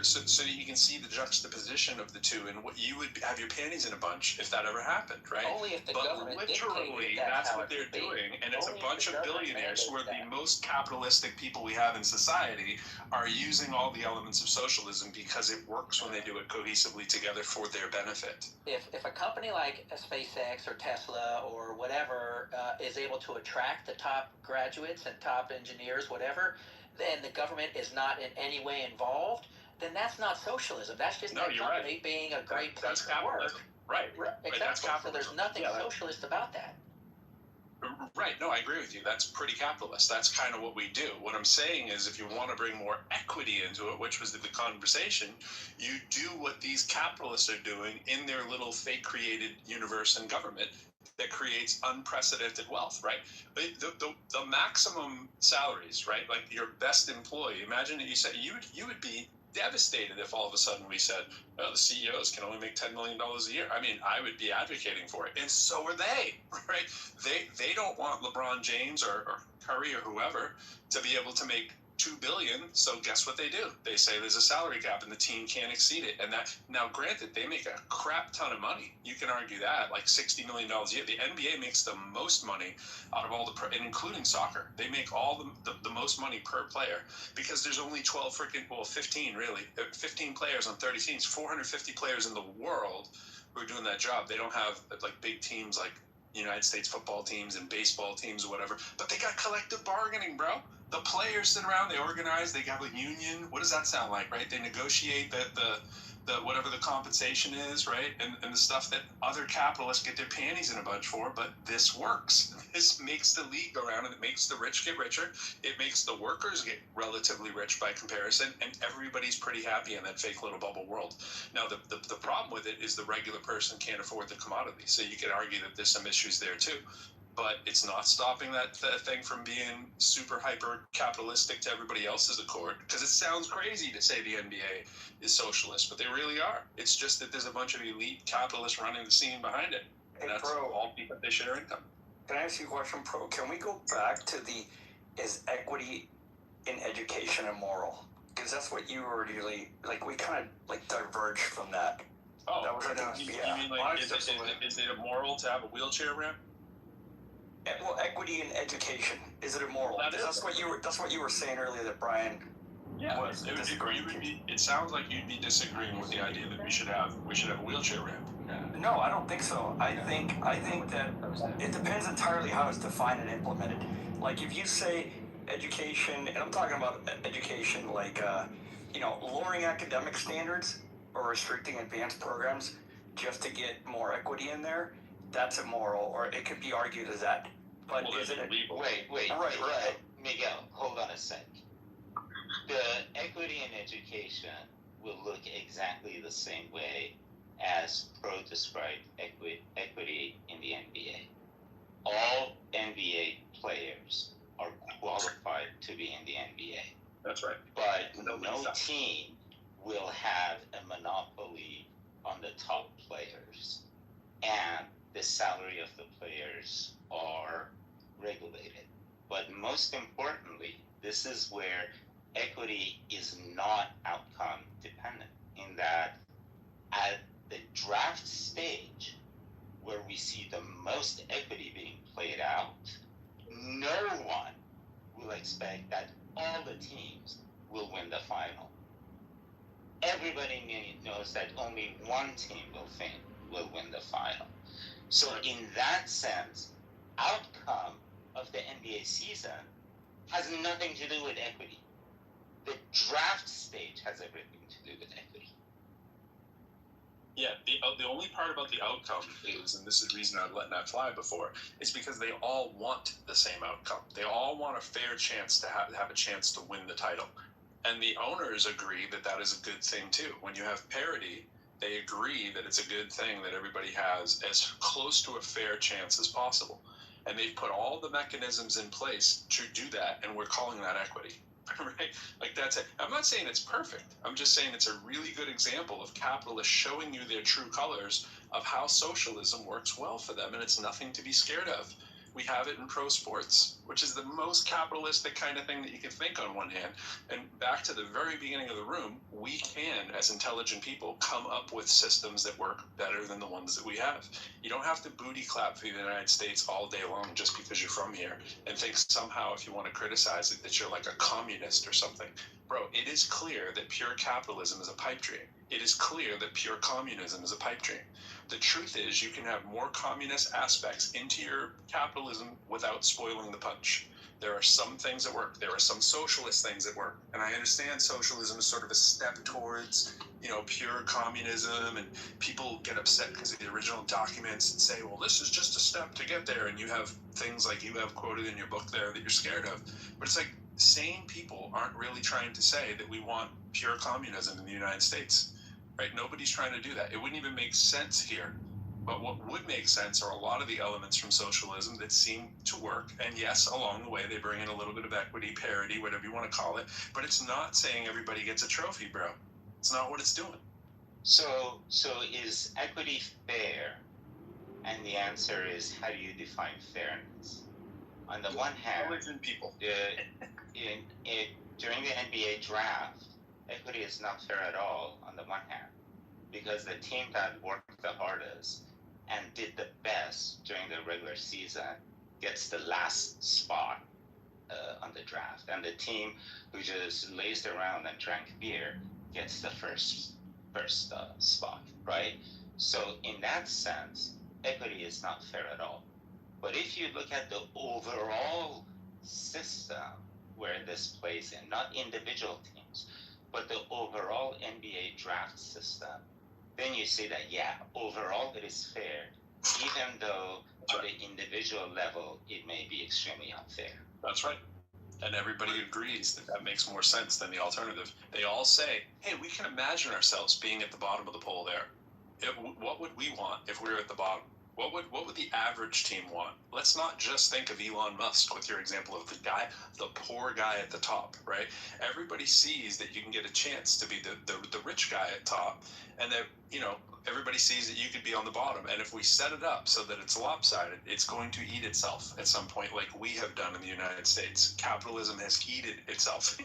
So you can see the juxtaposition of the two, and what you would have your panties in a bunch if that ever happened, right? Only if the government literally, that's what they're doing, and it's a bunch of billionaires who are the most capitalistic people we have in society are using all the elements of socialism because it works when they do it cohesively together for their benefit. If a company like SpaceX or Tesla or whatever is able to attract the top graduates and top engineers, whatever, then the government is not in any way involved, then that's not socialism. That's just that company being a great place to work. Right. Exactly. So there's nothing socialist about that. Right. No, I agree with you. That's pretty capitalist. That's kind of what we do. What I'm saying is if you want to bring more equity into it, which was the conversation, you do what these capitalists are doing in their little fake created universe and government that creates unprecedented wealth, right? The maximum salaries, right? Like your best employee, imagine that you said you would be devastated if all of a sudden we said, oh, the CEOs can only make $10 million a year. I mean, I would be advocating for it, and so are they, right? They don't want LeBron James or Curry or whoever to be able to make $2 billion. So guess what they do? They say there's a salary cap and the team can't exceed it. And that, now granted, they make a crap ton of money. You can argue that, like $60 million a year. The NBA makes the most money out of all the, and including soccer. They make all the most money per player because there's only 15 really, 15 players on 30 teams, 450 players in the world who are doing that job. They don't have like big teams like United States football teams and baseball teams or whatever, but they got collective bargaining, bro. The players sit around, they organize, they have a union. What does that sound like, right? They negotiate the whatever the compensation is, right? And the stuff that other capitalists get their panties in a bunch for, but this works. This makes the league go around, and it makes the rich get richer. It makes the workers get relatively rich by comparison, and everybody's pretty happy in that fake little bubble world. Now, the problem with it is the regular person can't afford the commodity. So you could argue that there's some issues there too. But it's not stopping that thing from being super hyper capitalistic to everybody else's accord, because it sounds crazy to say the NBA is socialist, but they really are. It's just that there's a bunch of elite capitalists running the scene behind it. And that's all because they share income. Can I ask you a question, Pro? Can we go back to is equity in education immoral? Because that's what you were really, like, we kind of, like, diverged from that. Oh, that was, you mean like, is it immoral to have a wheelchair ramp? Well, equity in education, is it immoral? Well, that's what you were saying earlier that Brian was disagreeing. It sounds like you'd be disagreeing with the idea that we should have a wheelchair ramp. No, I don't think so. I think that it depends entirely how it's defined and implemented. Like if you say education, and I'm talking about education like lowering academic standards or restricting advanced programs just to get more equity in there, that's immoral, or it could be argued as that. But well, is it illegal? Wait. Right. Miguel, hold on a sec. The equity in education will look exactly the same way as Pro described equity in the NBA. All NBA players are qualified to be in the NBA. That's right. But no team will have a monopoly on the top players. And the salary of the players are regulated. But most importantly, this is where equity is not outcome dependent, in that at the draft stage, where we see the most equity being played out, no one will expect that all the teams will win the final. Everybody knows that only one team will win the final. So in that sense, outcome of the NBA season has nothing to do with equity. The draft stage has everything to do with equity. Yeah, the only part about the outcome is, and this is the reason I've let that fly before, is because they all want the same outcome. They all want a fair chance to have a chance to win the title. And the owners agree that that is a good thing too. When you have parity, they agree that it's a good thing that everybody has as close to a fair chance as possible. And they've put all the mechanisms in place to do that, and we're calling that equity. Right? Like that's it. I'm not saying it's perfect. I'm just saying it's a really good example of capitalists showing you their true colors of how socialism works well for them, and it's nothing to be scared of. We have it in pro sports, which is the most capitalistic kind of thing that you can think on one hand. And back to the very beginning of the room, we can, as intelligent people, come up with systems that work better than the ones that we have. You don't have to booty clap for the United States all day long just because you're from here and think somehow if you want to criticize it that you're like a communist or something. Bro, it is clear that pure capitalism is a pipe dream. It is clear that pure communism is a pipe dream. The truth is you can have more communist aspects into your capitalism without spoiling the punch. There are some things that work. There are some socialist things that work. And I understand socialism is sort of a step towards, pure communism, and people get upset because of the original documents and say, well, this is just a step to get there. And you have things like you have quoted in your book there that you're scared of. But it's like sane people aren't really trying to say that we want pure communism in the United States. Right? Nobody's trying to do that. It wouldn't even make sense here. But what would make sense are a lot of the elements from socialism that seem to work. And yes, along the way, they bring in a little bit of equity, parity, whatever you want to call it. But it's not saying everybody gets a trophy, bro. It's not what it's doing. So is equity fair? And the answer is, how do you define fairness? On the one hand, people. During the NBA draft, equity is not fair at all on the one hand, because the team that worked the hardest and did the best during the regular season gets the last spot on the draft, and the team who just lazed around and drank beer gets the first spot, right? So in that sense, equity is not fair at all. But if you look at the overall system where this plays in, not individual teams, but the overall NBA draft system, then you see that, yeah, overall it is fair, even though at the individual level it may be extremely unfair. That's right. And everybody agrees that makes more sense than the alternative. They all say, hey, we can imagine ourselves being at the bottom of the poll there. What would we want if we were at the bottom? What would the average team want? Let's not just think of Elon Musk with your example of the poor guy at the top, right? Everybody sees that you can get a chance to be the rich guy at top, and that, everybody sees that you could be on the bottom. And if we set it up so that it's lopsided, it's going to eat itself at some point, like we have done in the United States. Capitalism has eaten itself.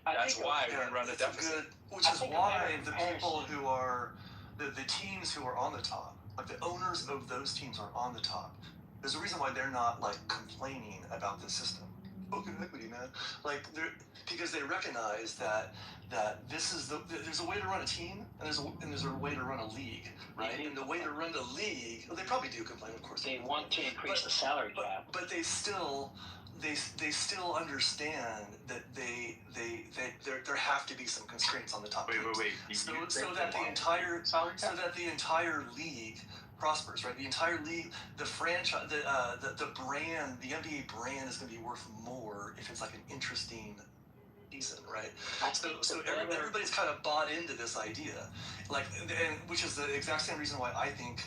That's why we run a deficit. Which is why the people who are the teams who are on the top, like the owners of those teams are on the top. There's a reason why they're not like complaining about the system. Open equity, man. Like because they recognize that this is there's a way to run a team and there's a way to run a league, right? And the way to run the league, well, they probably do complain, of course. They want to increase the salary cap, but they still understand that there have to be some constraints on the top. Wait. So that the entire league prospers, right? The entire league, the franchise, the brand, the NBA brand is going to be worth more if it's like an interesting season, right? So everybody's kind of bought into this idea, and which is the exact same reason why I think.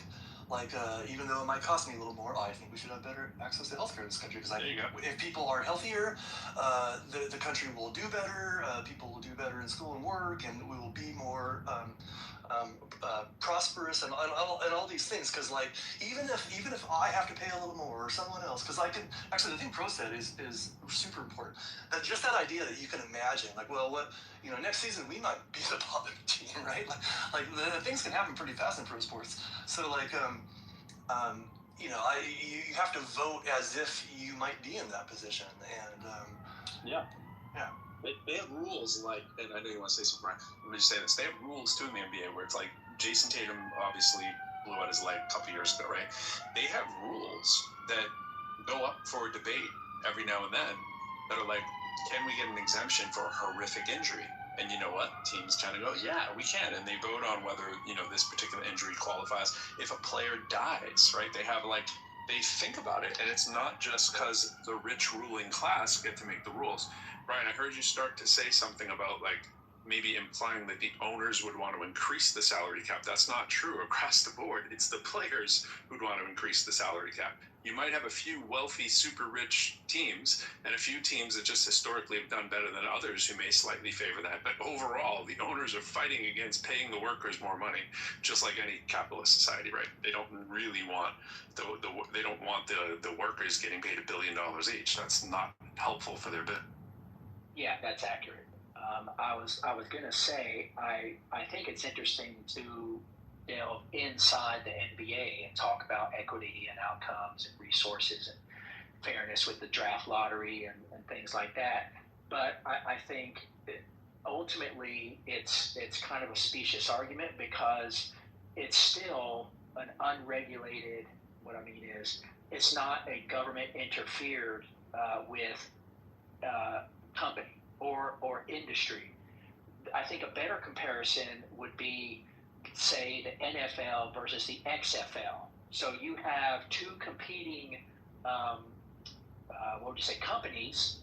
Even though it might cost me a little more, I think we should have better access to healthcare in this country, because if people are healthier, the country will do better, people will do better in school and work, and we will be more prosperous and all these things. Because even if I have to pay a little more or someone else, because I can actually, the thing Pro said is super important. That just that idea that you can imagine, next season we might be the bottom team, right? The things can happen pretty fast in pro sports. So you have to vote as if you might be in that position, and yeah. They have rules, and I know you want to say something, Brian. Let me just say this. They have rules, too, in the NBA where it's like Jason Tatum obviously blew out his leg a couple years ago, right? They have rules that go up for debate every now and then that are like, can we get an exemption for a horrific injury? And you know what? Teams kind of go, yeah, we can. And they vote on whether, this particular injury qualifies. If a player dies, right, they have they think about it. And it's not just because the rich ruling class get to make the rules. Brian, I heard you start to say something about maybe implying that the owners would want to increase the salary cap. That's not true across the board. It's the players who'd want to increase the salary cap. You might have a few wealthy, super rich teams and a few teams that just historically have done better than others who may slightly favor that. But overall, the owners are fighting against paying the workers more money, just like any capitalist society, right? They don't really want the workers getting paid $1 billion each. That's not helpful for their bid. Yeah, that's accurate. I was gonna say I think it's interesting to delve inside the NBA and talk about equity and outcomes and resources and fairness with the draft lottery and things like that. But I think ultimately it's kind of a specious argument, because it's still an unregulated. What I mean is, it's not a government interfered with company or industry. I think a better comparison would be, say, the NFL versus the XFL. So you have two competing, companies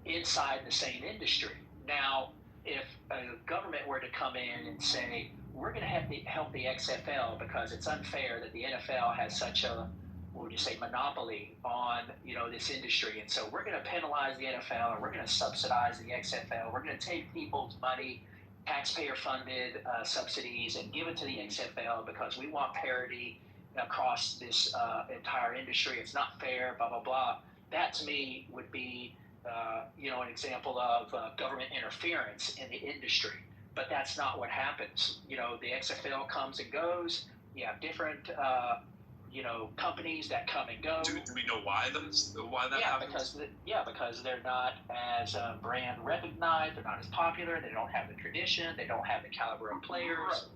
inside the same industry. Now, if a government were to come in and say, we're going to have to help the XFL because it's unfair that the NFL has such a, what would you say, monopoly on, this industry. And so we're going to penalize the NFL, and we're going to subsidize the XFL. We're going to take people's money, taxpayer-funded subsidies, and give it to the XFL because we want parity across this entire industry. It's not fair, blah, blah, blah. That, to me, would be, an example of government interference in the industry. But that's not what happens. The XFL comes and goes. You have different, companies that come and go. Do we know why that happens? Because they're not as brand recognized. They're not as popular. They don't have the tradition. They don't have the caliber of players.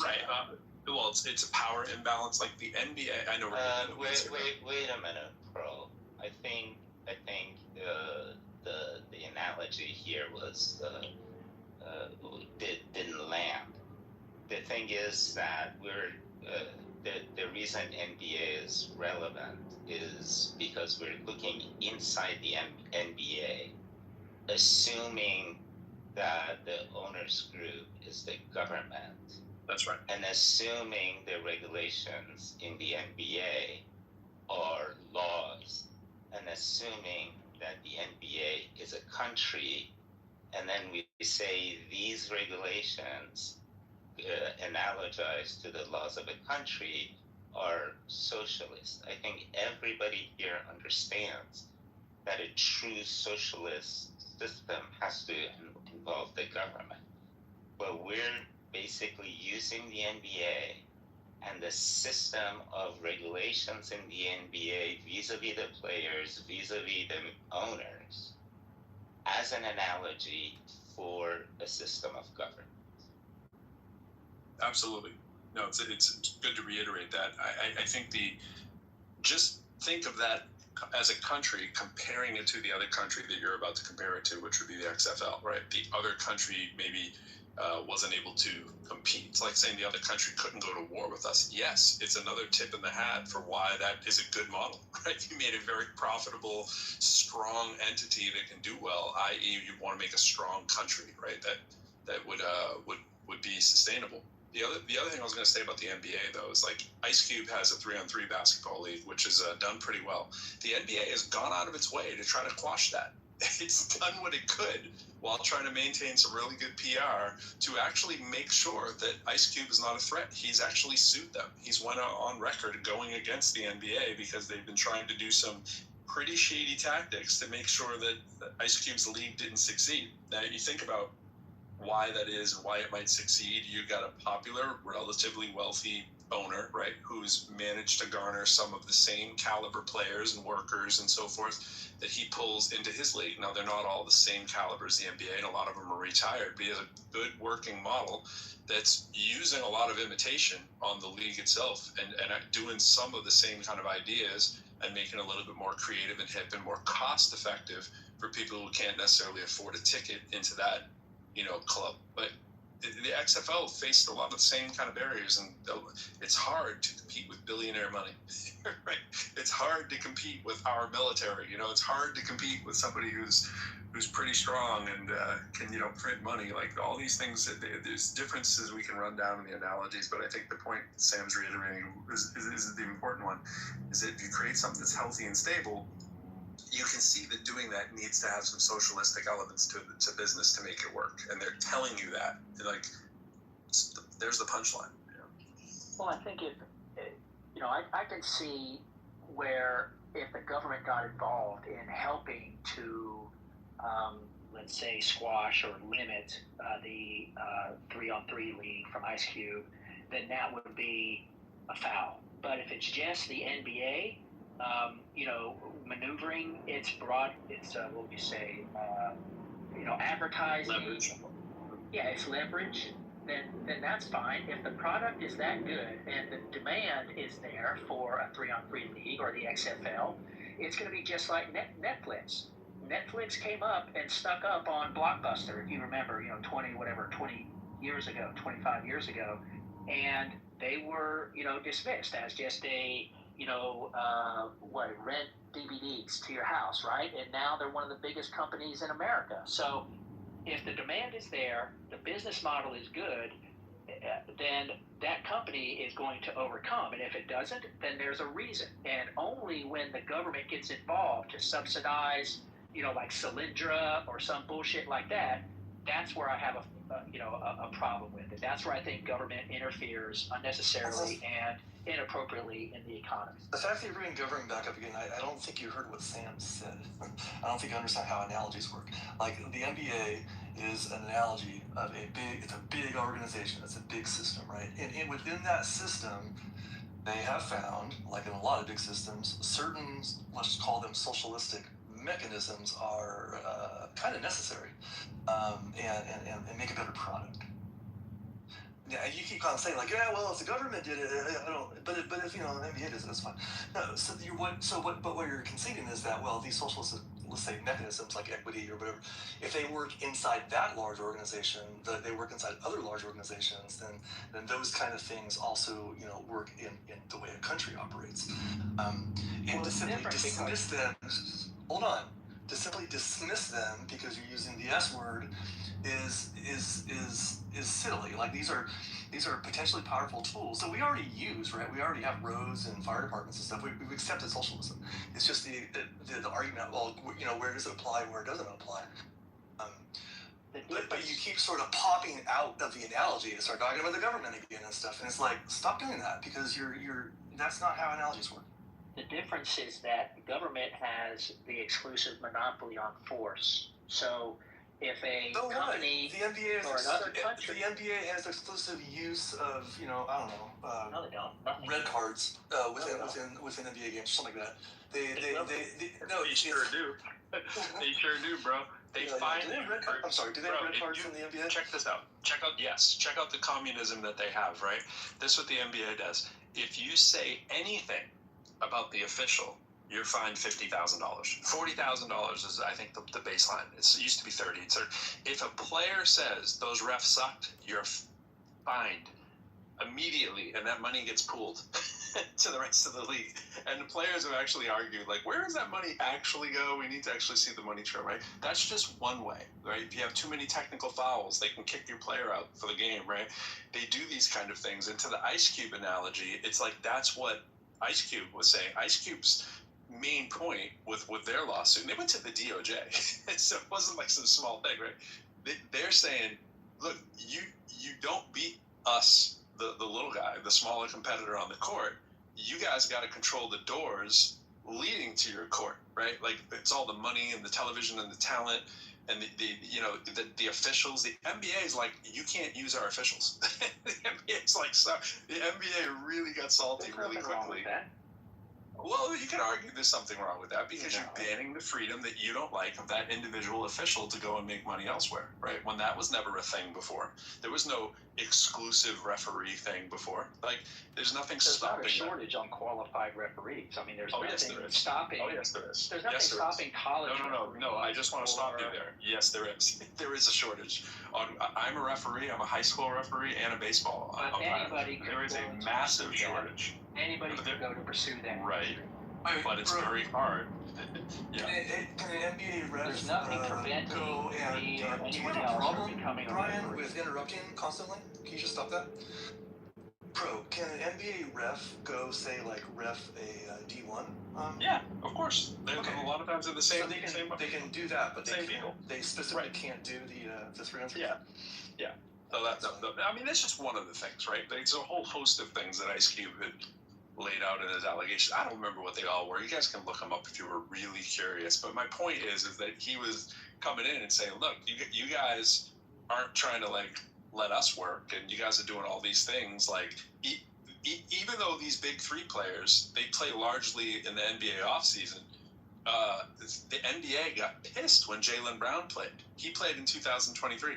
Right. Well, it's a power imbalance. Like the NBA, I know. Wait a minute, Pro. I think the analogy here was didn't land. The thing is that the reason NBA is relevant is because we're looking inside the NBA, assuming that the owners group is the government. That's right. And assuming the regulations in the NBA are laws, and assuming that the NBA is a country, and then we say these regulations analogize to the laws of a country are socialist. I think everybody here understands that a true socialist system has to involve the government. But we're basically using the NBA and the system of regulations in the NBA vis-a-vis the players, vis-a-vis the owners, as an analogy for a system of government. Absolutely. No, it's good to reiterate that. I think just think of that as a country, comparing it to the other country that you're about to compare it to, which would be the XFL, right? The other country maybe wasn't able to compete. It's like saying the other country couldn't go to war with us. Yes, it's another tip in the hat for why that is a good model, right? You made a very profitable, strong entity that can do well, i.e. you want to make a strong country, right? That would be sustainable. The other thing I was going to say about the NBA, though, is like Ice Cube has a 3-on-3 basketball league, which is done pretty well. The NBA has gone out of its way to try to quash that. It's done what it could while trying to maintain some really good PR to actually make sure that Ice Cube is not a threat. He's actually sued them. He's went on record going against the NBA because they've been trying to do some pretty shady tactics to make sure that Ice Cube's league didn't succeed. Now, you think about why that is and why it might succeed. You've got a popular, relatively wealthy owner, right, who's managed to garner some of the same caliber players and workers and so forth that he pulls into his league. Now, they're not all the same caliber as the NBA, and a lot of them are retired, but he has a good working model that's using a lot of imitation on the league itself and doing some of the same kind of ideas and making it a little bit more creative and hip and more cost effective for people who can't necessarily afford a ticket into that club. But the XFL faced a lot of the same kind of barriers, and it's hard to compete with billionaire money, right? It's hard to compete with our military. It's hard to compete with somebody who's pretty strong and can print money. Like all these things, there's differences we can run down in the analogies, but I think the point Sam's reiterating is the important one, is that if you create something that's healthy and stable, you can see that doing that needs to have some socialistic elements to business to make it work. And they're telling you that. They're like, there's the punchline. Well, I think I can see where if the government got involved in helping to, let's say, squash or limit the 3-on-3 league from Ice Cube, then that would be a foul. But if it's just the NBA, maneuvering its what would you say, advertising. Leverage. Yeah, it's leverage. Then that's fine. If the product is that good and the demand is there for a 3-on-3 league or the XFL, it's going to be just like Netflix. Netflix came up and stuck up on Blockbuster, if you remember, 20 years ago, 25 years ago, and they were, dismissed as just a rent DVDs to your house, right? And now they're one of the biggest companies in America. So if the demand is there, the business model is good, then that company is going to overcome. And if it doesn't, then there's a reason. And only when the government gets involved to subsidize, like Solyndra or some bullshit like that, that's where I have a problem with it. That's where I think government interferes unnecessarily and inappropriately in the economy. The fact that you're bringing government back up again, I don't think you heard what Sam said. I don't think you understand how analogies work. Like, the NBA is an analogy of it's a big organization, it's a big system, right? And within that system, they have found, like in a lot of big systems, certain, let's just call them socialistic mechanisms are kind of necessary and make a better product. Yeah, you keep on saying, like, yeah, well, if the government did it, I don't. But if the NBA does it, that's fine. No, but what you're conceding is that, well, these socialist, let's say, mechanisms like equity or whatever, if they work inside that large organization, they work inside other large organizations, then those kind of things also, work in the way a country operates. And to simply dismiss them, hold on, to simply dismiss them because you're using the S word is silly. Like, these are potentially powerful tools that we already use, right? We already have roads and fire departments and stuff. We've accepted socialism. It's just the argument. Well, where does it apply? Where doesn't it apply? But you keep sort of popping out of the analogy and start talking about the government again and stuff. And it's like, stop doing that, because that's not how analogies work. The difference is that the government has the exclusive monopoly on force. So if a company the NBA or another country, the NBA has exclusive use of, I don't know, no, they don't. red cards within NBA games, something like that. No, you sure do. They sure do, bro. They find. I'm sorry. Do they have red cards in the NBA? Check this out. Check out the communism that they have. Right. This is what the NBA does. If you say anything about the official, you're fined $50,000. $40,000 is, I think, the baseline. It used to be 30. If a player says those refs sucked, you're fined immediately, and that money gets pooled to the rest of the league. And the players have actually argued, like, where does that money actually go? We need to actually see the money trail, right? That's just one way, right? If you have too many technical fouls, they can kick your player out for the game, right? They do these kind of things. And to the Ice Cube analogy, it's like that's what Ice Cube was saying. Ice Cube's main point with their lawsuit, and they went to the DOJ, so it wasn't like some small thing, right? They're saying, look, you don't beat us, the little guy, the smaller competitor on the court. You guys got to control the doors leading to your court, right? Like, it's all the money and the television and the talent and the officials. The NBA is like, you can't use our officials. The NBA is like, so the NBA really got salty really quickly. Well, you could argue there's something wrong with that, because you're banning the freedom that you don't like of that individual official to go and make money elsewhere, right? When that was never a thing before. There was no exclusive referee thing before. Like, there's nothing stopping. There's not a shortage on qualified referees. I mean, there's nothing stopping. Oh, yes, there is. There's nothing stopping college. No. I just want to stop you there. Yes, there is. There is a shortage. I'm a referee. I'm a high school referee and a baseball umpire. There is a massive shortage. Anybody can go to pursue that. Right. But it's very hard. Yeah. Can an NBA ref There's nothing preventing go and me or do you anyone have a else problem, from becoming a Brian, referee? with interrupting constantly? Can you just stop that? Bro, can an NBA ref go, say, like, ref a D1? Yeah, of course. A lot of times they're the same. So they can do that, but they specifically can't do the 3-on-3. Yeah. So I mean, that's just one of the things, right? There's a whole host of things that Ice Cube had laid out in his allegations. I don't remember what they all were. You guys can look them up if you were really curious. But my point is that he was coming in and saying, look, you guys aren't trying to, like, let us work, and you guys are doing all these things. Like, even though these big three players, they play largely in the NBA offseason, the NBA got pissed when Jaylen Brown played. He played in 2023.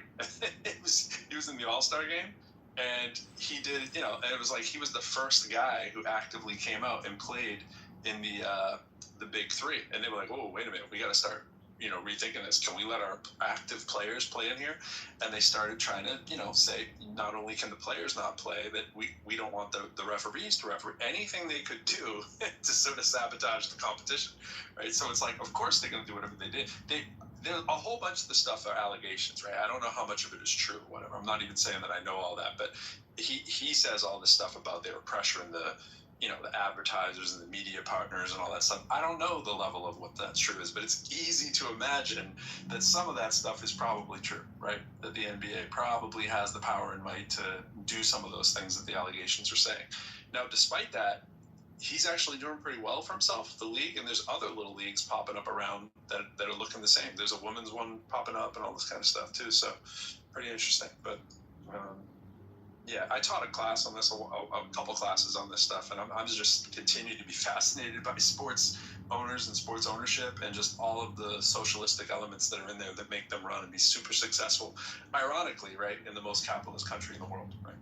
He was in the All-Star game, and he did, and it was like he was the first guy who actively came out and played in the big three. And they were like, "Whoa, wait a minute, we got to start, rethinking this. Can we let our active players play in here?" And they started trying to, say, not only can the players not play, that we don't want the referees to referee. Anything they could do to sort of sabotage the competition, right? So it's like, of course they're going to do whatever they did. There's a whole bunch of the stuff are allegations, right? I don't know how much of it is true or whatever. I'm not even saying that I know all that, but he says all this stuff about they were pressuring the advertisers and the media partners and all that stuff. I don't know the level of what that's true is, but it's easy to imagine that some of that stuff is probably true, right? That the NBA probably has the power and might to do some of those things that the allegations are saying. Now, despite that, he's actually doing pretty well for himself, the league, and there's other little leagues popping up around that are looking the same. There's a women's one popping up and all this kind of stuff too, so pretty interesting. But yeah, I taught a class on this, a couple classes on this stuff, and I'm just continue to be fascinated by sports owners and sports ownership and just all of the socialistic elements that are in there that make them run and be super successful, ironically, right, in the most capitalist country in the world, right?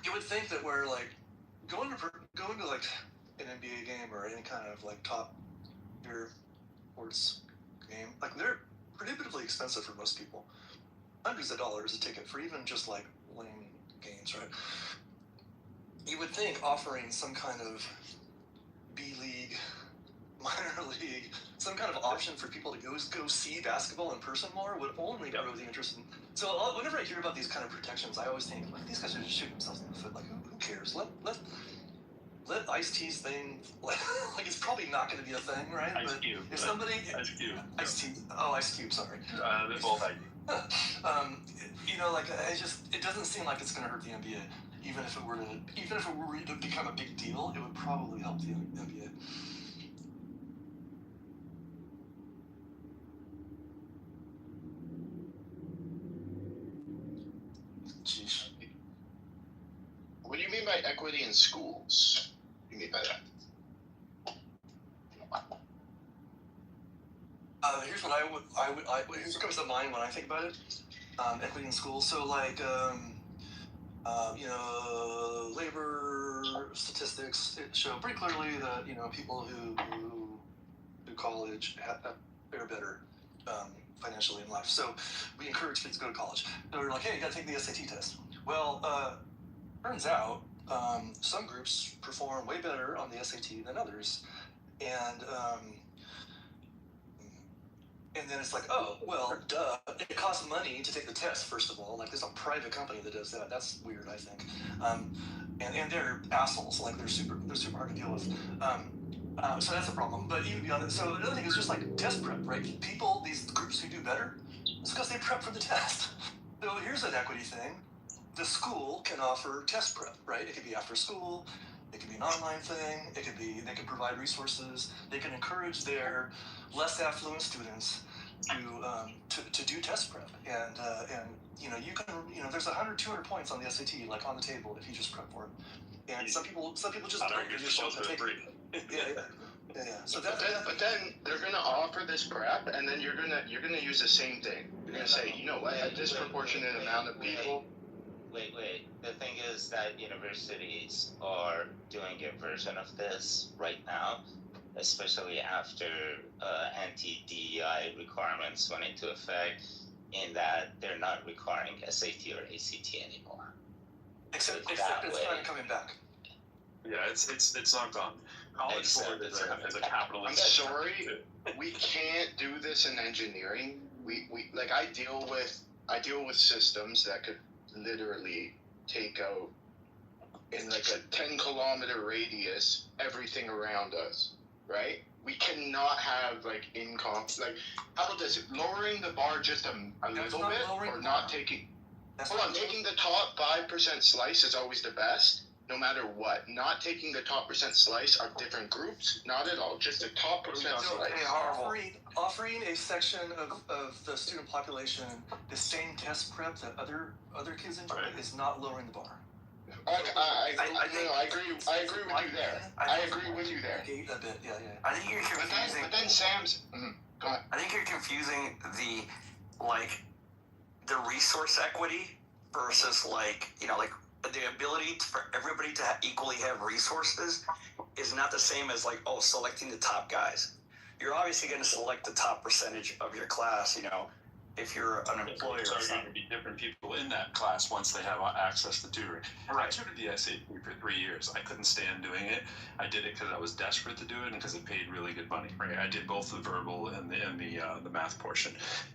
You would think that we're like going to like an NBA game or any kind of like top tier sports game, like they're prohibitively expensive for most people. Hundreds of dollars a ticket for even just like lame games, right? You would think offering some kind of B League, minor league, some kind of option for people to go see basketball in person more would only grow the interest in. So whenever I hear about these kind of protections, I always think, like, these guys are just shooting themselves in the foot. Like, who cares? Let Ice-T's thing, like it's probably not going to be a thing, right? Ice but Cube. If somebody... Ice Cube. Ice-T. Oh, Ice Cube, sorry. They're both Ice Cube. Like, it doesn't seem like it's going to hurt the NBA. Even if it were to become a big deal, it would probably help the NBA. Jeez. What do you mean by equity in schools? What do you mean by that? Here's what here's what comes to mind when I think about it. Equity in schools. So like, labor statistics show pretty clearly that, people who do college fare better financially in life. So we encourage kids to go to college. They're like, hey, you gotta take the SAT test. Well, turns out some groups perform way better on the SAT than others. And then it's like, oh, well, duh. It costs money to take the test, first of all. Like, there's a private company that does that. That's weird, I think. And they're assholes. Like, they're super hard to deal with. So that's a problem. But even beyond it, so another thing is just like test prep, right? People, these groups who do better, it's because they prep for the test. So here's an equity thing. The school can offer test prep, right? It could be after school. It could be an online thing. They can provide resources. They can encourage their less affluent students to do test prep. And you can, there's 100, 200 points on the SAT, like on the table if you just prep for it. And some people just don't take it. Yeah. So but then they're gonna offer this prep, and then you're gonna use the same thing. You're gonna say, you know what, a disproportionate amount of people. Wait. The thing is that universities are doing a version of this right now, especially after anti-DEI requirements went into effect, in that they're not requiring SAT or ACT anymore. Except it's kind of coming back. Yeah, it's not gone. College board is a capitalist. I'm sorry, we can't do this in engineering. We like I deal with systems that could literally take out in like a 10-kilometer radius everything around us, right? We cannot have like how about this? Lowering the bar just a little bit, or not taking. Taking the top 5% slice is always the best, no matter what. Not taking the top % slice of different groups, not at all. Just the top % slice. Offering a section of the student population the same test prep that other kids enjoy is not lowering the bar. I agree with you there. I agree with you there. A bit, yeah. I think you're confusing. But then Sam's. Go ahead. I think you're confusing the resource equity versus the ability for everybody to equally have resources is not the same as selecting the top guys. You're obviously going to select the top percentage of your class, if you're an employer. So there can be different people in that class once they have access to tutoring. Right. I tutored the SAT for 3 years. I couldn't stand doing it. I did it because I was desperate to do it and because it paid really good money. Right? I did both the verbal and the math portion.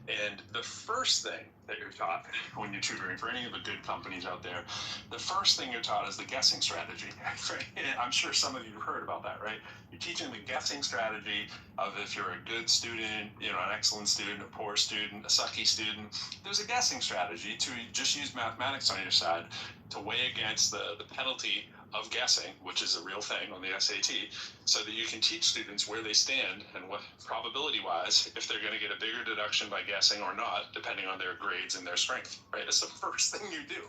And the first thing that you're taught when you're tutoring for any of the good companies out there, the first thing you're taught is the guessing strategy. Right? I'm sure some of you have heard about that, right? You're teaching the guessing strategy of if you're a good student, you know, an excellent student, a poor student, a sucky student. There's a guessing strategy to just use mathematics on your side to weigh against the penalty of guessing, which is a real thing on the SAT, so that you can teach students where they stand and what probability-wise, if they're going to get a bigger deduction by guessing or not, depending on their grades and their strength. Right? That's the first thing you do.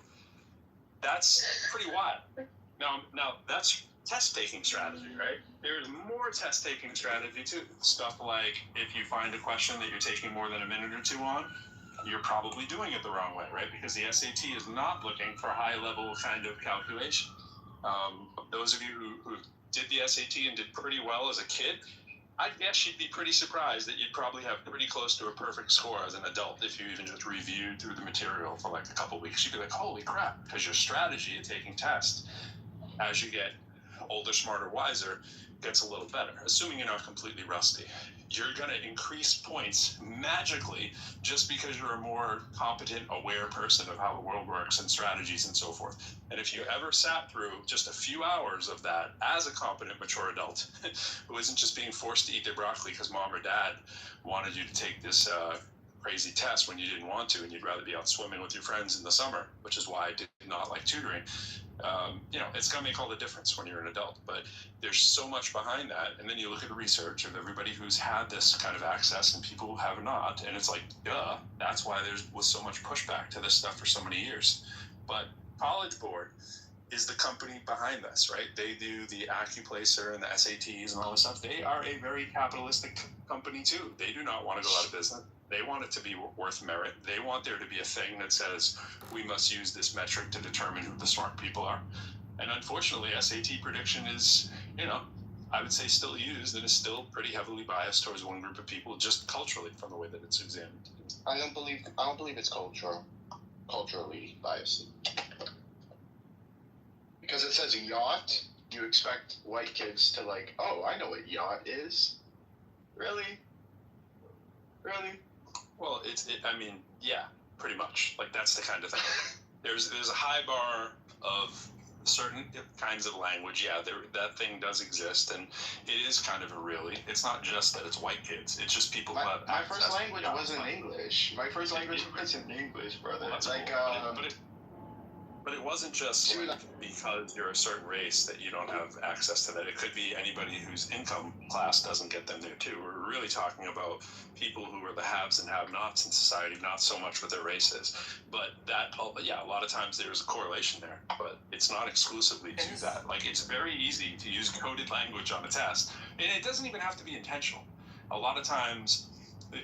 That's pretty wild. Now that's test-taking strategy, right? There's more test-taking strategy too. Stuff like if you find a question that you're taking more than a minute or two on, you're probably doing it the wrong way, right? Because the SAT is not looking for high-level kind of calculation. Those of you who did the SAT and did pretty well as a kid, I guess you'd be pretty surprised that you'd probably have pretty close to a perfect score as an adult if you even just reviewed through the material for like a couple weeks. You'd be like, holy crap, because your strategy of taking tests as you get older, smarter, wiser gets a little better, assuming you're not completely rusty. You're going to increase points magically just because you're a more competent, aware person of how the world works and strategies and so forth. And if you ever sat through just a few hours of that as a competent, mature adult who isn't just being forced to eat their broccoli because mom or dad wanted you to take this crazy test when you didn't want to and you'd rather be out swimming with your friends in the summer, which is why I did not like tutoring. You know, it's going to make all the difference when you're an adult, but there's so much behind that. And then you look at the research of everybody who's had this kind of access and people who have not. And it's like, duh, that's why there was so much pushback to this stuff for so many years. But College Board is the company behind this, right? They do the AccuPlacer and the SATs and all this stuff. They are a very capitalistic company too. They do not want to go out of business. They want it to be worth merit. They want there to be a thing that says we must use this metric to determine who the smart people are. And unfortunately, SAT prediction is, you know, I would say still used and is still pretty heavily biased towards one group of people, just culturally from the way that it's examined. I don't believe it's culturally biased. Because it says yacht, you expect white kids to like, oh, I know what yacht is. Really? Well, I mean, yeah, pretty much. Like, that's the kind of thing. There's a high bar of certain kinds of language. Yeah, that thing does exist, and it is kind of a really. It's not just that it's white kids. It's just people who have my first language wasn't English. My first language wasn't English, brother. Well, like, cool. But it wasn't just like because you're a certain race that you don't have access to that. It could be anybody whose income class doesn't get them there too. We're really talking about people who are the haves and have-nots in society, not so much what their race is. But a lot of times there's a correlation there, but it's not exclusively to that. Like, it's very easy to use coded language on a test, and it doesn't even have to be intentional. A lot of times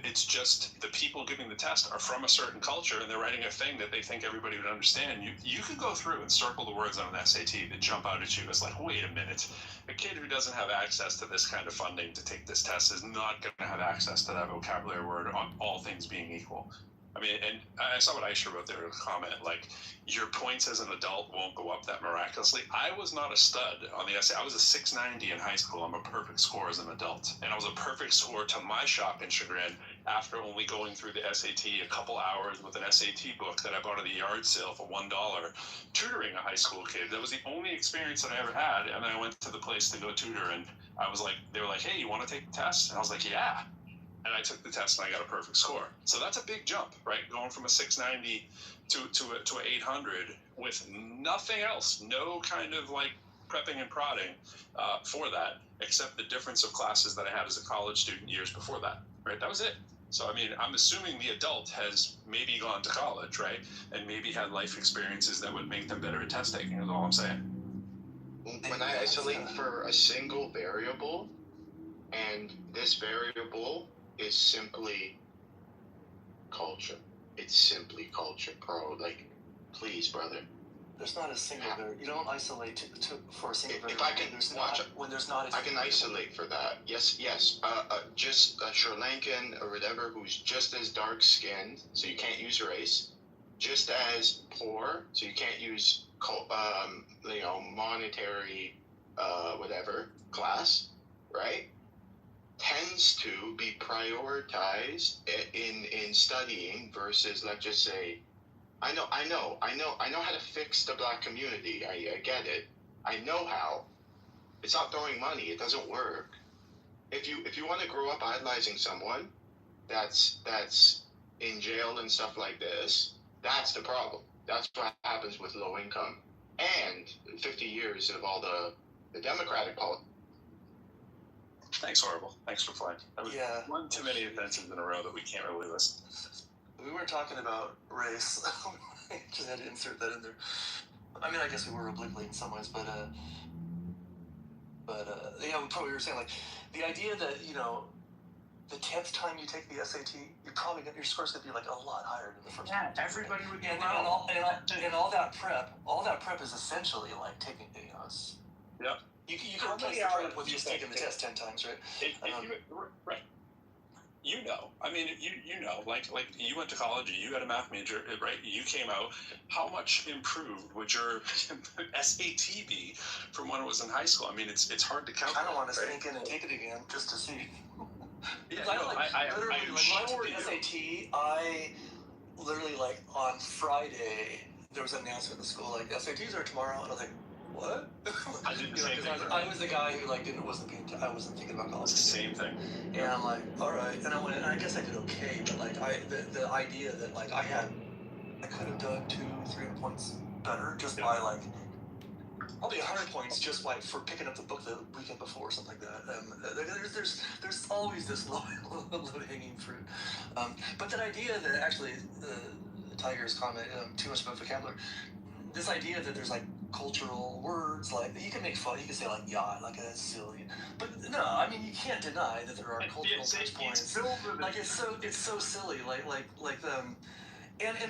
it's just the people giving the test are from a certain culture and they're writing a thing that they think everybody would understand. You could go through and circle the words on an SAT that jump out at you as like, wait a minute, a kid who doesn't have access to this kind of funding to take this test is not going to have access to that vocabulary word on all things being equal. I mean, and I saw what Aisha wrote there in a comment, like, your points as an adult won't go up that miraculously. I was not a stud on the essay. I was a 690 in high school. I'm a perfect score as an adult. And I was a perfect score to my shock and chagrin after only going through the SAT a couple hours with an SAT book that I bought at the yard sale for $1, tutoring a high school kid. That was the only experience that I ever had. And I went to the place to go tutor, and I was like, they were like, hey, you want to take the test? And I was like, yeah. And I took the test and I got a perfect score. So that's a big jump, right? Going from a 690 to an 800 with nothing else, no kind of like prepping and prodding for that, except the difference of classes that I had as a college student years before that, right? That was it. So, I mean, I'm assuming the adult has maybe gone to college, right? And maybe had life experiences that would make them better at test taking, is all I'm saying. When I isolate for a single variable, and this variable is simply culture. It's simply culture, bro. Like, please, brother. There's not a single variable. You don't isolate for a single variable. If I can When there's not a I can isolate for that. Yes. Just a Sri Lankan or whatever who's just as dark skinned, so you can't use race. Just as poor, so you can't use monetary whatever class, right? Tends to be prioritized in studying versus, let's just say, I know how to fix the black community. I get it. I know how. It's not throwing money. It doesn't work. If you want to grow up idolizing someone that's in jail and stuff like this, that's the problem. That's what happens with low income and 50 years of all the Democratic politics. Thanks, Horrible. Thanks for playing. That was one too many offenses in a row that we can't really listen. We weren't talking about race. Just had to insert that in there. I mean, I guess we were obliquely in some ways, but yeah, we were saying, like, the idea that, the 10th time you take the SAT, your score's gonna be like a lot higher than the first time. Everybody would be and all that prep is essentially like taking, Yep. You can replace the prep with just taking the test 10 times, right? Right. I mean, like you went to college, you got a math major, right? You came out. How much improved would your SAT be from when it was in high school? I mean, it's hard to count. I don't want to sneak in and take it again just to see. Yeah, I literally, when I took the SAT, I literally, like, on Friday, there was an announcement at the school, like, SATs are tomorrow, and I was like, what? I did the same thing. I was the guy who, like, I wasn't thinking about college. It's the same thing. And I'm like, all right, and I went, and I guess I did okay, but, like, the idea that, like, I could have done 200-300 points better just by, like, probably 100 points just by for picking up the book the weekend before or something like that. There's always this low hanging fruit. But that idea that actually Tiger's comment, too much about vocabulary. This idea that there's like cultural words, like you can make fun, you can say like yacht, like that's silly. But no, I mean you can't deny that there are cultural touch points. Like it's so silly, and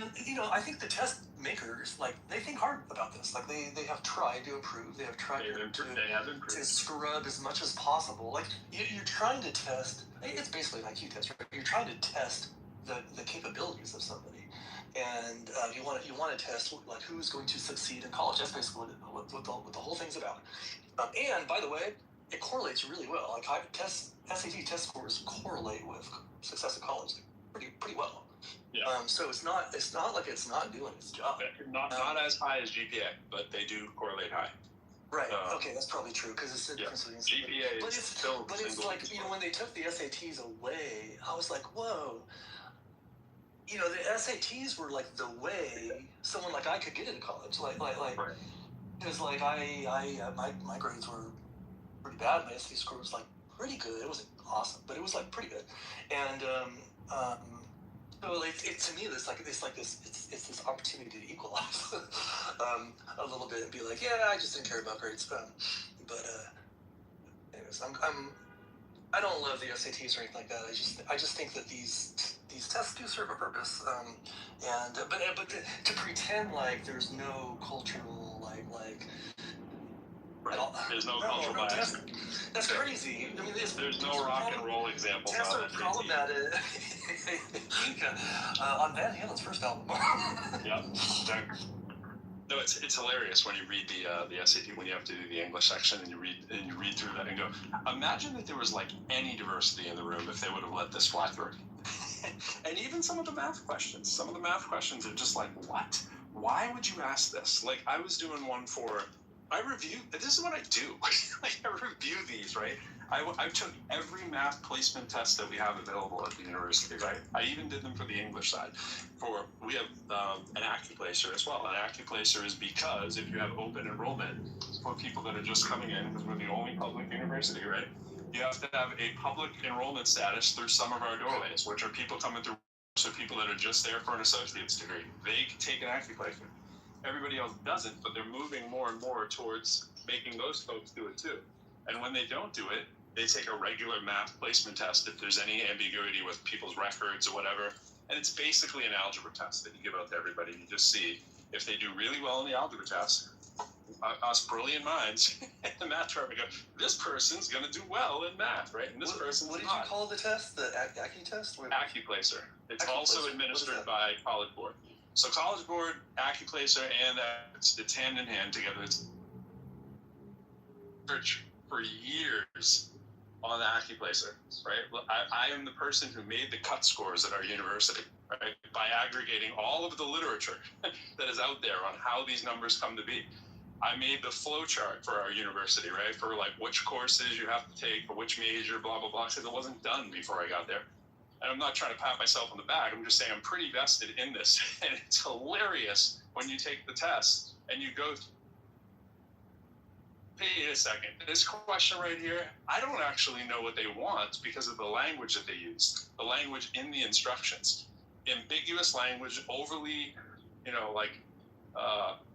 I think the test makers, like, they think hard about this. Like they have tried to improve. They have tried to scrub as much as possible. Like you're trying to test. It's basically an IQ test, right? You're trying to test the capabilities of somebody. And you want to test like who's going to succeed in college. That's basically what the whole thing's about. And by the way, it correlates really well. Like SAT test scores correlate with success in college pretty well. Yeah. So it's not like it's not doing its job. Not as high as GPA, but they do correlate high. Right. Okay, that's probably true because it's principally GPA. But it's like when they took the SATs away, I was like, whoa. The SATs were like the way someone like I could get into college. Like it was like my grades were pretty bad. My SAT score was like pretty good. It wasn't awesome, but it was like pretty good. And so to me, it's this opportunity to equalize a little bit and be like, yeah, I just didn't care about grades. But anyways, I don't love the SATs or anything like that. I just think that these tests do serve a purpose. But to pretend like there's no cultural like. Right. There's no cultural bias. That's crazy. I mean, there's no rock and roll examples. Tests are problematic. On Van Halen's first album. Yeah. No, it's hilarious when you read the SAT when you have to do the English section and you read through that and go, imagine that there was like any diversity in the room if they would have let this fly through. And even some of the math questions are just like, what? Why would you ask this? Like I was doing one for. This is what I do. Like I review these, right? I took every math placement test that we have available at the university, right? I even did them for the English side. We have an AccuPlacer as well. An AccuPlacer is because if you have open enrollment for people that are just coming in, because we're the only public university, right? You have to have a public enrollment status through some of our doorways, which are people coming through, so people that are just there for an associate's degree. They take an AccuPlacer. Everybody else doesn't, but they're moving more and more towards making those folks do it too. And when they don't do it, they take a regular math placement test if there's any ambiguity with people's records or whatever. And it's basically an algebra test that you give out to everybody. You just see if they do really well in the algebra test, us brilliant minds in the math department go, this person's going to do well in math, right? And this person's What did not. you call the test? The Accu test? AccuPlacer. It's also administered by College Board. So College Board, AccuPlacer, and it's hand in hand together. It's search for years on the AccuPlacer, right? I am the person who made the cut scores at our university, right? By aggregating all of the literature that is out there on how these numbers come to be. I made the flow chart for our university, right? For like which courses you have to take, for which major, blah, blah, blah, because it wasn't done before I got there. And I'm not trying to pat myself on the back. I'm just saying I'm pretty vested in this. And it's hilarious when you take the test and you go, wait a second, this question right here, I don't actually know what they want because of the language that they use, the language in the instructions. Ambiguous language, overly,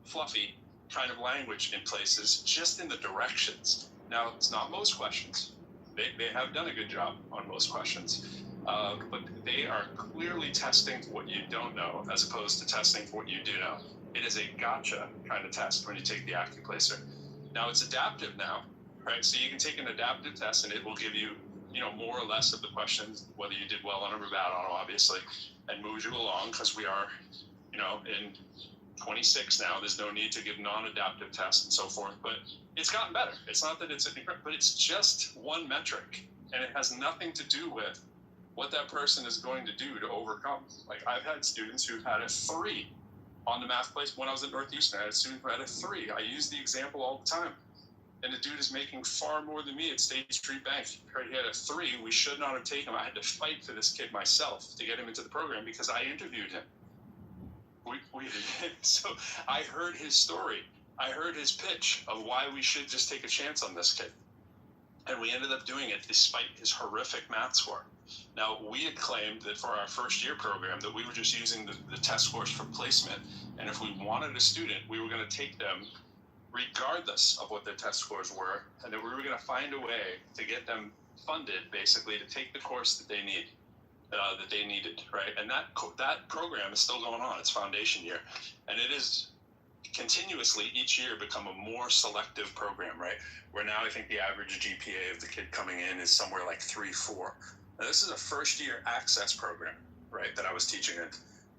fluffy kind of language in places, just in the directions. Now, it's not most questions. They have done a good job on most questions. But they are clearly testing for what you don't know as opposed to testing for what you do know. It is a gotcha kind of test when you take the AccuPlacer. Now it's adaptive now, right? So you can take an adaptive test and it will give you, more or less of the questions, whether you did well on them or bad on them, obviously, and moves you along because we are, in 26 now. There's no need to give non-adaptive tests and so forth, but it's gotten better. It's not that it's but it's just one metric, and it has nothing to do with what that person is going to do to overcome. Like I've had students who've had a 3 on the math place. When I was at Northeastern, I had a student who had a 3. I use the example all the time. And the dude is making far more than me at State Street Bank. Right, he had a 3. We should not have taken him. I had to fight for this kid myself to get him into the program because I interviewed him. So I heard his story. I heard his pitch of why we should just take a chance on this kid. And we ended up doing it despite his horrific math score. Now, we had claimed that for our first year program that we were just using the test scores for placement. And if we wanted a student, we were going to take them regardless of what their test scores were. And that we were going to find a way to get them funded, basically, to take the course that they need. That they needed, right? And that program is still going on. It's foundation year. And it is continuously each year become a more selective program, right? Where now I think the average GPA of the kid coming in is somewhere like 3.4. Now this is a first year access program, right? That I was teaching in.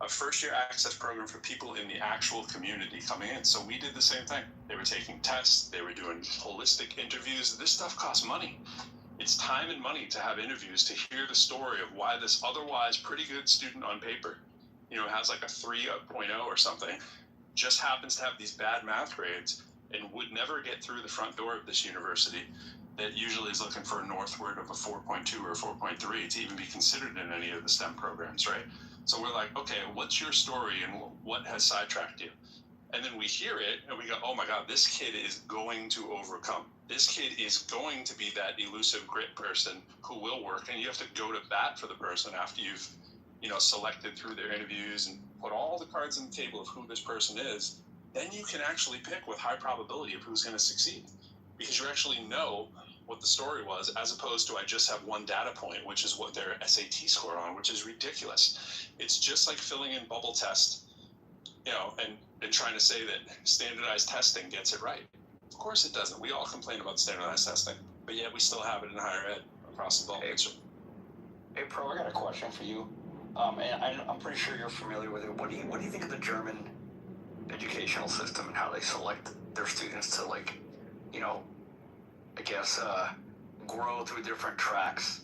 A first year access program for people in the actual community coming in. So we did the same thing. They were taking tests. They were doing holistic interviews. This stuff costs money. It's time and money to have interviews to hear the story of why this otherwise pretty good student on paper, has like a 3.0 or something, just happens to have these bad math grades and would never get through the front door of this university that usually is looking for a northward of a 4.2 or a 4.3 to even be considered in any of the STEM programs, right? So we're like, okay, what's your story and what has sidetracked you? And then we hear it and we go, oh my God, this kid is going to overcome. This kid is going to be that elusive grit person who will work. And you have to go to bat for the person after you've, selected through their interviews and put all the cards on the table of who this person is. Then you can actually pick with high probability of who's going to succeed because you actually know what the story was, as opposed to I just have one data point, which is what their SAT score on, which is ridiculous. It's just like filling in bubble test, and trying to say that standardized testing gets it right. Of course it doesn't. We all complain about standardized testing, but yet we still have it in higher ed across the board. Hey, Pro, I got a question for you. And I'm pretty sure you're familiar with it. What do you think of the German educational system and how they select their students to, grow through different tracks?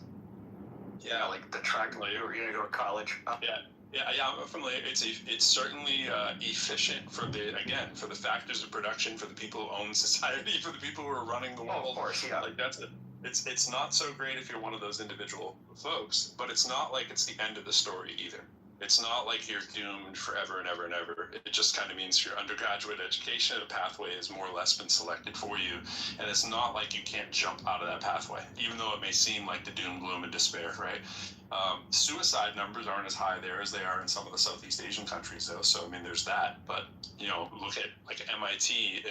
Yeah, like the track where you're going to go to college. Yeah, I'm familiar. It's certainly efficient for the factors of production, for the people who own society, for the people who are running the world. Oh, of course, yeah. Like that's it. It's not so great if you're one of those individual folks, but it's not like it's the end of the story either. It's not like you're doomed forever and ever and ever. It just kind of means your undergraduate education, a pathway has more or less been selected for you. And it's not like you can't jump out of that pathway, even though it may seem like the doom, gloom, and despair, right? Suicide numbers aren't as high there as they are in some of the Southeast Asian countries, though. So, there's that. But, look at like MIT,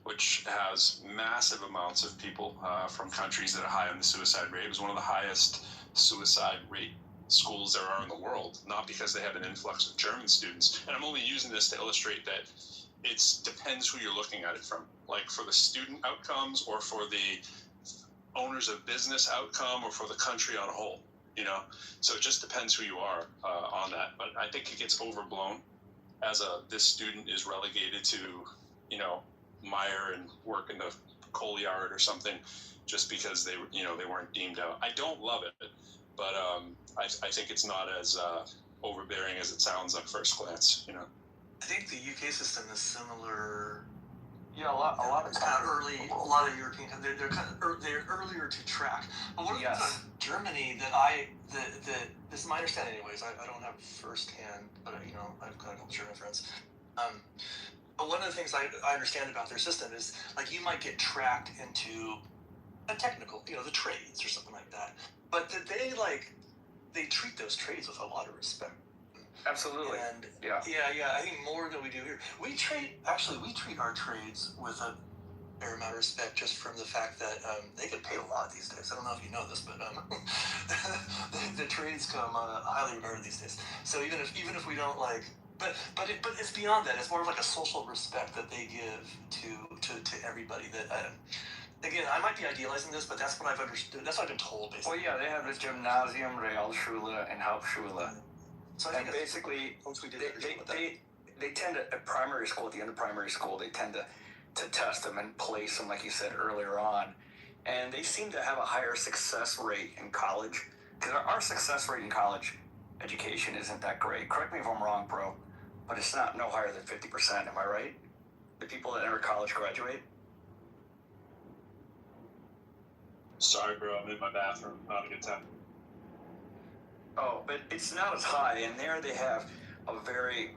which has massive amounts of people from countries that are high on the suicide rate. It was one of the highest suicide rate schools there are in the world, not because they have an influx of German students. And I'm only using this to illustrate that it depends who you're looking at it from. Like for the student outcomes, or for the owners of business outcome, or for the country on a whole, you know? So it just depends who you are on that. But I think it gets overblown as this student is relegated to, you know, Meyer and work in the coal yard or something, just because they weren't deemed out. I don't love it, but I think it's not as overbearing as it sounds at first glance, you know. I think the UK system is similar. Yeah, a lot of it's kind of early. A lot of European countries, they're earlier to track. But one of the things about Germany that this is my understanding, anyways. I don't have firsthand, but you know, I've got a couple German friends. But one of the things I understand about their system is, like, you might get tracked into a technical, you know, the trades or something like that. But that they treat those trades with a lot of respect. Absolutely. And yeah, I think more than we do here. We treat our trades with a fair amount of respect, just from the fact that they get paid a lot these days. I don't know if you know this, but the trades come highly regarded these days. So even if we don't like, but it's beyond that. It's more of like a social respect that they give to everybody. That again, I might be idealizing this, but that's what I've understood. That's what I've been told, basically. Well, yeah, they have the Gymnasium, Realschule, and Hauptschule. So and basically, they tend to, at primary school, at the end of primary school, they tend to test them and place them, like you said earlier on. And they seem to have a higher success rate in college. Because our success rate in college education isn't that great. Correct me if I'm wrong, bro, but it's not no higher than 50%. Am I right? The people that enter college graduate? Sorry, bro, I'm in my bathroom. Not a good time. Oh, but it's not as high. And there they have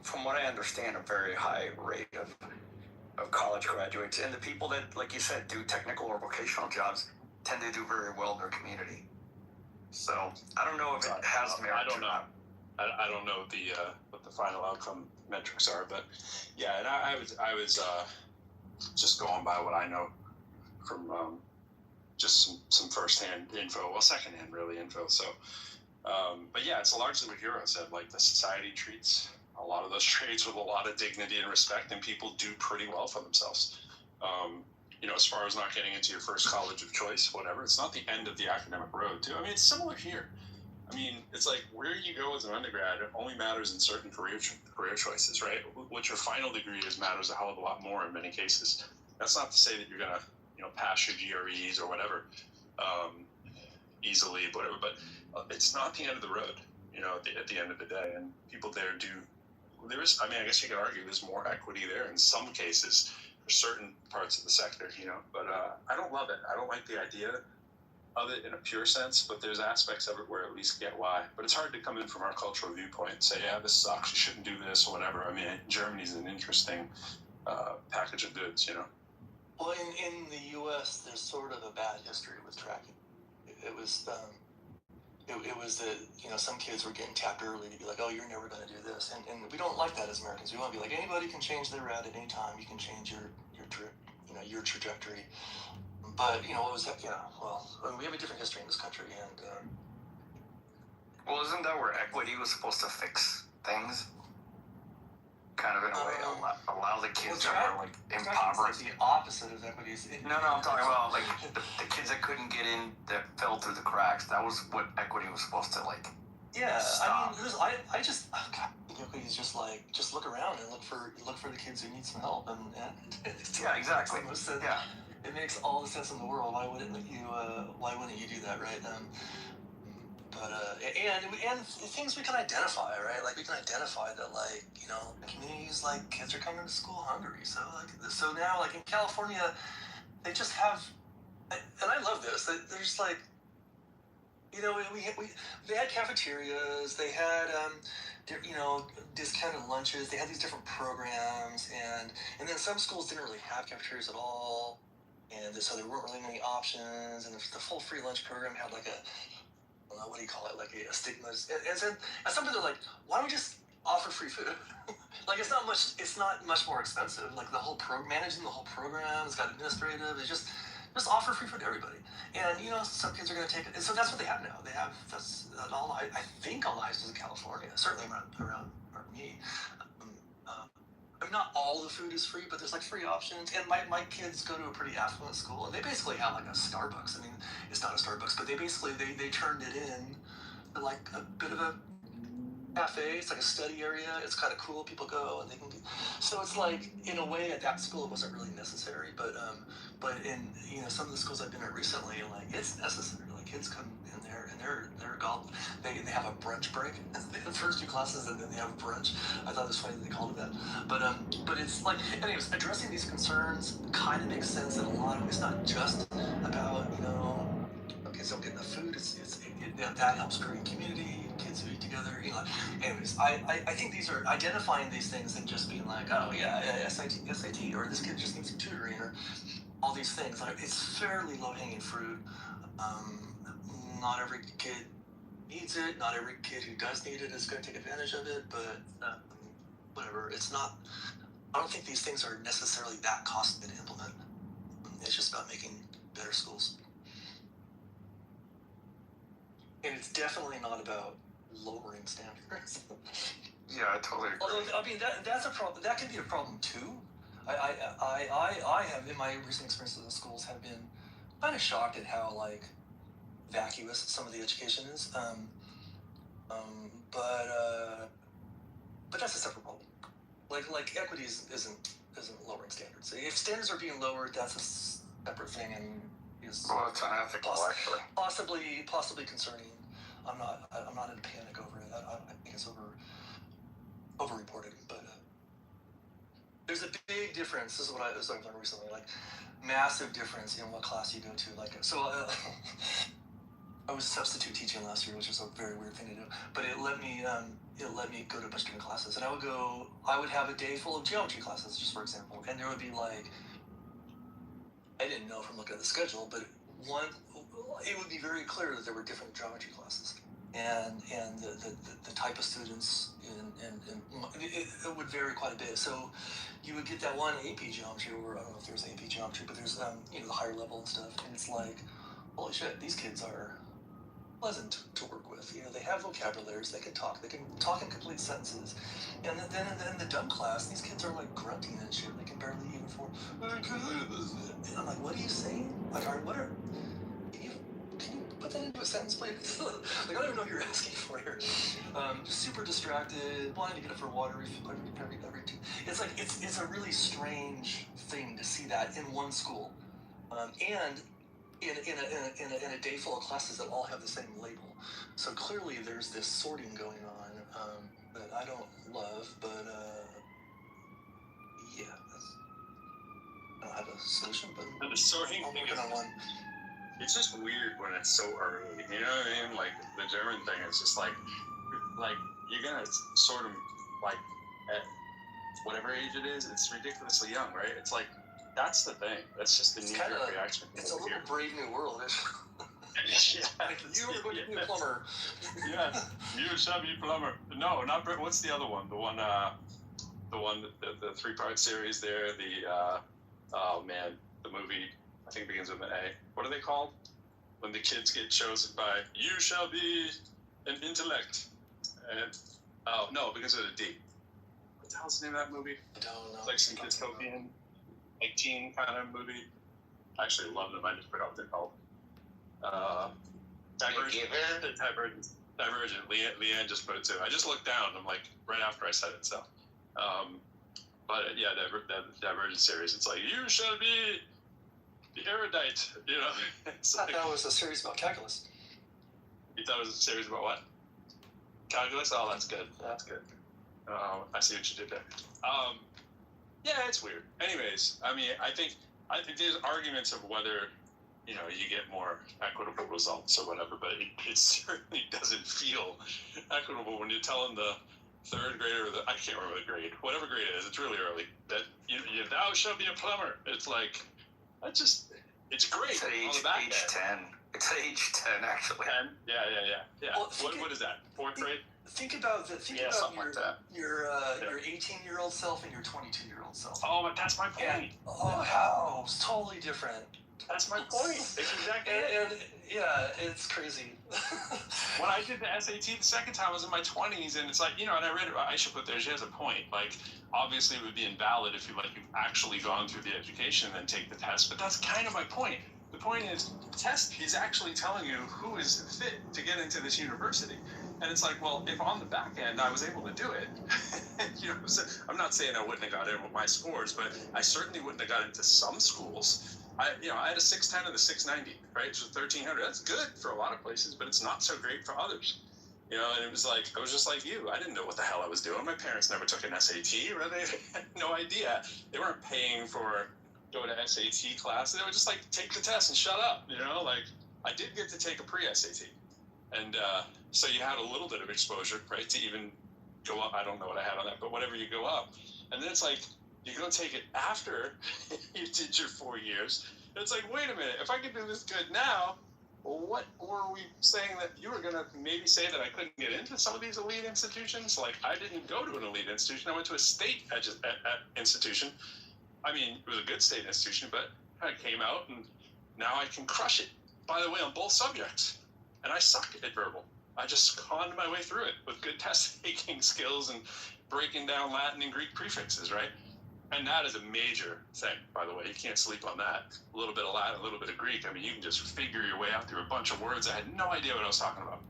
from what I understand, a very high rate of college graduates. And the people that, like you said, do technical or vocational jobs tend to do very well in their community. So I don't know if it has merit. I don't know. I don't know what the final outcome metrics are, but yeah, and I was just going by what I know from just some firsthand info, well, secondhand really info. So, but yeah, it's largely what Hero said. Like, the society treats a lot of those trades with a lot of dignity and respect, and people do pretty well for themselves. You know, as far as not getting into your first college of choice, whatever, it's not the end of the academic road, too. I mean, it's similar here. I mean, it's like where you go as an undergrad, it only matters in certain career choices, right? What your final degree is matters a hell of a lot more in many cases. That's not to say that you're gonna, you know, pass your GREs or whatever easily, whatever. But it's not the end of the road, you know. At the end of the day, and people there do. There is, I mean, I guess you could argue there's more equity there in some cases for certain parts of the sector, you know. But I don't love it. I don't like the idea of it in a pure sense, but there's aspects of it where at least get why. But it's hard to come in from our cultural viewpoint and say, yeah, this sucks, you shouldn't do this or whatever. I mean, Germany's an interesting package of goods, you know. Well, in the U.S., there's sort of a bad history with tracking. It was that, you know, some kids were getting tapped early to be like, oh, you're never going to do this, and we don't like that as Americans. We want to be like, anybody can change their route at any time. You can change your trajectory. But, you know, what was that? Yeah, well, I mean, we have a different history in this country, and well, isn't that where equity was supposed to fix things? Kind of in a way, allow the kids that were like impoverished. The opposite of equity. No, I'm talking about like the kids that couldn't get in, that fell through the cracks. That was what equity was supposed to like. Yeah, stop. I mean, equity is just like, just look around and look for the kids who need some help, and yeah, exactly. Yeah, it makes all the sense in the world. Why wouldn't you do that, right? But and things we can identify, right? Like, we can identify that, like, you know, communities, like, kids are coming to school hungry. So now, like, in California, they just have, and I love this. There's like, you know, they had cafeterias, they had you know, discounted lunches. They had these different programs, and then some schools didn't really have cafeterias at all, and so there weren't really many options. And the full free lunch program had like what do you call it, like a stigma. And some people are like, why don't we just offer free food? Like, it's not much more expensive. Like, the whole managing the whole program, it's got administrative, it's just just offer free food to everybody. And some kids are going to take it. And so that's what they have now. They have all. I think all the high schools in California, certainly around me. I mean, not all the food is free, but there's like free options. And my kids go to a pretty affluent school, and they basically have like a Starbucks. I mean, it's not a Starbucks, but they basically they turned it in to like a bit of a cafe. It's like a study area. It's kind of cool. People go and they can get. So it's like in a way at that school it wasn't really necessary, but in some of the schools I've been at recently, like it's necessary. Like kids come in there and they're gone. They have a brunch break. The first 2 classes and then they have a brunch. I thought it was funny that they called it that. But it's like, anyways, addressing these concerns kind of makes sense in a lot of. It's not just about kids don't get enough food. That helps create community. Kids who eat together. Anyways, I think these are identifying these things and just being like, oh yeah, SAT, or this kid just needs some tutoring, or all these things. Like, it's fairly low-hanging fruit. Not every kid needs it. Not every kid who does need it is going to take advantage of it. But whatever. It's not. I don't think these things are necessarily that costly to implement. It's just about making better schools. And it's definitely not about lowering standards. Yeah, I totally agree. Although, I mean, that's a problem. That can be a problem too. I have, in my recent experiences in schools, have been kind of shocked at how like vacuous some of the education is. But that's a separate problem. Like equity isn't lowering standards. If standards are being lowered, that's a separate thing, and is it's unethical, actually. Possibly concerning. I'm not in a panic over it. I think it's over-reported, but there's a big difference. This is what I've learned recently. Like, massive difference in what class you go to. Like, so I was substitute teaching last year, which is a very weird thing to do. But it let me go to a bunch of different classes, and I would have a day full of geometry classes, just for example, and there would be like, I didn't know from looking at the schedule, but it would be very clear that there were different geometry classes, and the type of students, and it would vary quite a bit. So you would get that one AP geometry, or I don't know if there's AP geometry, but there's the higher level and stuff, and it's like, holy shit, these kids are pleasant to work with. They have vocabularies, they can talk in complete sentences. And then in the dumb class, these kids are like grunting and shit. They can barely even form. And I'm like, what are you saying? Like, can you put that into a sentence, please? Like, I don't even know what you're asking for here. Super distracted, wanting to get up for water every two. It's like, it's a really strange thing to see that in one school. And in a day full of classes that all have the same label. So clearly there's this sorting going on that I don't love, but yeah, I don't have a solution, but the sorting I'm thing working on one. It's just weird when it's so early. You know what I mean? Like the German thing is just like you're gonna sort them like at whatever age it is. It's ridiculously young, right? It's like, that's the thing. That's just the knee-jerk reaction. It's a little Brave New World. Yeah. You are going to be a plumber. Yeah, you shall be plumber. No, not Brave. What's the other one? The 3-part series there. Oh man, the movie. I think it begins with an A. What are they called? When the kids get chosen by, you shall be an intellect. And it begins with a D. What the hell's the name of that movie? I don't know. It's like some dystopian, like teen kind of movie. I actually love them. I just forgot what they're called. Divergent. Leanne just put it too. I just looked down. I'm like, right after I said it. So, but yeah, the Divergent series. It's like, you shall be the erudite. It's like, that was a series about calculus. You thought it was a series about what? Calculus? Oh, that's good. That's good. I see what you did there. Yeah, it's weird. Anyways, I mean, I think there's arguments of whether, you get more equitable results or whatever, but it certainly doesn't feel equitable when you're telling the third grader, I can't remember the grade, whatever grade it is, it's really early, that thou shalt be a plumber. It's like, it's great. It's at age 10. It's at age 10, actually. 10? Yeah. Well, what is that, 4th grade? Think about your 18-year-old self and your 22-year-old self. Oh, but that's my point. How it's totally different. That's my point. It's exactly and yeah, it's crazy. When I did the SAT the second time, I was in my 20s, and it's like, and I read it, I should put there, she has a point. Like, obviously it would be invalid if you've actually gone through the education and then take the test, but that's kind of my point. The point is, the test is actually telling you who is fit to get into this university. And it's like, well, if on the back end I was able to do it, so I'm not saying I wouldn't have got in with my scores, but I certainly wouldn't have got into some schools. I had a 610 and a 690, right? So 1300. That's good for a lot of places, but it's not so great for others. And it was like, I was just like you. I didn't know what the hell I was doing. My parents never took an SAT, or they had no idea. They weren't paying for go to SAT class. They would just take the test and shut up. I did get to take a pre-SAT, and so you had a little bit of exposure, right, to even go up. I don't know what I had on that, but whatever, you go up, and then it's like you go take it after you did your 4 years. And it's like, wait a minute, if I could do this good now, what were we saying that you were going to maybe say that I couldn't get into some of these elite institutions? I didn't go to an elite institution. I went to a state institution. I mean, it was a good state institution, but I came out and now I can crush it, by the way, on both subjects. And I suck at verbal. I just conned my way through it with good test-taking skills and breaking down Latin and Greek prefixes, right? And that is a major thing, by the way. You can't sleep on that. A little bit of Latin, a little bit of Greek. I mean, you can just figure your way out through a bunch of words. I had no idea what I was talking about.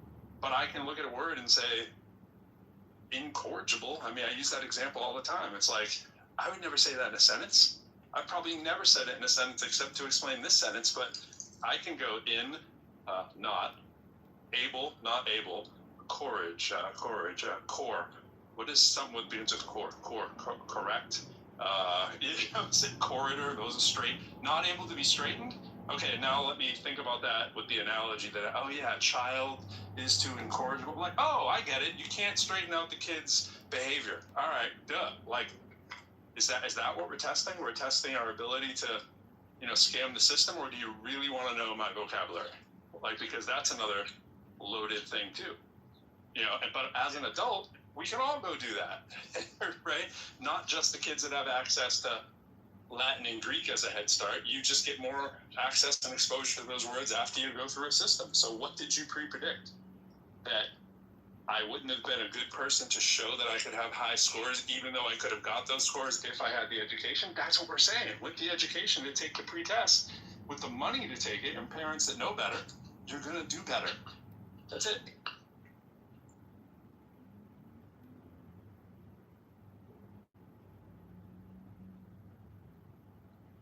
But I can look at a word and say, incorrigible. I mean, I use that example all the time. It's like, I would never say that in a sentence. I've probably never said it in a sentence except to explain this sentence, but I can go in, not, able, not able, corrige, core. What is something with begins with core? Correct. Corridor, those are straight. Not able to be straightened? Okay, now let me think about that with the analogy that, a child is too incorrigible. I get it. You can't straighten out the kid's behavior. All right, duh. Is that what we're testing? We're testing our ability to, scam the system, or do you really want to know my vocabulary? Because that's another loaded thing too. But as an adult, we can all go do that, right? Not just the kids that have access to Latin and Greek as a head start. You just get more access and exposure to those words after you go through a system. So what did you pre-predict? That I wouldn't have been a good person to show that I could have high scores, even though I could have got those scores if I had the education? That's what we're saying. With the education to take the pre-test, with the money to take it, and parents that know better, you're going to do better. That's it.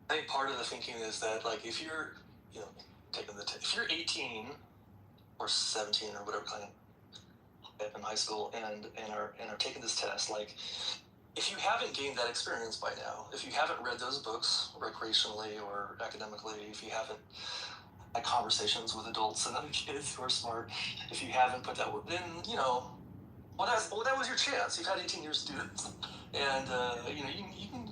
I think part of the thinking is that, if you're, taking if you're 18 or 17 or whatever kind of in high school and are taking this test, if you haven't gained that experience by now, if you haven't read those books recreationally or academically, if you haven't had conversations with adults and other kids who are smart, if you haven't put that, then that was your chance. You've had 18 years to do it, and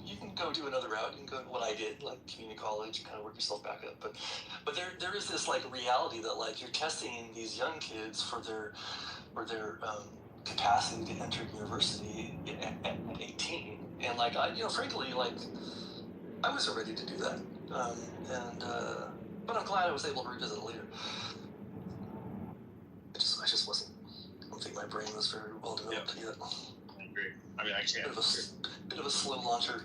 you can go do another route. You can go what I did, community college, kind of work yourself back up. But there is this reality that you're testing these young kids for their capacity to enter university at 18, and frankly, I wasn't ready to do that, but I'm glad I was able to revisit it later. I just wasn't. I don't think my brain was very well developed yet. I agree. I mean, I can't. Bit of a slow launcher.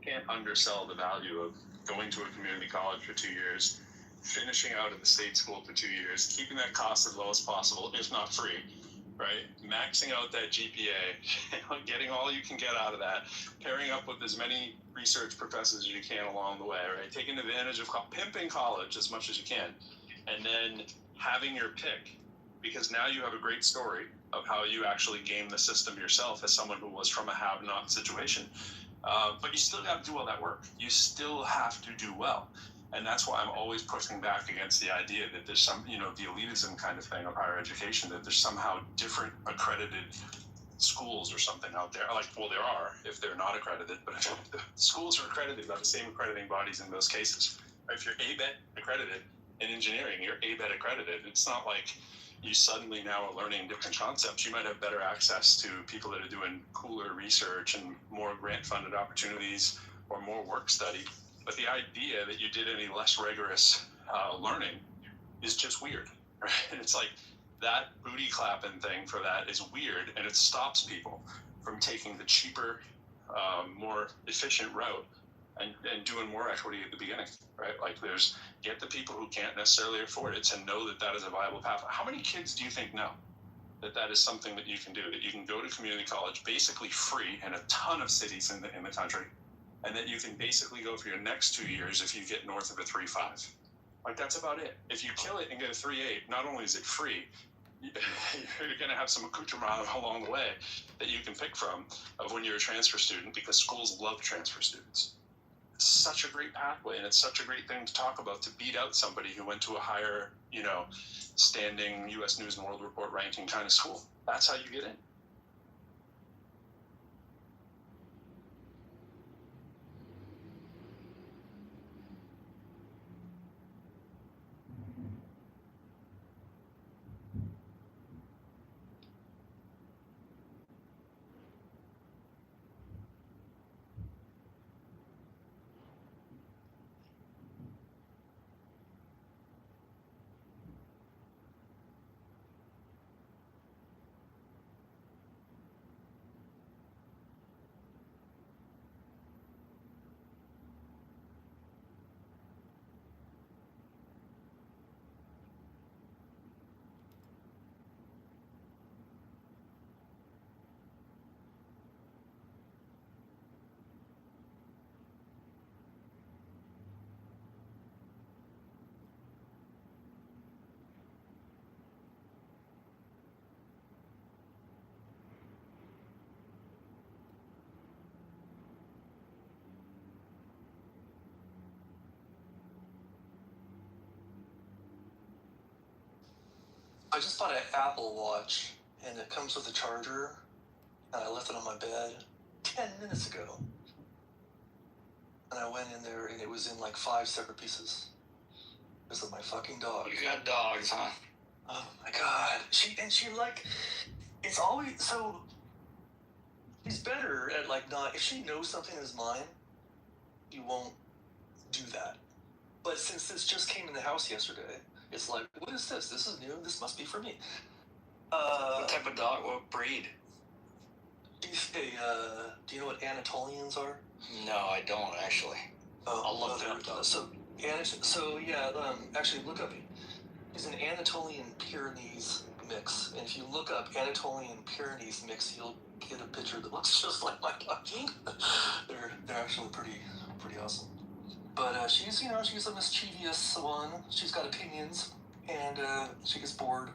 Can't undersell the value of going to a community college for 2 years, finishing out at the state school for 2 years, keeping that cost as low as possible, if not free, right? Maxing out that GPA, getting all you can get out of that, pairing up with as many research professors as you can along the way, right? Taking advantage of pimping college as much as you can, and then having your pick, because now you have a great story of how you actually game the system yourself as someone who was from a have-not situation. But you still got to do all that work. You still have to do well. And that's why I'm always pushing back against the idea that there's some, the elitism kind of thing of higher education, that there's somehow different accredited schools or something out there. There are, if they're not accredited, but the schools are accredited by the same accrediting bodies in most cases. If you're ABET accredited in engineering, you're ABET accredited. It's not like you suddenly now are learning different concepts. You might have better access to people that are doing cooler research and more grant-funded opportunities or more work study But the idea that you did any less rigorous learning is just weird, right? And it's like that booty clapping thing for that is weird, and it stops people from taking the cheaper, more efficient route and doing more equity at the beginning, right? Like get the people who can't necessarily afford it to know that is a viable path. How many kids do you think know that is something that you can do, that you can go to community college basically free in a ton of cities in the country, and that you can basically go for your next 2 years if you get north of a 3.5? Like, that's about it. If you kill it and get a 3.8, not only is it free, you're going to have some accoutrement along the way that you can pick from of when you're a transfer student, because schools love transfer students. It's such a great pathway, and it's such a great thing to talk about, to beat out somebody who went to a higher, standing U.S. News and World Report ranking kind of school. That's how you get in. I just bought an Apple Watch, and it comes with a charger, and I left it on my bed 10 minutes ago. And I went in there, and it was in like 5 separate pieces. Because of my fucking dog. You got dogs, huh? Oh my god. She it's always, so, she's better at not, if she knows something is mine, she won't do that. But since this just came in the house yesterday, it's like, what is this? This is new. This must be for me. What type of dog? What breed? Do you know what Anatolians are? No, I don't actually. I'll look that up. Actually look up. It's an Anatolian Pyrenees mix, and if you look up Anatolian Pyrenees mix, you'll get a picture that looks just like my dog. They're actually pretty awesome. But she's a mischievous one. She's got opinions, and she gets bored.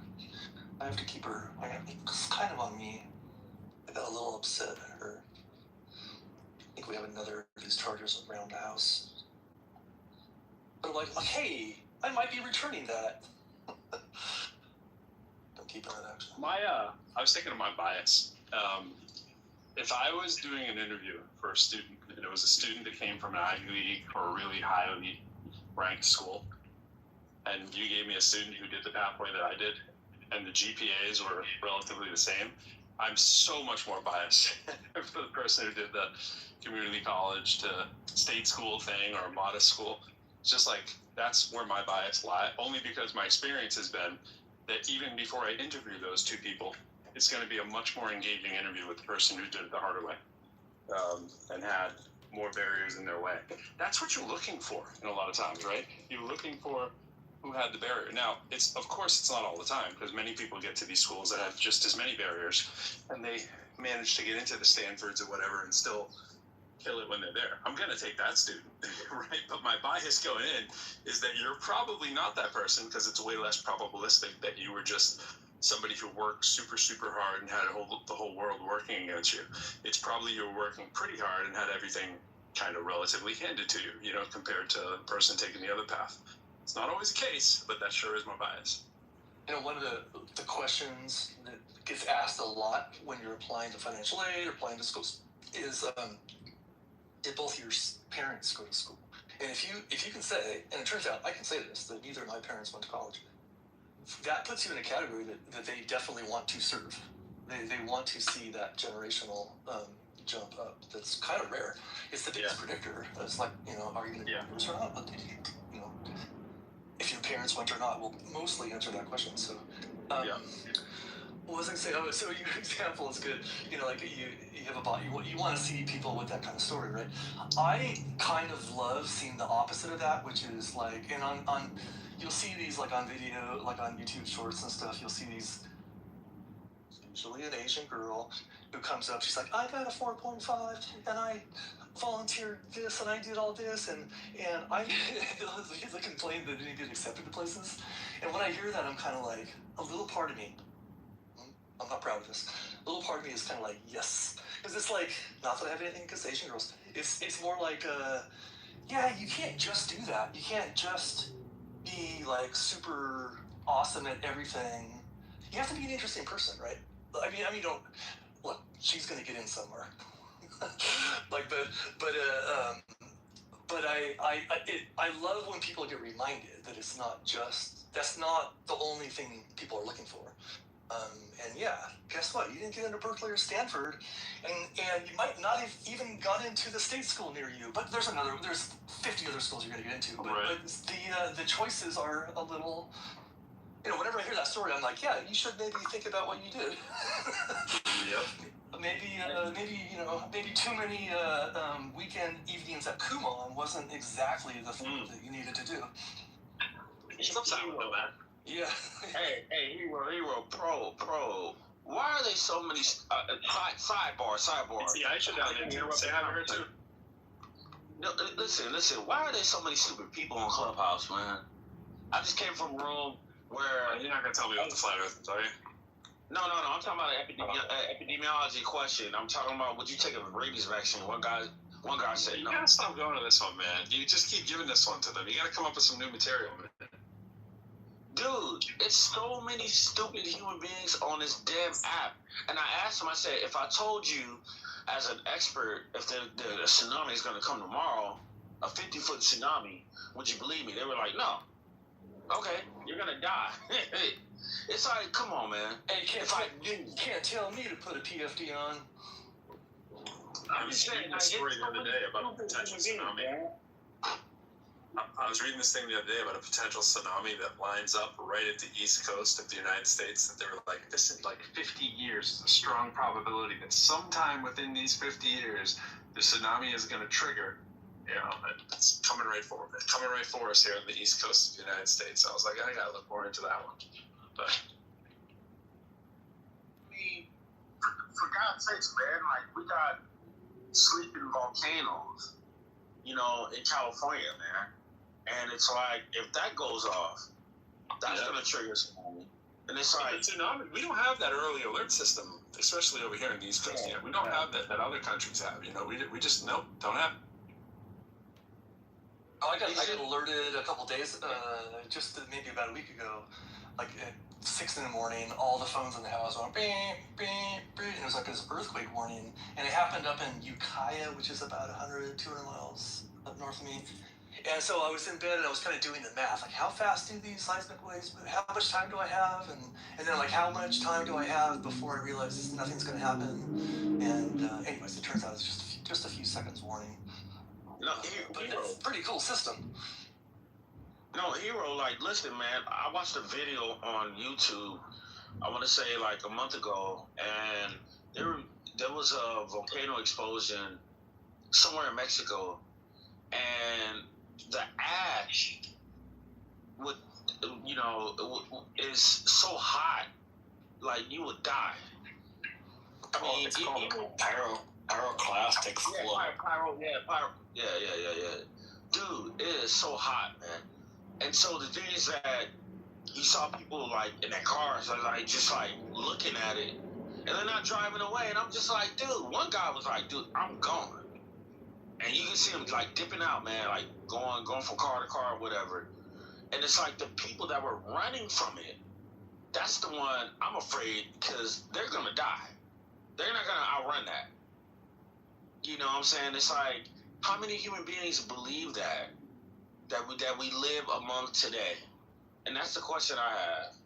I have to keep her. It's kind of on me. I got a little upset at her. I think we have another of these chargers around the house. But I'm like, hey, I might be returning that. Don't keep that actually. I was thinking of my bias. If I was doing an interview for a student, and it was a student that came from an Ivy League or a really highly ranked school, and you gave me a student who did the pathway that I did, and the GPAs were relatively the same, I'm so much more biased for the person who did the community college to state school thing or modest school. It's just like, that's where my bias lies, only because my experience has been that even before I interview those two people, it's going to be a much more engaging interview with the person who did it the harder way, and had more barriers in their way. That's what you're looking for in a lot of times, right? You're looking for who had the barrier. Now, of course it's not all the time, because many people get to these schools that have just as many barriers, and they manage to get into the Stanfords or whatever and still kill it when they're there. I'm going to take that student, right? But my bias going in is that you're probably not that person, because it's way less probabilistic that you were just somebody who worked super, super hard and had the whole world working against you. It's probably you're working pretty hard and had everything kind of relatively handed to you, compared to the person taking the other path. It's not always the case, but that sure is my bias. One of the questions that gets asked a lot when you're applying to financial aid or applying to schools is, did both your parents go to school? And if you can say, and it turns out I can say this, that neither of my parents went to college, that puts you in a category that they definitely want to serve. They want to see that generational jump up. That's kind of rare. It's the biggest predictor. It's like, are you going to do this or not? But if your parents went or not will mostly answer that question. So, what was I saying? Oh, so your example is good. Like you have a bot. You want to see people with that kind of story, right? I kind of love seeing the opposite of that, which is like, and on you'll see these like on video, like on YouTube Shorts and stuff. You'll see these. Usually an Asian girl who comes up. She's like, I got a 4.5, and I volunteered this, and I did all this, and I the complaint that didn't get accepted to places. And when I hear that, I'm kind of like, a little part of me. I'm not proud of this. A little part of me is kind of like, yes, because it's like, not that I have anything against Asian girls. It's more like, you can't just do that. You can't just be like super awesome at everything. You have to be an interesting person, right? I mean, you don't. Look, she's gonna get in somewhere. But I love when people get reminded that that's not the only thing people are looking for. And guess what? You didn't get into Berkeley or Stanford, and you might not have even got into the state school near you. But there's 50 other schools you're gonna get into. But the choices are a little. Whenever I hear that story, I'm like, you should maybe think about what you did. Maybe too many weekend evenings at Kumon wasn't exactly the thing that you needed to do. Sometimes we know that. Yeah. hey, hero, pro. Why are they so many sidebar? See, I should say I'm here too. No, listen. Why are there so many stupid people on Clubhouse, man? I just came from a room where you're not gonna tell me about the flat earthers, are you? No. I'm talking about an epidemiology question. I'm talking about would you take a rabies vaccine? One guy said no. You gotta stop going to this one, man. You just keep giving this one to them. You gotta come up with some new material, man. Dude, it's so many stupid human beings on this damn app. And I asked him, I said, if I told you as an expert if the tsunami is going to come tomorrow, a 50-foot tsunami, would you believe me? They were like, no. Okay, you're going to die. It's like, come on, man. Hey, you can't tell me to put a PFD on. I was reading a story the other day about a potential tsunami. I was reading this thing the other day about a potential tsunami that lines up right at the east coast of the United States. That they were like, this in like 50 years is a strong probability that sometime within these 50 years, the tsunami is going to trigger. It's coming right for us here on the east coast of the United States. I was like, I got to look more into that one. But for God's sakes, man, like we got sleeping volcanoes, in California, man. And it's like, if that goes off, that's going to trigger tsunami. And it's like... tsunami, we don't have that early alert system, especially over here in the East Coast. We don't have that other countries have. We just, don't have it. I got alerted a couple days, just maybe about a week ago, like at 6 in the morning, all the phones in the house went beep, beep, beep. And it was like this earthquake warning. And it happened up in Ukiah, which is about 100, 200 miles up north of me. And so I was in bed and I was kind of doing the math, like how fast do these seismic waves move? How much time do I have? And then like how much time do I have before I realize nothing's going to happen? And anyways, it turns out it's just a few seconds warning. But it's a pretty cool system. No, Hero, like, listen, man, I watched a video on YouTube, I want to say like a month ago, and there was a volcano explosion somewhere in Mexico, and the ash is so hot, like you would die. I mean, it's called pyroclastic flow. Yeah. Dude, it is so hot, man. And so the thing is that you saw people like in their cars, like just like looking at it, and they're not driving away. And I'm just like, dude. One guy was like, dude, I'm gone. And you can see him like dipping out, man, like going from car to car or whatever. And it's like the people that were running from it, that's the one I'm afraid, because they're gonna die. They're not gonna outrun that. You know what I'm saying? It's like, how many human beings believe that we live among today? And that's the question I have.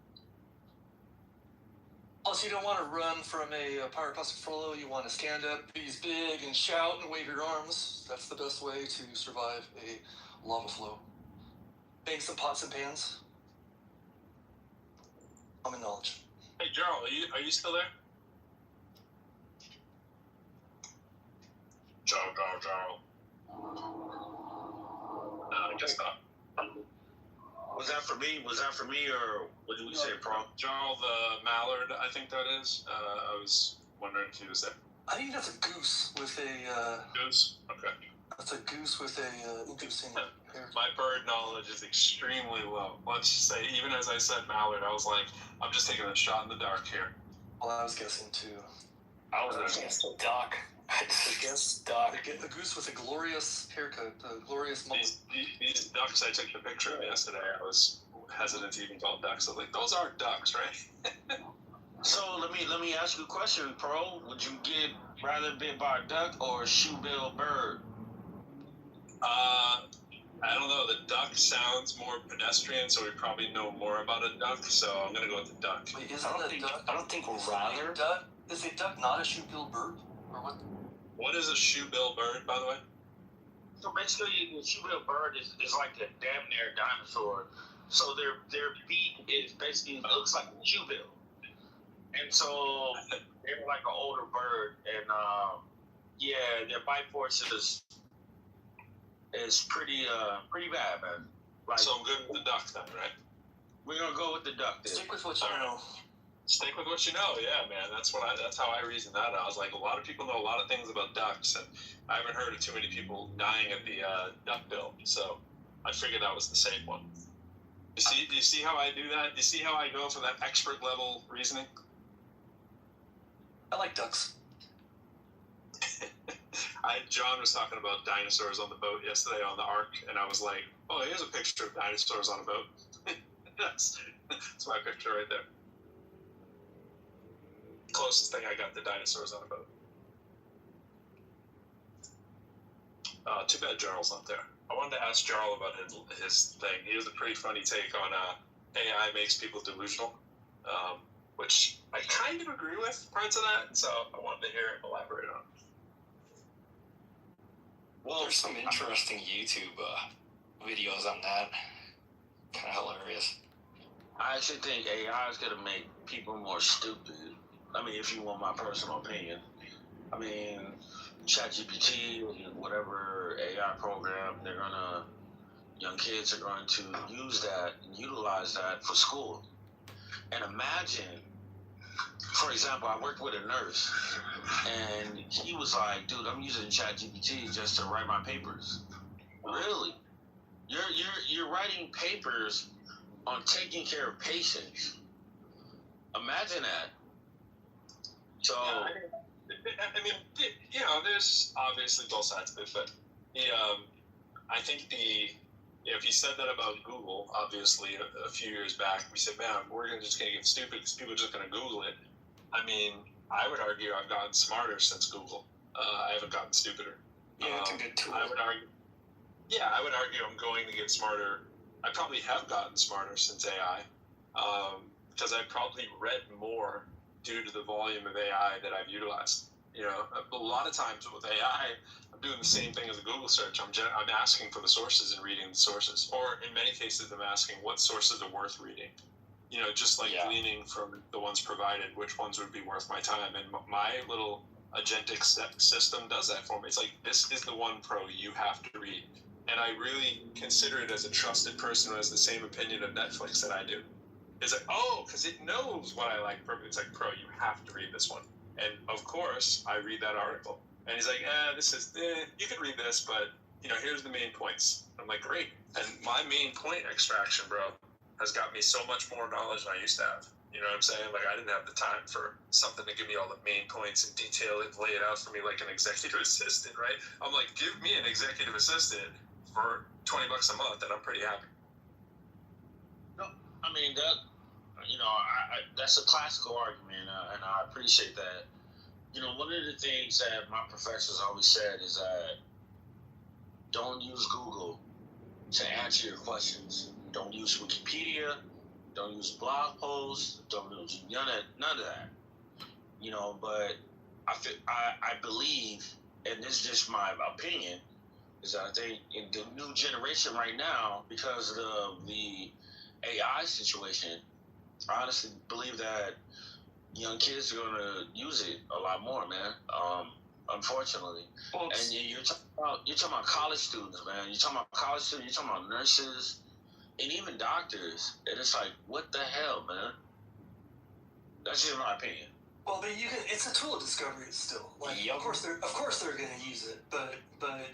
Well, Also, you don't want to run from a power plastic follow. You want to stand up, be big, and shout and wave your arms. That's the best way to survive a lava flow. Bang some pots and pans. Common knowledge. Hey, Jarl, are you still there? Jarl. No, I guess not. Was that for me, or what did we say, Pro? Jarl the Mallard, I think that is. I was wondering if he was there. I think that's a goose with a... Goose? Okay. That's a goose with a interesting hair. My bird knowledge is extremely low. Let's just say, even as I said Mallard, I was like, I'm just taking a shot in the dark here. Well, I was guessing too. I was guessing duck. I just guessed duck. The goose with a glorious haircut, a glorious mullet. These ducks I took the picture of yesterday, I was hesitant to even call ducks. I was like, those are ducks, right? So let me ask you a question, Pro. Would you get rather bit by a duck or a shoe-bill bird? I don't know. The duck sounds more pedestrian, so we probably know more about a duck. So I'm gonna go with the duck. Wait, I don't think rather. Is a duck not a shoe-billed bird, or what? What is a shoe-bill bird, by the way? So basically, the shoe-bill bird is like a damn near dinosaur. So their beak is basically looks like a shoe-bill, and so they're like an older bird, and their bite force is pretty bad, man. Like, so I'm good with the duck then, right? We're gonna go with the duck then. Stick with what you know. Stick with what you know, yeah, man. That's how I reasoned that. I was like, a lot of people know a lot of things about ducks, and I haven't heard of too many people dying at the duck bill. So I figured that was the safe one. Do you see how I do that? Do you see how I go for that expert level reasoning? I like ducks. John was talking about dinosaurs on the boat yesterday on the Ark, and I was like, oh, here's a picture of dinosaurs on a boat. that's my picture right there. Closest thing I got to dinosaurs on a boat. Too bad Jarl's not there. I wanted to ask Jarl about his thing. He has a pretty funny take on AI makes people delusional, which I kind of agree with parts of that, so I wanted to hear him elaborate on. Well, there's some interesting YouTube videos on that. Kind of hilarious. I actually think AI is going to make people more stupid. I mean, if you want my personal opinion. I mean, ChatGPT, whatever AI program, young kids are going to use that and utilize that for school. And imagine, for example, I worked with a nurse, and he was like, dude, I'm using ChatGPT just to write my papers. Really? You're writing papers on taking care of patients. Imagine that. So, I mean, you know, there's obviously both sides of it, but I think if you said that about Google, obviously a few years back, we said, man, we're just going to get stupid because people are just going to Google it. I mean, I would argue I've gotten smarter since Google. I haven't gotten stupider. Yeah, it's a good tool. I would argue I'm going to get smarter. I probably have gotten smarter since AI, because I probably read more due to the volume of AI that I've utilized. You know, a lot of times with AI, I'm doing the same thing as a Google search. I'm asking for the sources and reading the sources, or in many cases, I'm asking what sources are worth reading. You know, just like gleaning from the ones provided, which ones would be worth my time. And my little agentic system does that for me. It's like, this is the one, Pro, you have to read. And I really consider it as a trusted person who has the same opinion of Netflix that I do. It's like, oh, because it knows what I like. It's like, Pro, you have to read this one. And of course, I read that article. And he's like, you could read this, but, you know, here's the main points. I'm like, great. And my main point extraction, bro, has got me so much more knowledge than I used to have. You know what I'm saying? Like, I didn't have the time for something to give me all the main points and detail it, lay it out for me like an executive assistant, right? I'm like, give me an executive assistant for $20 a month, and I'm pretty happy. No, I mean, that's a classical argument, and I appreciate that. You know, one of the things that my professors always said is that don't use Google to answer your questions. Don't use Wikipedia. Don't use blog posts. Don't use none of that. but I believe, and this is just my opinion, is that I think in the new generation right now, because of the AI situation, I honestly believe that young kids are going to use it a lot more, man. Unfortunately. Well, and you're talking about college students, man. You're talking about college students. You're talking about nurses, and even doctors. And it's like, what the hell, man? That's just my opinion. Well, but it's a tool of discovery still. Like, yep. Of course they're going to use it, but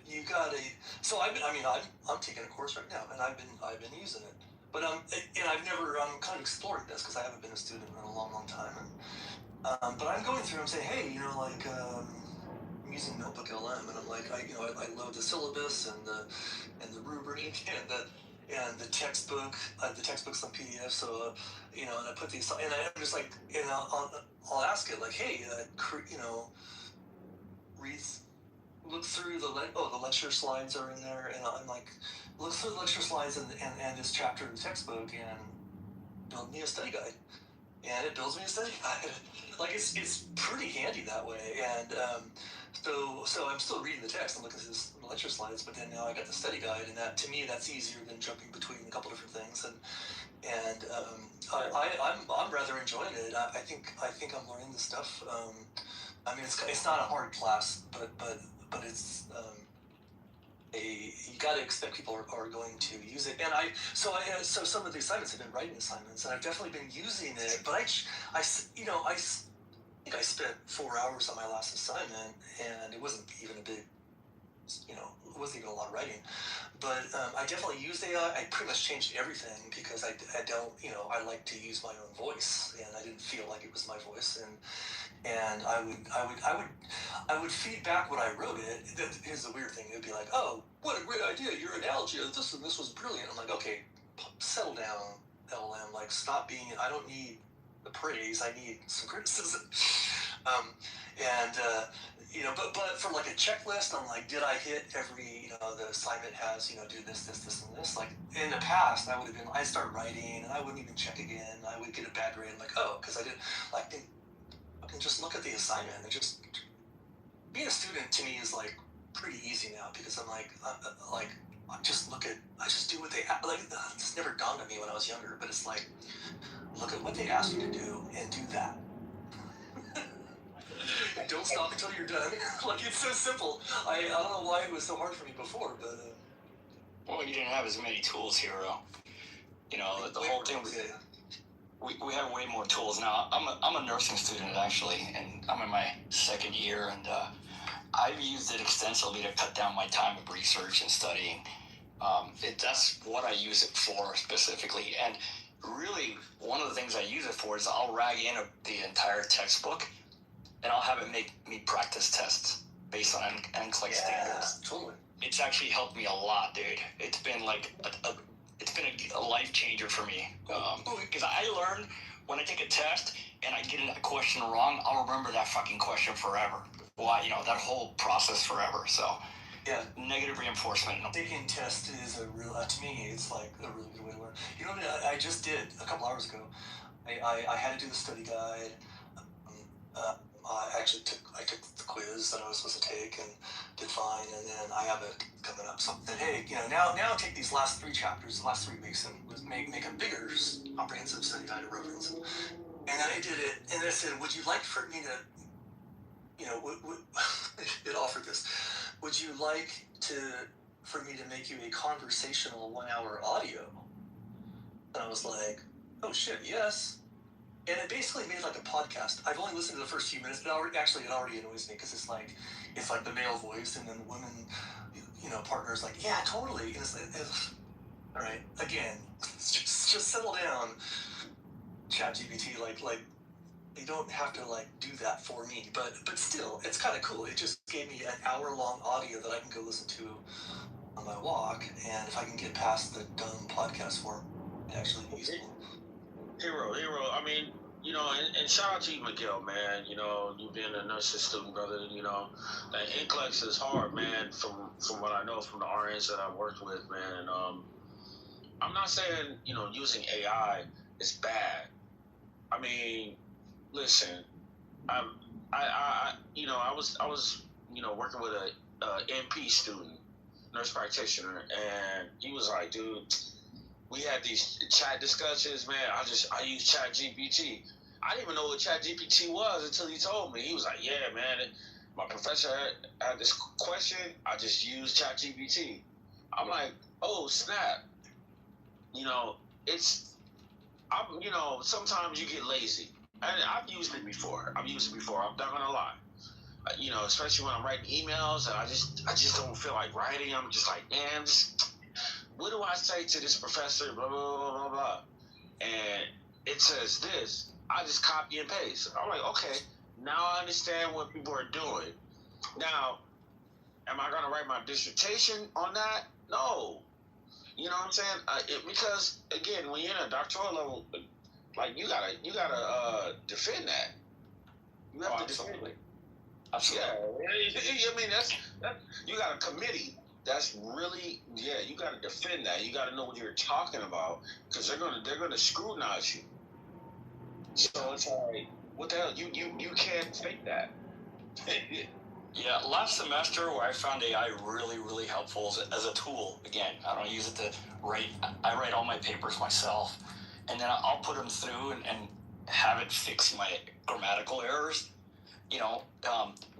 you got to. So I'm taking a course right now, and I've been using it. But I'm kind of exploring this because I haven't been a student in a long time. And but I'm going through. I'm saying, hey, I'm using Notebook LM, and I'm like, I load the syllabus and the rubric and the textbook. The textbook's on PDF, so and I put these, and I'm just like, and I'll ask it like, hey, look through the lecture slides are in there, and I'm like, look through the lecture slides and this chapter in the textbook and build me a study guide. And it builds me a study guide. Like, it's pretty handy that way. And so I'm still reading the text and looking at the lecture slides, but then now I got the study guide, and that, to me, that's easier than jumping between a couple different things. And I'm rather enjoying it. I think I'm learning this stuff. It's not a hard class, but it's you got to expect people are going to use it. And so some of the assignments have been writing assignments, and I've definitely been using it. But I think I spent 4 hours on my last assignment, and it wasn't even a big, it wasn't even a lot of writing. But I definitely used AI. I pretty much changed everything because I don't, I like to use my own voice, and I didn't feel like it was my voice. And I would feed back when I wrote it. Here's the weird thing. It would be like, oh, what a great idea. Your analogy of this and this was brilliant. I'm like, okay, settle down, LLM. Like, stop being, I don't need the praise. I need some criticism. But for like a checklist, I'm like, did I hit every, the assignment has, do this, and this. Like, in the past, I'd start writing, and I wouldn't even check again. I would get a bad grade. I'm like, oh, because I didn't, like, I can just look at the assignment and just being a student to me is like pretty easy now because I'm like I just do what they like. This never dawned on me when I was younger, but it's like, look at what they ask you to do and do that. And don't stop until you're done. Like, it's so simple. I don't know why it was so hard for me before, but well, you didn't have as many tools here. The whole thing was. We have way more tools now. I'm a nursing student actually, and I'm in my second year, and I've used it extensively to cut down my time of research and studying. That's what I use it for specifically. And really, one of the things I use it for is I'll rag in the entire textbook, and I'll have it make me practice tests based on NCLEX standards. Totally. It's actually helped me a lot, dude. It's been like it's been a life changer for me. Because I learned when I take a test and I get a question wrong, I'll remember that fucking question forever. Why, that whole process forever. So, yeah, negative reinforcement. Taking tests is to me, it's like a really good way to learn. I just did a couple hours ago. I had to do the study guide. I took the quiz that I was supposed to take and did fine, and then I have it coming up. So then, hey, now take these last 3 chapters, the last 3 weeks, and make a bigger comprehensive study guide of reference. And then I did it, and then I said, would you like for me to, it offered this. Would you like for me to make you a conversational 1-hour audio? And I was like, oh shit, yes. And it basically made like a podcast. I've only listened to the first few minutes. It already annoys me because it's like the male voice, and then the women, partner's like, yeah, totally. And it's all right, again, just settle down, ChatGPT. Like you don't have to do that for me, but still, it's kind of cool. It just gave me an hour-long audio that I can go listen to on my walk, and if I can get past the dumb podcast form, it actually be useful. Hero. I mean, and shout out to you, Miguel, man. You being a nursing student, brother. That NCLEX is hard, man. From what I know from the RNs that I've worked with, man. And I'm not saying using AI is bad. I mean, listen, I was working with a NP student, nurse practitioner, and he was like, dude, we had these chat discussions, man. I use Chat GPT. I didn't even know what Chat GPT was until he told me. He was like, yeah, man, my professor had this question. I just used Chat GPT. I'm like, oh, snap. Sometimes you get lazy. And I've used it before. I've done it a lot. Especially when I'm writing emails and I just don't feel like writing. I'm just like, man, what do I say to this professor? Blah, blah, blah, blah, blah. And it says this. I just copy and paste. I'm like, okay, now I understand what people are doing. Now, am I going to write my dissertation on that? No. You know what I'm saying? Because, again, when you're in a doctoral level, like, you gotta defend that. You have to defend it. Absolutely. Yeah, I mean, that's you got a committee that's really, you got to defend that. You got to know what you're talking about because they're gonna scrutinize you. So it's like, what the hell? You can't fake that. Yeah, last semester where I found AI really, really helpful as a tool. Again, I don't use it to write. I write all my papers myself, and then I'll put them through and have it fix my grammatical errors.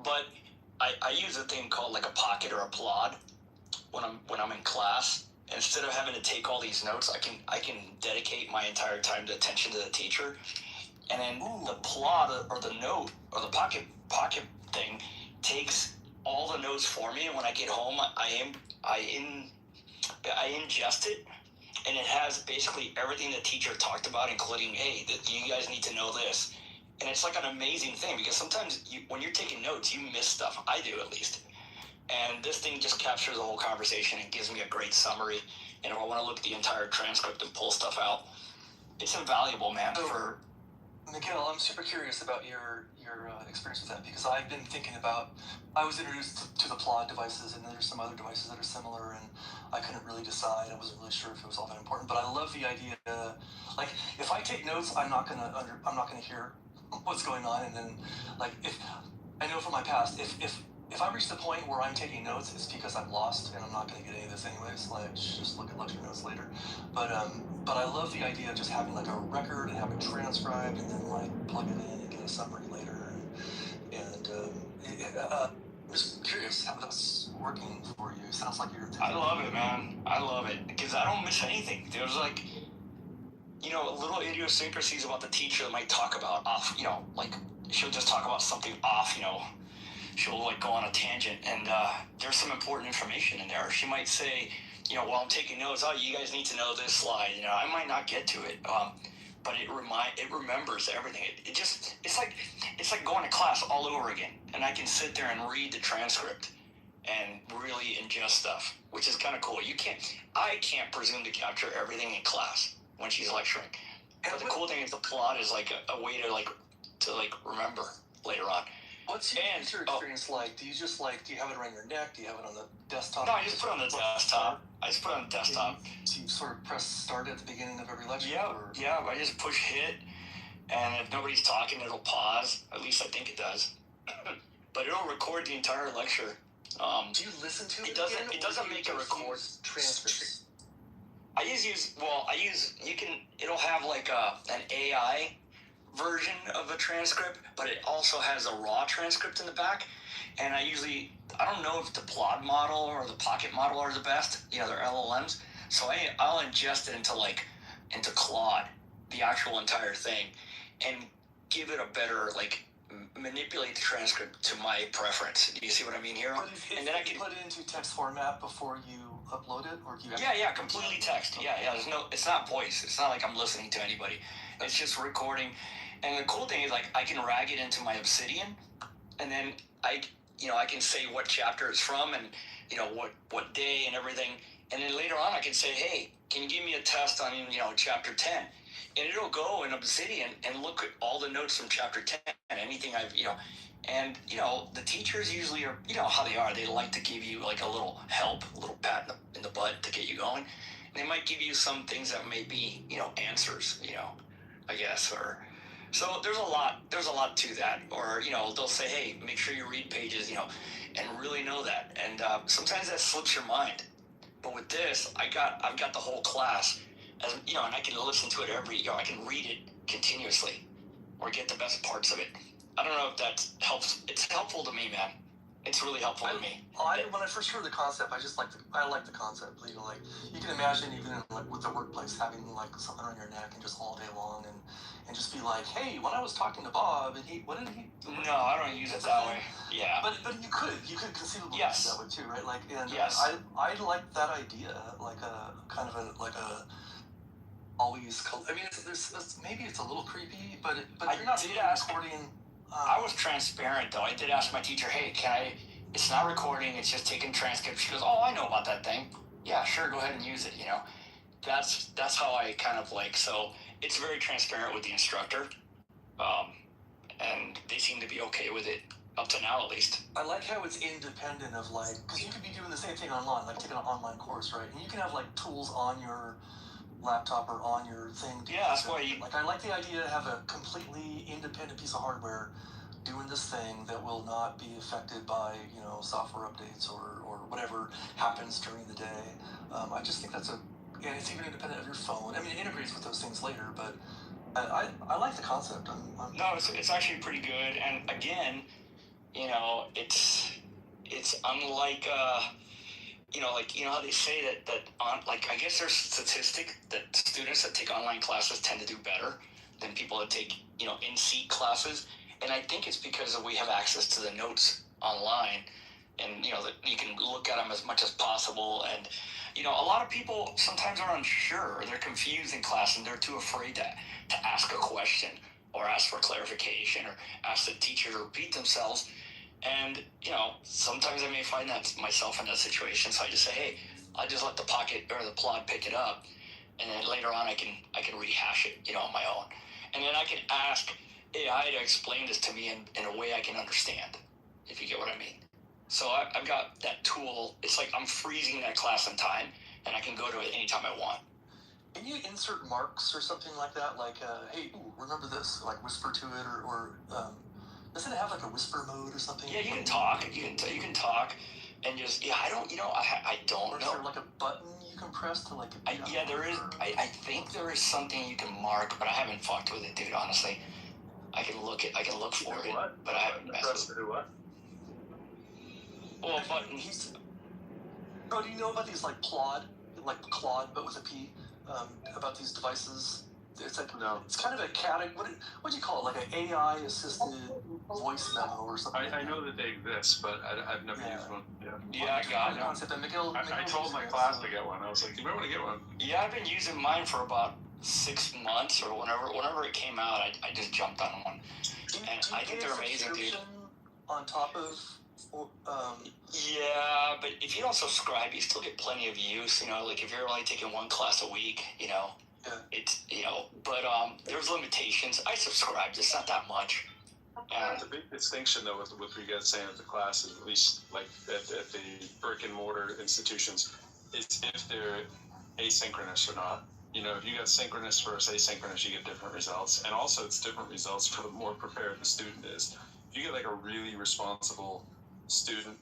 But I use a thing called like a pocket or a plod when I'm in class. Instead of having to take all these notes, I can dedicate my entire time to attention to the teacher, and then the plod or the note or the pocket thing takes all the notes for me, and when I get home, I ingest it, and it has basically everything the teacher talked about, including, hey, you guys need to know this. And it's like an amazing thing because sometimes when you're taking notes, you miss stuff. I do, at least. And this thing just captures the whole conversation and gives me a great summary. And if I want to look at the entire transcript and pull stuff out, it's invaluable, man. Miguel, I'm super curious about your experience with that because I've been thinking about. I was introduced to the plot devices, and there's some other devices that are similar, and I couldn't really decide. I wasn't really sure if it was all that important, but I love the idea. Like, if I take notes, I'm not gonna hear what's going on, and then, like, if I know from my past, if I reach the point where I'm taking notes, it's because I'm lost and I'm not going to get any of this anyways. Like, just look at lecture notes later. But I love the idea of just having like a record and have it transcribed and then like plug it in and get a summary later. I'm just curious how that's working for you. Sounds like you're. I love it, man. I love it because I don't miss anything. There's like, little idiosyncrasies about the teacher that might talk about off. Like she'll just talk about something off. She'll like go on a tangent, and there's some important information in there. She might say, while I'm taking notes, oh, you guys need to know this slide. I might not get to it, but it remembers everything. It's like going to class all over again, and I can sit there and read the transcript and really ingest stuff, which is kind of cool. I can't presume to capture everything in class when she's lecturing. But the cool thing is the plot is like a way to remember later on. What's your user experience like? Do you have it around your neck? Do you have it on the desktop? No, I just put it on the desktop. So you sort of press start at the beginning of every lecture? Yeah, I just push hit, and if nobody's talking, it'll pause. At least I think it does. But it'll record the entire lecture. Do you listen to it? It doesn't make a record. Transcripts. It'll have like an AI version of a transcript, but it also has a raw transcript in the back. And I don't know if the plot model or the pocket model are the best. They're LLMs. So I'll ingest it into Claude, the actual entire thing, and give it a better, manipulate the transcript to my preference. Do you see what I mean here? But and then I can put it into text format before you upload it, or do you? Yeah, completely text. Yeah. It's not voice. It's not like I'm listening to anybody. It's just recording. And the cool thing is, I can rag it into my Obsidian, and then I can say what chapter it's from, and what day and everything. And then later on, I can say, hey, can you give me a test on chapter 10? And it'll go in Obsidian and look at all the notes from chapter 10, anything and the teachers usually are, how they are. They like to give you like a little help, a little pat in the butt to get you going. And they might give you some things that may be, answers, I guess, or So there's a lot to that. Or, you know, they'll say, hey, make sure you read pages, you know, and really know that. And sometimes that slips your mind. But with this, I've got the whole class, as you know, and I can listen to it I can read it continuously, or get the best parts of it. I don't know if that helps. It's helpful to me, man. It's really helpful to me. When I first heard the concept, I like the concept. You know, like you can imagine even in, like with the workplace having like something on your neck and just all day long and just be like, hey, when I was talking to Bob and what did he? No, I don't use it that way. Yeah. But you could conceivably yes. use it that way too, right? Like, and yes. I like that idea, like a kind of a always. I mean, maybe it's a little creepy, but you're not recording. I was transparent though. I did ask my teacher, hey, it's not recording, it's just taking transcripts. She goes, oh, I know about that thing. Yeah, sure, go ahead and use it, you know. That's how I kind of like, so it's very transparent with the instructor. And they seem to be okay with it, up to now at least. I like how it's independent of like, because you could be doing the same thing online, like taking an online course, right? And you can have like tools on your laptop or on your thing. Yeah, that's why you... Like, I like the idea to have a completely independent piece of hardware doing this thing that will not be affected by, you know, software updates or whatever happens during the day. I just think and it's even independent of your phone. I mean, it integrates with those things later, but I like the concept. No, it's actually pretty good. And again, you know, it's unlike, you know, like, you know how they say that like, I guess there's a statistic that students that take online classes tend to do better than people that take, you know, in-seat classes. And I think it's because we have access to the notes online, and, you know, that you can look at them as much as possible. And, you know, a lot of people sometimes are unsure, or they're confused in class, and they're too afraid to ask a question or ask for clarification or ask the teacher to repeat themselves. And, you know, sometimes I may find that myself in that situation, so I just say, hey, I'll just let the pocket or the plod pick it up, and then later on I can rehash it, you know, on my own. And then I can ask AI to explain this to me in a way I can understand, if you get what I mean. So I've got that tool. It's like I'm freezing that class in time, and I can go to it anytime I want. Can you insert marks or something like that? Like, hey, remember this? Like whisper to it, or doesn't it have like a whisper mode or something? Yeah, you can talk. You can talk, and just I don't know. Or is there like a button you can press to like? Yeah, there is. I think there is something you can mark, but I haven't fucked with it, dude. Honestly, I can look for it, but I haven't messed with it. What? Well, button. Bro, do you know about these like Claude, but with a P? About these devices. It's like it's kind of a what do you call it? Like an AI assisted voice memo or something. I know that they exist, but I've never used one. Yeah, I got it. I told my class to get one. I was like, you might want to get one. Yeah, I've been using mine for about 6 months, or whenever it came out, I just jumped on one. And I think they're amazing, dude. On top of yeah, but if you don't subscribe, you still get plenty of use. You know, like if you're only taking one class a week, you know, it's, you know, but there's limitations. I subscribe, it's not that much. The big distinction though with what you guys saying at the classes, at least like at the brick and mortar institutions, is if they're asynchronous or not. You know, if you got synchronous versus asynchronous, you get different results, and also it's different results for the more prepared the student is. If you get like a really responsible student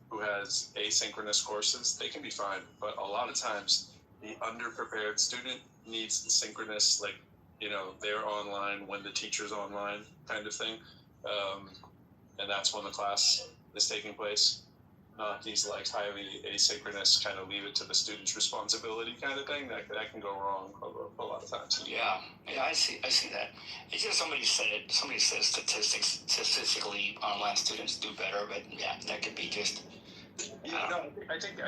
who has asynchronous courses, they can be fine. But a lot of times, the underprepared student needs the synchronous, like, you know, they're online when the teacher's online kind of thing. And that's when the class is taking place. Not these like highly asynchronous kind of leave it to the student's responsibility kind of thing. That can go wrong a lot of times. Yeah, I see that. It's just somebody says statistically online students do better, but yeah, that could be just. I think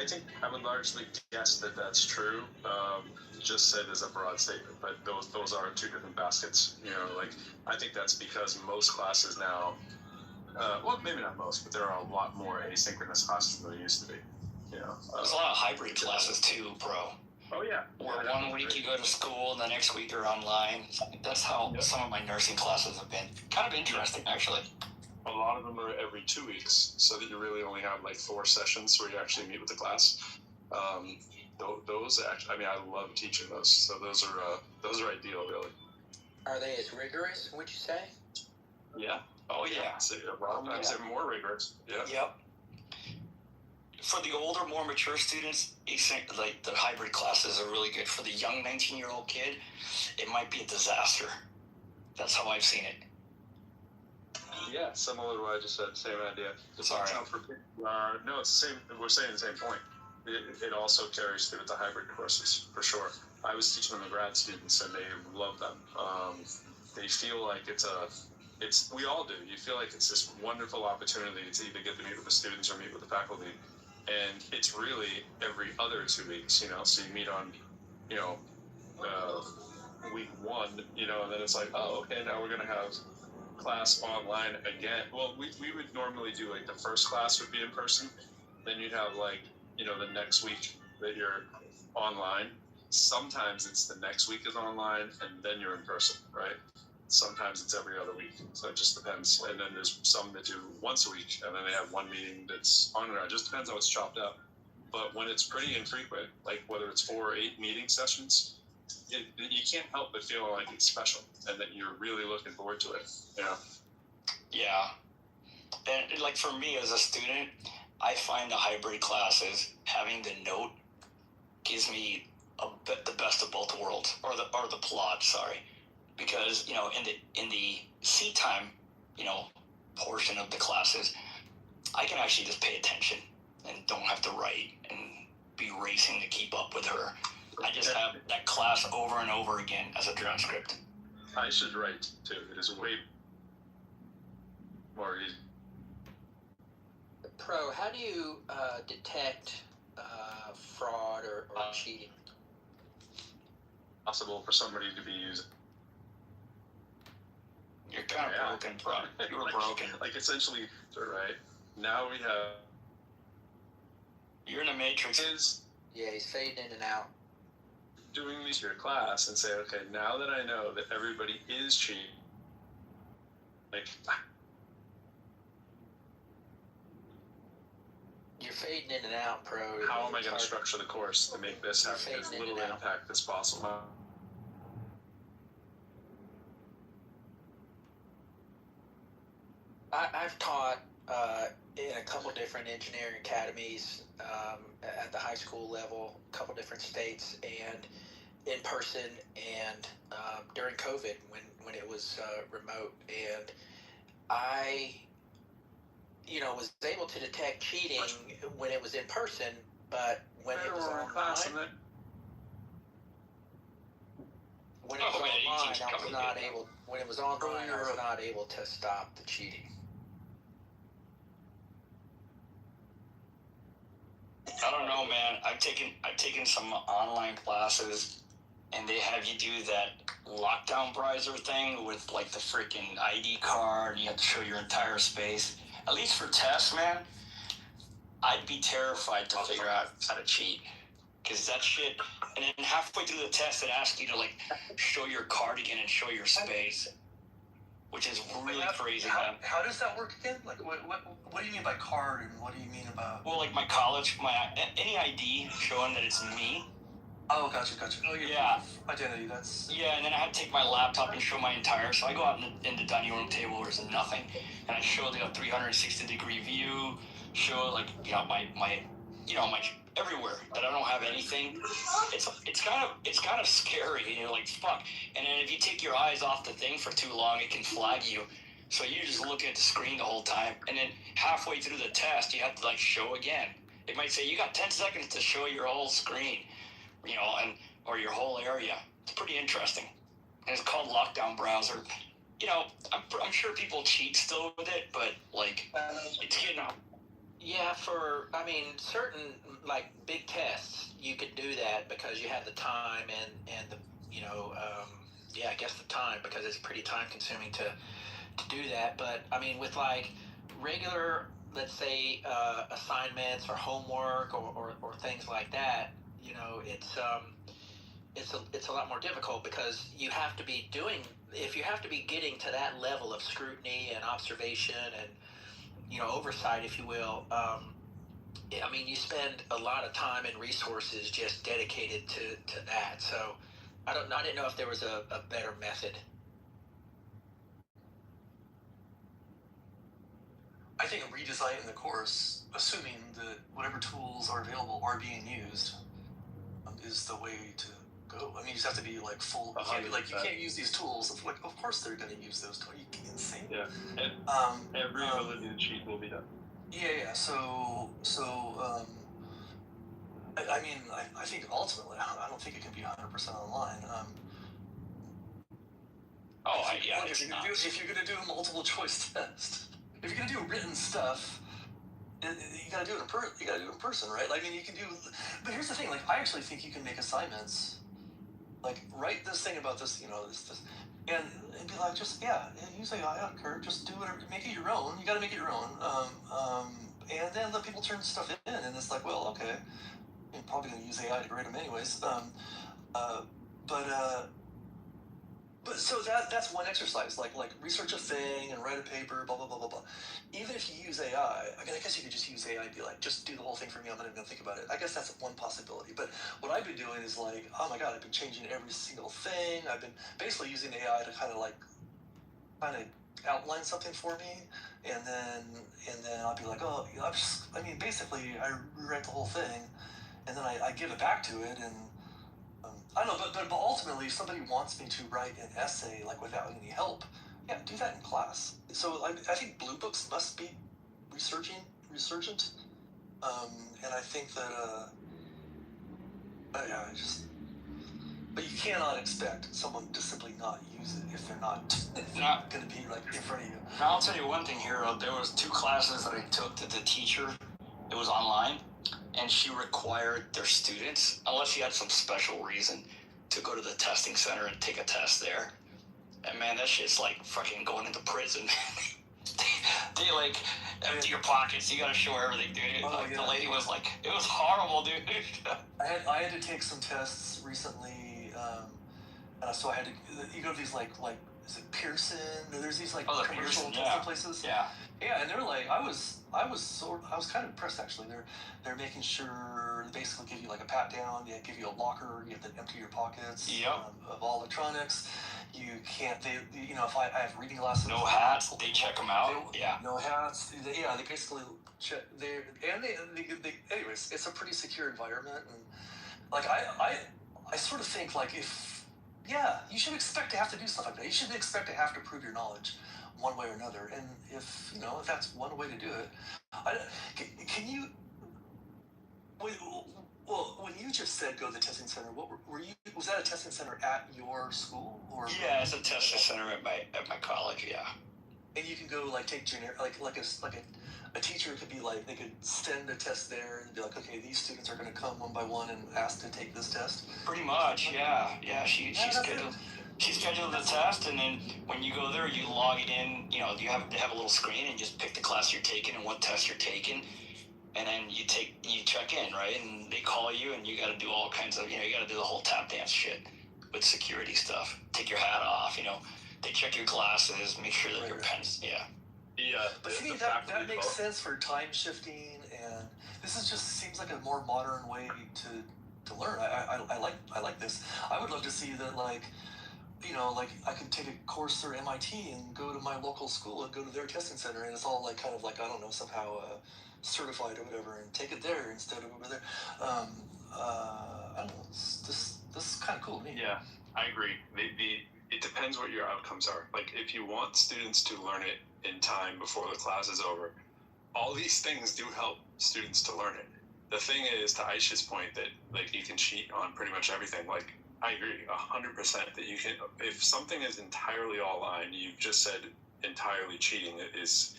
I would largely guess that that's true. Just said as a broad statement, but those are two different baskets. You know, like I think that's because most classes now. Well, maybe not most, but there are a lot more asynchronous classes than there used to be. You know, there's a lot of hybrid classes too, bro. Oh yeah. Where one week you go to school and the next week you're online. That's how some of my nursing classes have been. Kind of interesting, actually. A lot of them are every 2 weeks, so that you really only have like 4 sessions where you actually meet with the class. Those actually, I mean, I love teaching those. So those are ideal, really. Are they as rigorous, would you say? Yeah. Oh, yeah. So, a lot of times they're more rigorous. Yeah. Yep. For the older, more mature students, like the hybrid classes are really good. For the young 19-year-old kid, it might be a disaster. That's how I've seen it. Yeah, similar to what I just said, same idea. Sorry. No, it's the same. We're saying the same point. It also carries through with the hybrid courses, for sure. I was teaching them to grad students, and they love them. They feel like we all do. You feel like it's this wonderful opportunity to either get to meet with the students or meet with the faculty. And it's really every other 2 weeks, so you meet on, week 1, and then it's like, oh, okay, now we're going to have class online again. Well, we would normally do like the first class would be in person, then you'd have like, the next week that you're online. Sometimes it's the next week is online and then you're in person, right? Sometimes it's every other week, so it just depends. And then there's some that do once a week, and then they have one meeting that's on and on. It just depends how it's chopped up. But when it's pretty infrequent, like whether it's 4 or 8 meeting sessions, you can't help but feel like it's special and that you're really looking forward to it. Yeah. And like for me as a student, I find the hybrid classes, having the note, gives me the best of both worlds, or the plot. Sorry. Because, in the seat time, portion of the classes, I can actually just pay attention and don't have to write and be racing to keep up with her. I just have that class over and over again as a transcript. I should write, too. It is way more easy. Pro, how do you detect fraud or cheating? Possible for somebody to be using. You're kind of broken, bro. You were broken. Like essentially, right? Now we have. You're in a matrix. Yeah, he's fading in and out. Doing these to your class and say, okay, now that I know that everybody is cheating, like. You're fading in and out, Pro. How am I going to structure the course to make this have as little impact as possible? I've taught in a couple different engineering academies at the high school level, a couple different states, and in person, and during COVID when it was remote, and I was able to detect cheating when it was in person, but when it was online, I was not able. When it was online, I was not able to stop the cheating. I don't know, man. I've taken some online classes, and they have you do that lockdown browser thing with like the freaking ID card, and you have to show your entire space. At least for tests, man, I'd be terrified to figure out how to cheat. Because that shit, and then halfway through the test, it asks you to like show your card again and show your space, which is really crazy, man. How does that work again? Like, what do you mean by card, and what do you mean about? Well, like my college, any ID showing that it's me. Oh, gotcha. Oh, yeah. Identity, that's... Yeah, and then I had to take my laptop and show my entire... So I go out in the dining room table where there's nothing, and I show the 360-degree view, show, like, my everywhere, that I don't have anything. It's kind of scary, and you're like, fuck. And then if you take your eyes off the thing for too long, it can flag you. So you're just looking at the screen the whole time, and then halfway through the test, you have to, like, show again. It might say, you got 10 seconds to show your whole screen. Or your whole area. It's pretty interesting. And it's called lockdown browser. I'm sure people cheat still with it, but like, it's getting up. Yeah, certain like big tests, you could do that because you have the time and the I guess the time, because it's pretty time consuming to do that. But with like regular, let's say assignments or homework or things like that. It's a lot more difficult because you have to be getting to that level of scrutiny and observation and oversight, if you will. You spend a lot of time and resources just dedicated to that. So I didn't know if there was a better method. I think redesigning the course, assuming that whatever tools are available are being used, is the way to go. I mean, you just have to be like full. You can't be like, you can't use these tools. Like, of course they're going to use those tools. You insane. Yeah. And every ability to cheat will be done. Yeah. So. I mean, I think ultimately, I don't think it can be 100% online. If you're gonna do a multiple choice test, if you're gonna do written stuff, you gotta do it in person, right? I mean, you can do. But here's the thing: like, I actually think you can make assignments. Like, write this thing about this, this, and be like, just use AI. I don't care. Just do whatever. Make it your own. You gotta make it your own. And then let people turn stuff in, and it's like, well, okay. I'm probably going to use AI to grade them anyways. But so that's one exercise, like research a thing and write a paper, blah, blah, blah, blah, blah. Even if you use AI, I mean, I guess you could just use AI and be like, just do the whole thing for me, I'm not even going to think about it. I guess that's one possibility. But what I've been doing is like, oh my God, I've been changing every single thing. I've been basically using AI to kind of outline something for me. And then I'll be like, oh, basically I rewrite the whole thing. And then I give it back to it, and I don't know, but ultimately, if somebody wants me to write an essay like without any help, do that in class. So I think blue books must be resurgent, and I think that but you cannot expect someone to simply not use it if they're not going to be like in front of you. Now I'll tell you one thing, Hero. There was 2 classes that I took that the teacher, it was online. And she required their students, unless she had some special reason, to go to the testing center and take a test there. And man, that shit's like fucking going into prison. They like empty your pockets. You gotta show everything, dude. The lady was like, it was horrible, dude. I had to take some tests recently, so I had to. You go to these like is it Pearson? There's these like commercial testing places. Yeah, and they're like, I was kind of impressed actually. They're making sure they basically give you like a pat down. They give you a locker. You have to empty your pockets of all electronics. You can't. If I have reading glasses. No hats. They check them out. No hats. They basically check. Anyways, it's a pretty secure environment, and like I sort of think like you should expect to have to do stuff like that. You should expect to have to prove your knowledge one way or another, and if that's one way to do it, can you? Well, when you just said go to the testing center, was that a testing center at your school or? Yeah, it's a testing center at my college. Yeah. And you can go like take generic like a teacher could be like, they could send a test there and be like, okay, these students are going to come one by one and ask to take this test. Pretty much, yeah. She scheduled the test, and then when you go there, you log it in. You have to have a little screen and just pick the class you're taking and what test you're taking, and then you check in, right? And they call you, and you got to do all kinds of, you got to do the whole tap dance shit with security stuff. Take your hat off, They check your glasses, make sure that your pens, But see, that makes sense for time shifting, and this seems like a more modern way to learn. I like this. I would love to see that, like I could take a course through MIT and go to my local school and go to their testing center, and it's all like kind of like, I don't know, somehow certified or whatever, and take it there instead of over there. I don't know. This is kind of cool to me. Yeah, I agree. It depends what your outcomes are. Like, if you want students to learn it in time before the class is over, all these things do help students to learn it. The thing is, to Aisha's point, that like you can cheat on pretty much everything. Like, I agree 100% that you can. If something is entirely online, you've just said entirely cheating is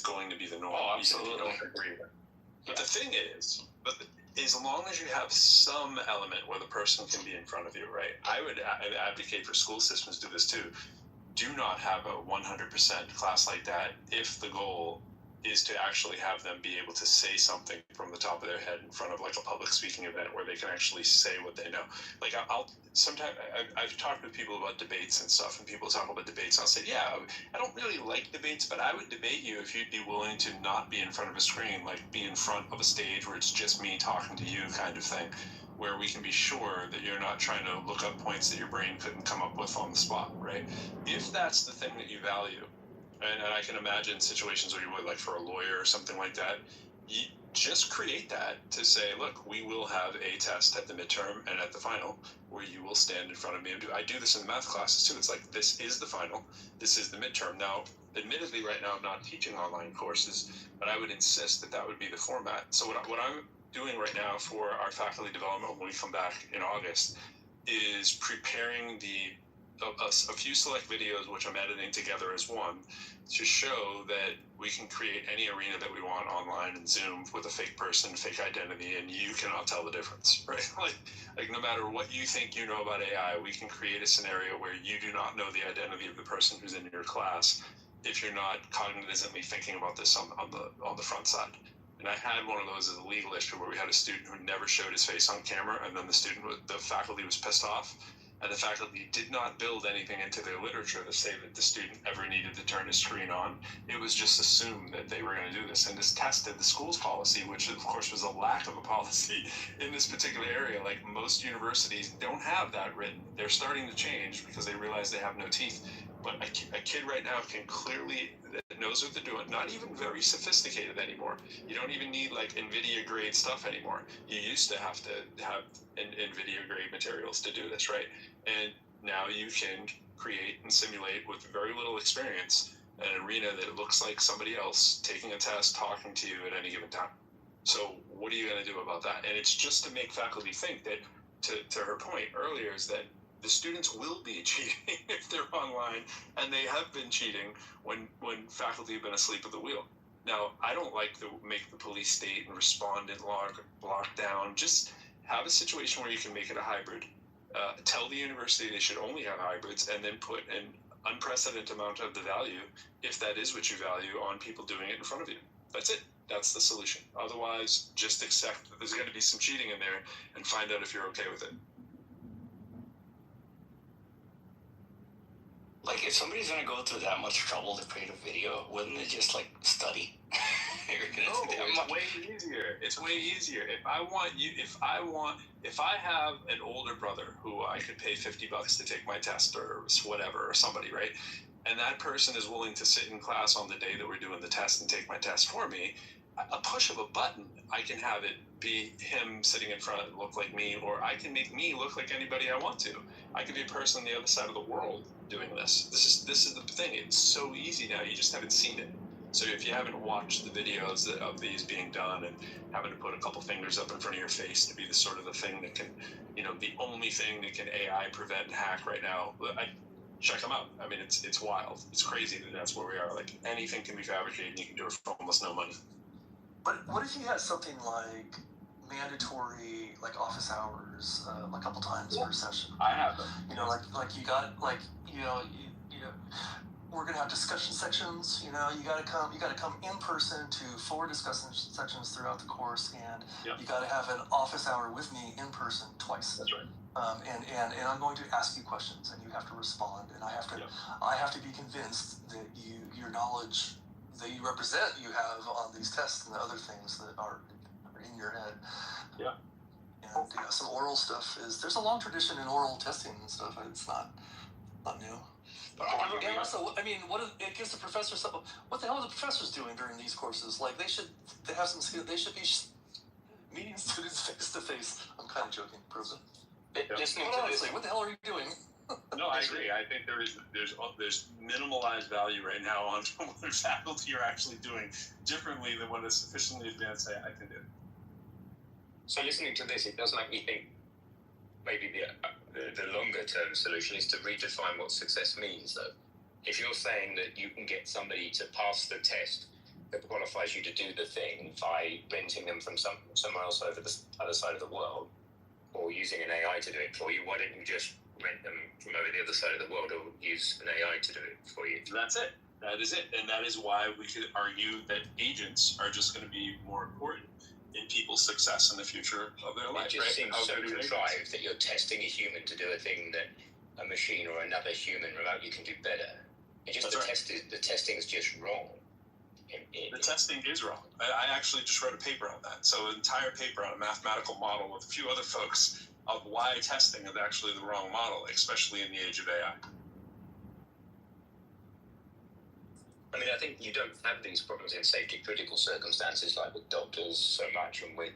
going to be the norm. Oh, absolutely. Even if you don't agree with it. But the thing is, as long as you have some element where the person can be in front of you, right? I would advocate for school systems to do this too. Do not have a 100% class like that if the goal is to actually have them be able to say something from the top of their head in front of like a public speaking event where they can actually say what they know. Like I've talked with people about debates and stuff, and people talk about debates, and I'll say, yeah, I don't really like debates, but I would debate you if you'd be willing to not be in front of a screen, like be in front of a stage where it's just me talking to you kind of thing, where we can be sure that you're not trying to look up points that your brain couldn't come up with on the spot, right? If that's the thing that you value, and I can imagine situations where you would, like for a lawyer or something like that, you just create that to say, look, we will have a test at the midterm and at the final where you will stand in front of me and I do this in the math classes too. It's like, this is the final, this is the midterm. Now, admittedly, right now I'm not teaching online courses, but I would insist that that would be the format. So what I'm doing right now for our faculty development when we come back in August is preparing a few select videos, which I'm editing together as one, to show that we can create any arena that we want online in Zoom with a fake person, fake identity, and you cannot tell the difference, right? Like no matter what you think you know about AI, we can create a scenario where you do not know the identity of the person who's in your class if you're not cognitively thinking about this on the front side. And I had one of those as a legal issue where we had a student who never showed his face on camera, and then the faculty was pissed off. And the faculty did not build anything into their literature to say that the student ever needed to turn his screen on. It was just assumed that they were going to do this. And this tested the school's policy, which of course was a lack of a policy in this particular area. Like most universities don't have that written. They're starting to change because they realize they have no teeth. But a kid right now can clearly, that knows what they're doing, not even very sophisticated anymore. You don't even need like NVIDIA grade stuff anymore. You used to have NVIDIA grade materials to do this, right? And now you can create and simulate with very little experience an arena that looks like somebody else taking a test, talking to you at any given time. So what are you going to do about that? And it's just to make faculty think that, to her point earlier, is that the students will be cheating if they're online, and they have been cheating when faculty have been asleep at the wheel. Now, I don't like to make the police state and respondent lock down. Just have a situation where you can make it a hybrid. Tell the university they should only have hybrids, and then put an unprecedented amount of the value, if that is what you value, on people doing it in front of you. That's it. That's the solution. Otherwise, just accept that there's going to be some cheating in there and find out if you're okay with it. Like, if somebody's gonna go through that much trouble to create a video, wouldn't it just like study? It's way easier. It's way easier. If I have an older brother who I could pay $50 to take my test or whatever, or somebody, right? And that person is willing to sit in class on the day that we're doing the test and take my test for me, a push of a button, I can have it be him sitting in front and look like me, or I can make me look like anybody I want to. I could be a person on the other side of the world doing this. This is the thing. It's so easy now. You just haven't seen it. So if you haven't watched the videos of these being done and having to put a couple fingers up in front of your face to be the sort of the thing that can, the only thing that can AI prevent and hack right now, check them out. I mean, it's wild. It's crazy that that's where we are. Like, anything can be fabricated and you can do it for almost no money. But what if you had something like mandatory, like office hours, a couple times per session? I have them. Like you got we're gonna have discussion sections. You gotta come in person to 4 discussion sections throughout the course, and you gotta have an office hour with me in person twice. That's right. And I'm going to ask you questions, and you have to respond, and I have to be convinced that your knowledge that you represent, you have on these tests and the other things that are in your head. Yeah. And some oral stuff there's a long tradition in oral testing and stuff. It's not new. But and also, I mean, it gives the professors something. What the hell are the professors doing during these courses? Like, they should be meeting students face to face. I'm kind of joking, President. Honestly, what the hell are you doing? No, I agree. I think there's minimalized value right now on what faculty are actually doing differently than what a sufficiently advanced AI can do. So listening to this, it does make me think maybe the longer term solution is to redefine what success means, though. If you're saying that you can get somebody to pass the test that qualifies you to do the thing by renting them from somewhere else over the other side of the world, or using an AI to do it for you, why don't you just rent them from over the other side of the world, or use an AI to do it for you? That's it. That is it. And that is why we could argue that agents are just going to be more important in people's success in the future of their life. It just seems so contrived that you're testing a human to do a thing that a machine or another human remotely can do better. The testing is just wrong. The testing is wrong. I actually just wrote a paper on that. So an entire paper on a mathematical model with a few other folks of why testing is actually the wrong model, especially in the age of AI. I mean, I think you don't have these problems in safety critical circumstances like with doctors so much, and with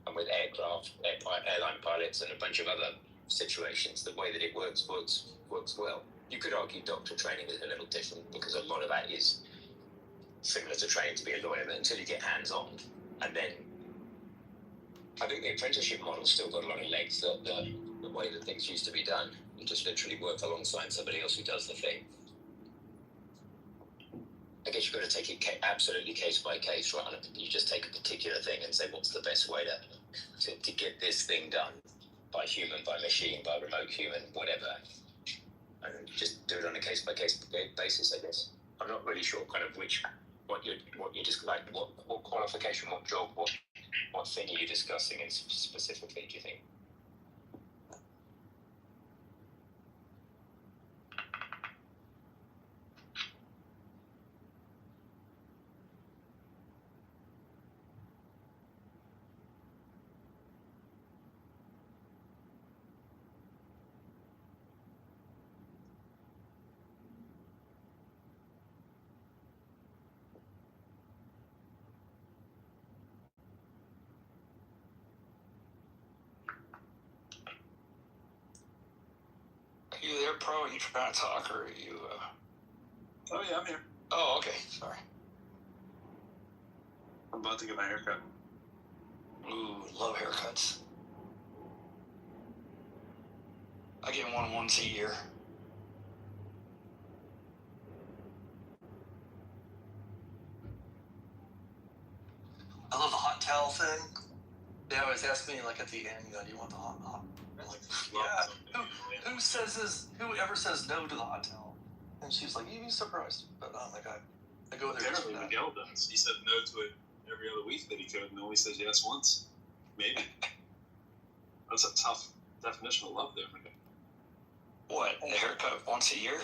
airline pilots, and a bunch of other situations. The way that it works well. You could argue doctor training is a little different because a lot of that is similar to training to be a lawyer, but until you get hands-on, and then I think the apprenticeship model's still got a lot of legs. The way that things used to be done, you just literally work alongside somebody else who does the thing. I guess you've got to take it absolutely case by case, right? You just take a particular thing and say, what's the best way to get this thing done by human, by machine, by remote human, whatever. And just do it on a case by case basis, I guess. I'm not really sure kind of what you're just like, what qualification, what job, what thing are you discussing specifically, do you think? Are you there, Pro? Are you trying to talk, or are you, Oh, yeah, I'm here. Oh, okay, sorry. I'm about to get my haircut. Ooh, love haircuts. I get one once a year. I love the hot towel thing. They always ask me, like, at the end, do you want the hot? I'm like, yeah. Whoever says no to the hot towel? And she's like, you'd be surprised. But I'm like, I go there. Apparently Miguel does. He said no to it every other week that he could, and only says yes once. Maybe. That's a tough definition of love there, Miguel. What, a haircut once a year?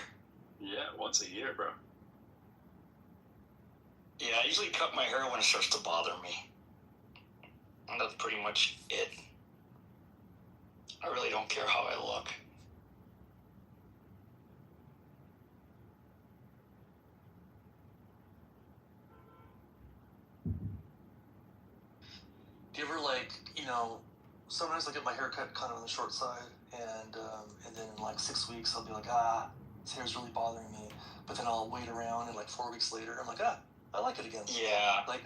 Yeah, once a year, bro. Yeah, I usually cut my hair when it starts to bother me. And that's pretty much it. I really don't care how I look. Do you ever, like, sometimes I get my hair cut kind of on the short side, and then in like 6 weeks I'll be like, this hair's really bothering me. But then I'll wait around, and like 4 weeks later I'm like, I like it again. Yeah. Like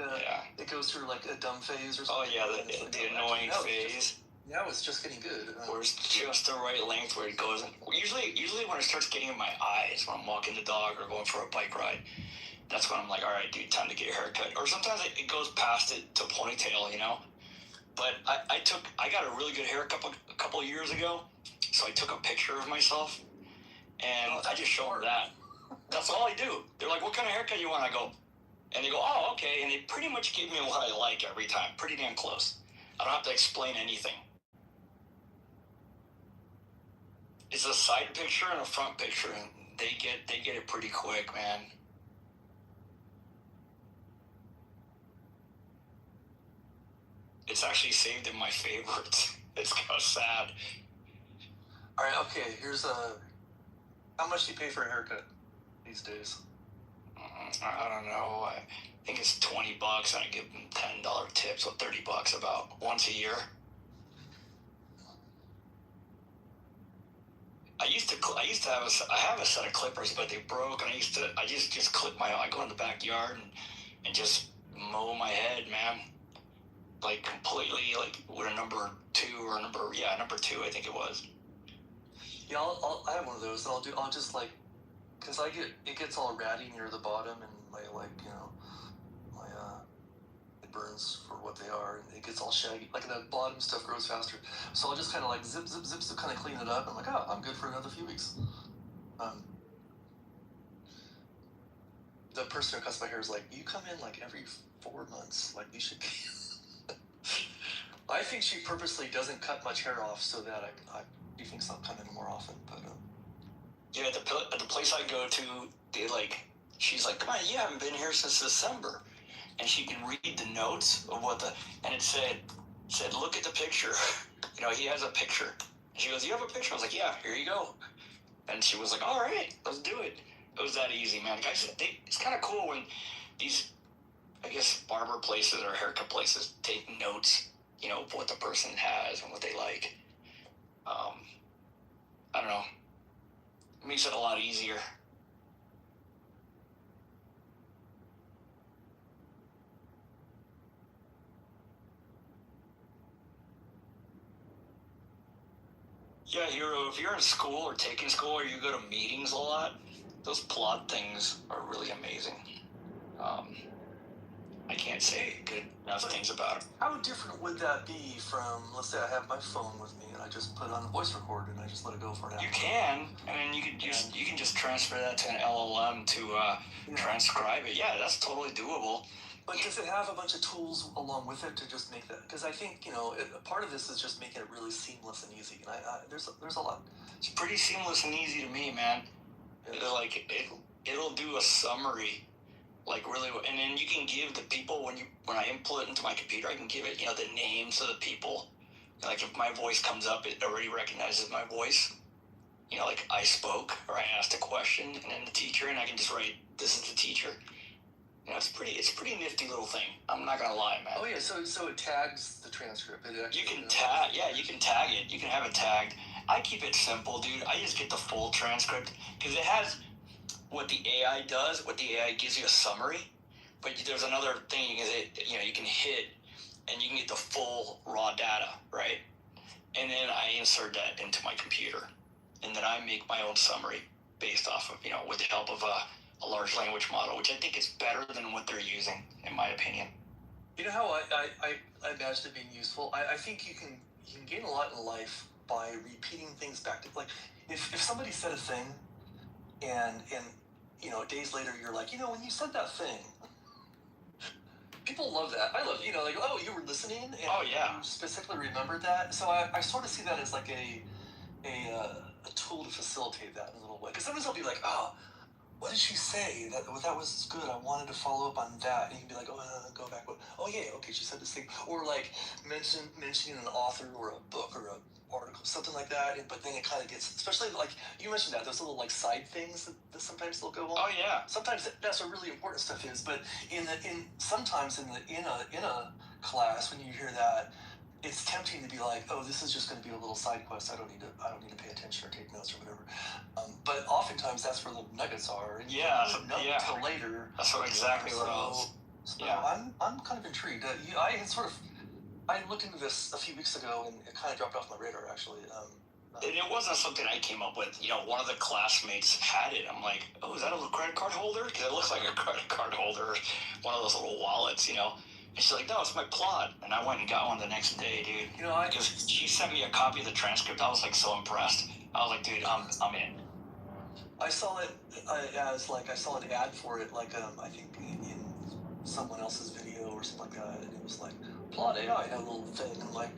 it goes through like a dumb phase or something. Oh yeah, the annoying phase. Now it's just getting good. Where it's just the right length where it goes. Usually when it starts getting in my eyes when I'm walking the dog or going for a bike ride, that's when I'm like, all right, dude, time to get your hair cut. Or sometimes it goes past it to ponytail, But I got a really good haircut a couple of years ago, so I took a picture of myself, and I just showed them that. That's all I do. They're like, what kind of haircut you want? I go, and they go, oh, okay, and they pretty much give me what I like every time. Pretty damn close. I don't have to explain anything. It's a side picture and a front picture, and they get it pretty quick, man. It's actually saved in my favorites. It's kind of sad. All right, okay. How much do you pay for a haircut these days? I don't know. I think it's $20, and I give them $10 tips, so $30 about once a year. I have a set of clippers, but they broke, and I just clip I go in the backyard and just mow my head, man. Like completely, like with a number 2 I think it was. Yeah, I have one of those, and I'll just like, cause it gets all ratty near the bottom, and my it burns for what they are, and it gets all shaggy. Like the bottom stuff grows faster, so I'll just kind of like zip to kind of clean it up. I'm like, I'm good for another few weeks. The person who cuts my hair is like, you come in like every 4 months, like you should. I think she purposely doesn't cut much hair off so that she thinks I'll come in more often. But yeah, at the place I go to, she's like, come on, you haven't been here since December, and she can read the notes of and it said, look at the picture. He has a picture. And she goes, you have a picture? I was like, yeah, here you go. And she was like, all right, let's do it. It was that easy, man. Guys, it's kind of cool when these, I guess, barber places or haircut places take notes, you know, of what the person has and what they like. I don't know. It makes it a lot easier. Yeah, Hero, if you're in school or taking school or you go to meetings a lot, those plot things are really amazing. I can't say good enough things about it. How different would that be from, let's say I have my phone with me and I just put on voice record and I just let it go for an hour? You can, and then you can just transfer that to an LLM to transcribe it. Yeah, that's totally doable. But does it have a bunch of tools along with it to just make that? Because I think, you know, part of this is just making it really seamless and easy. And there's a lot. It's pretty seamless and easy to me, man. It'll do a summary, like really, and then you can give the people when I input it into my computer, I can give it, you know, the names of the people. Like if my voice comes up, it already recognizes my voice. You know, like I spoke or I asked a question, and then the teacher, and I can just write, "This is the teacher." You know, it's a pretty nifty little thing. I'm not gonna lie, man. Oh yeah, so it tags the transcript. You can tag it. You can have it tagged. I keep it simple, dude. I just get the full transcript because it has what the AI does. What the AI gives you a summary, but there's another thing you can hit, and you can get the full raw data, right? And then I insert that into my computer, and then I make my own summary based off of, you know, with the help of a large language model, which I think is better than what they're using, in my opinion. You know how I imagine it being useful? I think you can gain a lot in life by repeating things back to, like, if somebody said a thing and you know, days later you're like, you know, when you said that thing, people love that. I love, you know, like, oh, you were listening and you specifically remembered that. So I sort of see that as like a tool to facilitate that in a little way. Because sometimes I'll be like, oh, what did she say? That was good. I wanted to follow up on that. And you can be like, oh, go back. Oh yeah, okay, she said this thing. Or like mentioning an author or a book or an article, something like that. But then it kind of gets, especially like you mentioned that, those little like side things that sometimes they'll go on. Oh yeah. Sometimes that's what really important stuff is. But sometimes in a class when you hear that, it's tempting to be like, oh, this is just going to be a little side quest. I don't need to pay attention or take notes or whatever. But oftentimes that's where the nuggets are. And you don't know until later. That's exactly what I was. So I'm kind of intrigued. I looked into this a few weeks ago and it kind of dropped off my radar actually. And it wasn't something I came up with. You know, one of the classmates had it. I'm like, oh, is that a credit card holder? Because it looks like a credit card holder, one of those little wallets, you know. And she's like, no, it's my plot. And I went and got one the next day, dude. You know, because she sent me a copy of the transcript. I was like so impressed. I was like, dude, I'm in. I saw it I saw an ad for it, like I think in someone else's video or something like that, and it was like Plot AI had a little thing. I'm like,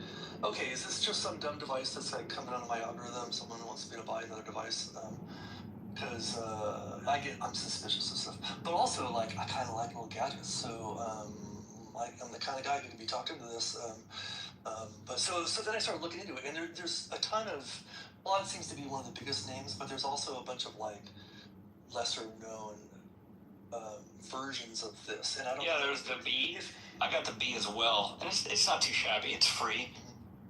okay, is this just some dumb device that's like coming out of my algorithm? Someone wants me to buy another device. Because I'm suspicious of stuff, but also like I kind of like little gadgets. So I'm the kind of guy who can be talked into this. But so then I started looking into it, and there's a ton of. Plot seems to be one of the biggest names, but there's also a bunch of like lesser known versions of this. And I don't. Yeah, there's the B. I got the B as well, and it's not too shabby. It's free.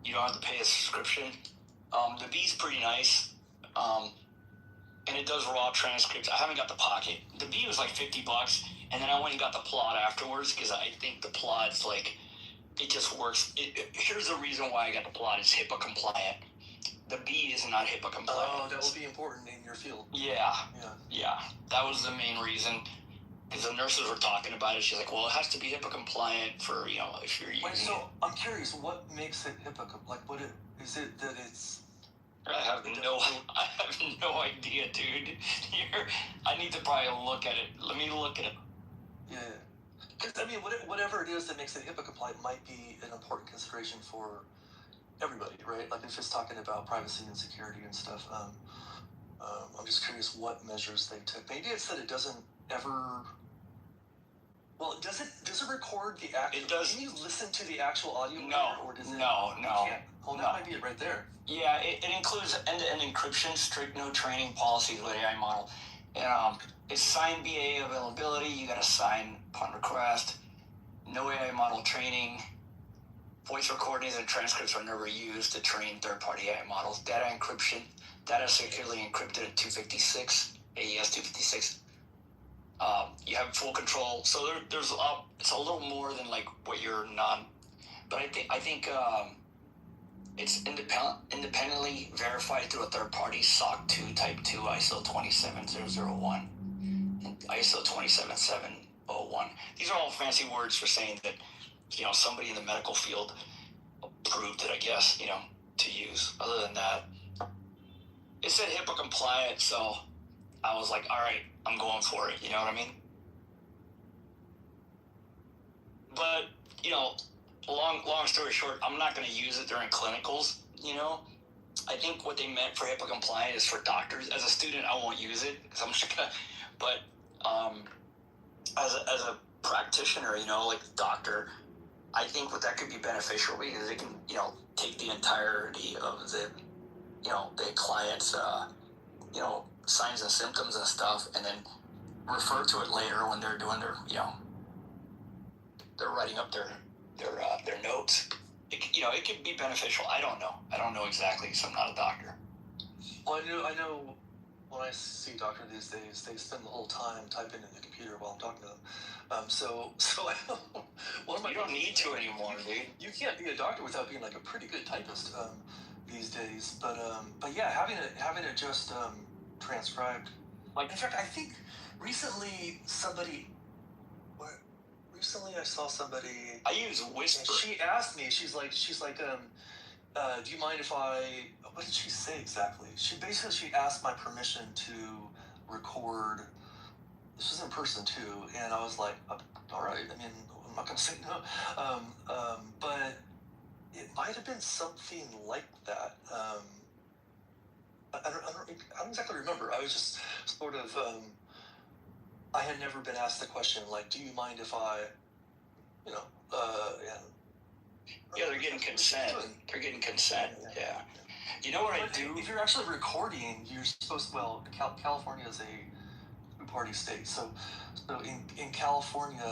You don't have to pay a subscription. The B's pretty nice. And it does raw transcripts. I haven't got the Pocket. The B was like $50, and then I went and got the Plot afterwards because I think the Plot's like, it just works. Here's the reason why I got the Plot. It's HIPAA compliant. The B is not HIPAA compliant. Oh, that will be important in your field. Yeah. That was the main reason. Because the nurses were talking about it. She's like, well, it has to be HIPAA compliant for, you know, if you're using it. So I'm curious, what makes it HIPAA compliant? Like, is it that it's... I have no idea, dude. I need to probably look at it. Let me look at it. Yeah. Because, I mean, whatever it is that makes it HIPAA compliant might be an important consideration for everybody, right? Like, if it's talking about privacy and security and stuff. I'm just curious what measures they took. Maybe it's that it doesn't ever... Well, does it record the actual... It does. Can you listen to the actual audio? No. Or does it... No. That might be it right there. Yeah, it includes end-to-end encryption, strict no training policies with AI model. And it's signed BA availability. You got to sign upon request. No AI model training. Voice recordings and transcripts are never used to train third-party AI models. Data encryption. Data securely encrypted at 256, AES 256. You have full control. So there's it's a little more than like what you're but I think it's independently verified through a third party, SOC 2 Type 2 ISO 27001 and ISO 27701. These are all fancy words for saying that, somebody in the medical field approved it, I guess, to use. Other than that, it said HIPAA compliant, so I was like, all right, I'm going for it. You know what I mean? But, long story short, I'm not going to use it during clinicals, I think what they meant for HIPAA compliant is for doctors. As a student, I won't use it because I'm just gonna, but as a practitioner, like doctor, I think that could be beneficial because it can, take the entirety of the client's, signs and symptoms and stuff, and then refer to it later when they're doing their, they're writing up their notes. It could be beneficial. I don't know exactly because I'm not a doctor. Well, I know when I see a doctor these days, they spend the whole time typing in the computer while I'm talking to them. So I don't. You don't need to anymore, dude. You can't be a doctor without being like a pretty good typist these days. But yeah, having it just transcribed. Like, in fact, I think recently I saw somebody. I use Whisper. She asked me. She's like, do you mind if I? What did she say exactly? She asked my permission to record. This was in person too, and I was like, all right. I mean, I'm not gonna say no. But it might have been something like that. I don't exactly remember. I was just sort of. I had never been asked the question like, do you mind if I, yeah. Yeah, they're getting consent. They're getting consent. Yeah. You know what I do? If you're actually recording, you're supposed. Well, California is a two-party state, so in California,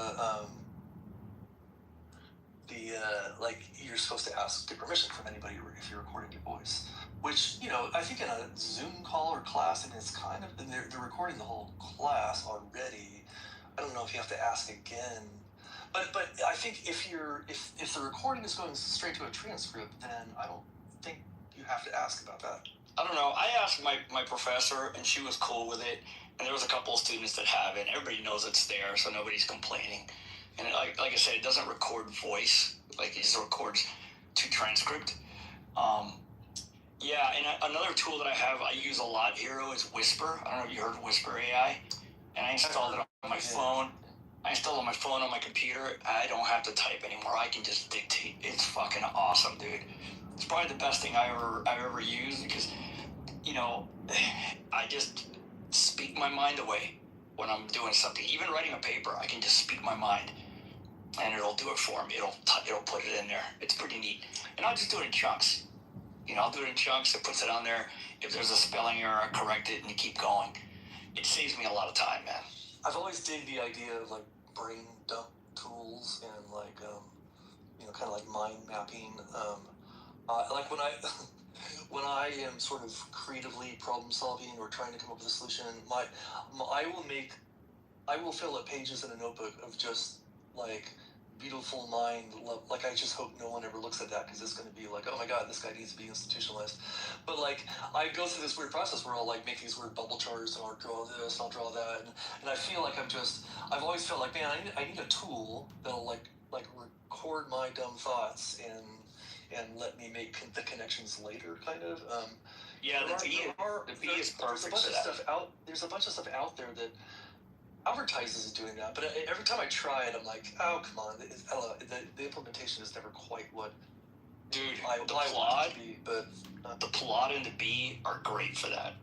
you're supposed to get permission from anybody if you're recording your voice. Which, I think in a Zoom call or class, it's kind of, and they're recording the whole class already. I don't know if you have to ask again. But I think if the recording is going straight to a transcript, then I don't think you have to ask about that. I don't know. I asked my professor, and she was cool with it. And there was a couple of students that have it. Everybody knows it's there, so nobody's complaining. And like I said, it doesn't record voice. Like, it just records to transcript. Yeah, and another tool that I use a lot, Hero, is Whisper. I don't know if you heard of Whisper AI. And I installed it on my phone. I installed it on my phone, on my computer. I don't have to type anymore. I can just dictate. It's fucking awesome, dude. It's probably the best thing I've ever used because, I just speak my mind away when I'm doing something. Even writing a paper, I can just speak my mind, and it'll do it for me. It'll put it in there. It's pretty neat. And I'll just do it in chunks. I'll do it in chunks. It puts it on there. If there's a spelling error, I correct it and you keep going. It saves me a lot of time, man. I've always digged the idea of like brain dump tools and like kind of like mind mapping. Like when I am sort of creatively problem solving or trying to come up with a solution, I will fill up pages in a notebook of just like beautiful mind, like I just hope no one ever looks at that because it's going to be like, oh my god, this guy needs to be institutionalized. But like I go through this weird process where I'll like make these weird bubble charts and I'll draw this and I'll draw that, and I feel like I've always felt like, man, I need a tool that'll like record my dumb thoughts and let me make the connections later, kind of. Yeah, the B is perfect for that. There's a bunch of stuff out there that advertises doing that, but every time I try it, I'm like, oh, come on. The implementation is never quite what the plot, the plot and the B are great for that.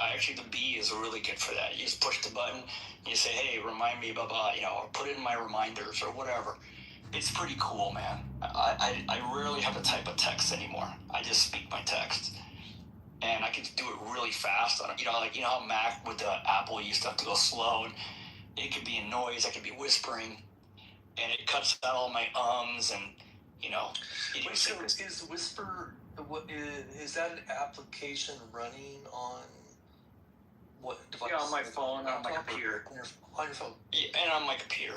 Actually, the B is really good for that. You just push the button, and you say, hey, remind me, blah, blah, or put it in my reminders or whatever. It's pretty cool, man. I rarely have to type a text anymore. I just speak my text. and I can do it really fast. You know, like, you know how Mac with the Apple used to have to go slow, and it could be a noise, I could be whispering, and it cuts out all my ums, and, you know. Wait, so is Whisper, is that an application running on what device? Yeah, on my phone, on my computer. On your phone? Yeah, and on my computer.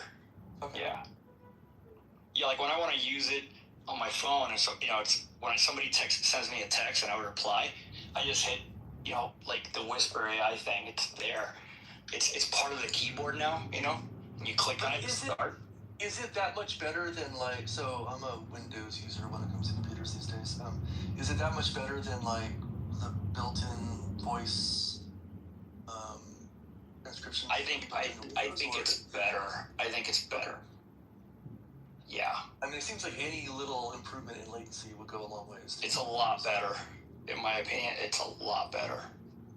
Okay. Yeah. Yeah, like when I want to use it on my phone, and so, you know, it's when somebody sends me a text and I would reply, I just hit, you know, like the Whisper AI thing. It's there. It's part of the keyboard now, you know? You click on it to start. Is it that much better than, like, so I'm a Windows user when it comes to computers these days. Is it that much better than, like, the built-in voice transcription? I think it's better. I think it's better. Yeah. I mean, it seems like any little improvement in latency would go a long ways. It's a lot better. In my opinion, it's a lot better.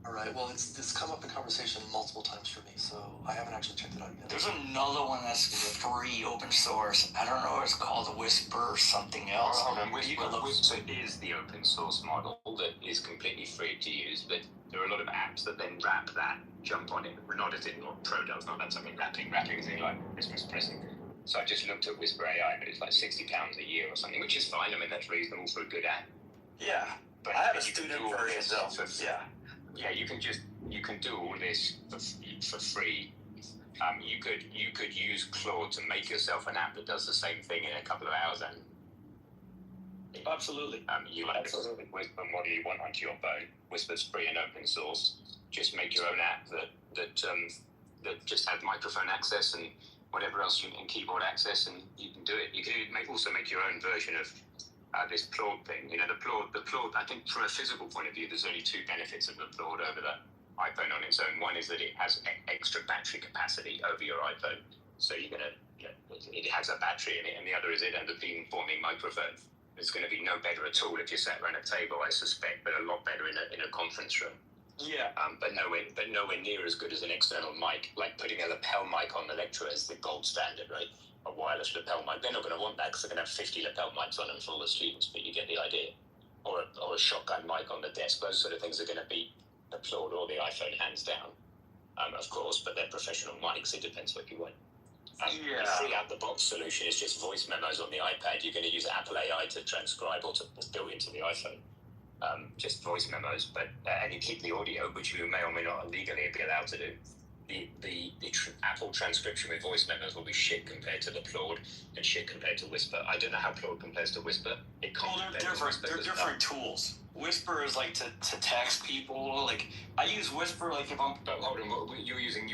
All right. Well, it's come up in conversation multiple times for me, so I haven't actually checked it out yet. There's another one that's free, open source. I don't know what it's called, Whisper something else. Whisper is the open source model that is completely free to use, but there are a lot of apps that then wrap that, jump on it. Not as in Pro does, not that something wrapping is in like Christmas present. So I just looked at Whisper AI, but it's like £60 a year or something, which is fine. I mean, that's reasonable for a good app. Yeah, but I have a student version though. Yeah, you can do all this for free. You could use Claude to make yourself an app that does the same thing in a couple of hours, and absolutely. You like the Whisper model you want onto your phone. Whisper's free and open source. Just make your own app that just has microphone access and whatever else and keyboard access, and you can do it. You can also make your own version of this Claude thing. You know, the Claude. I think from a physical point of view, there's only two benefits of the Claude over the iPhone on its own. One is that it has extra battery capacity over your iPhone, so it has a battery in it, and the other is it has a beam-forming microphone. It's going to be no better at all if you sat around a table, I suspect, but a lot better in a conference room. Yeah. But nowhere near as good as an external mic, like putting a lapel mic on the lecturer is the gold standard, right? A wireless lapel mic. They're not going to want that because they're going to have 50 lapel mics on them for all the students, but you get the idea. Or a shotgun mic on the desk. Those sort of things are going to beat the Claude or the iPhone hands down, of course, but they're professional mics. It depends what you want. The free out-the-box solution is just voice memos on the iPad. You're going to use Apple AI to transcribe or to build into the iPhone. Just voice memos, and you keep the audio, which you may or may not legally be allowed to do. The Apple transcription with voice memos will be shit compared to the Claude and shit compared to Whisper. I don't know how Claude compares to Whisper. They're different tools. Whisper is like to text people. Like I use Whisper like if I'm. But hold on, you're using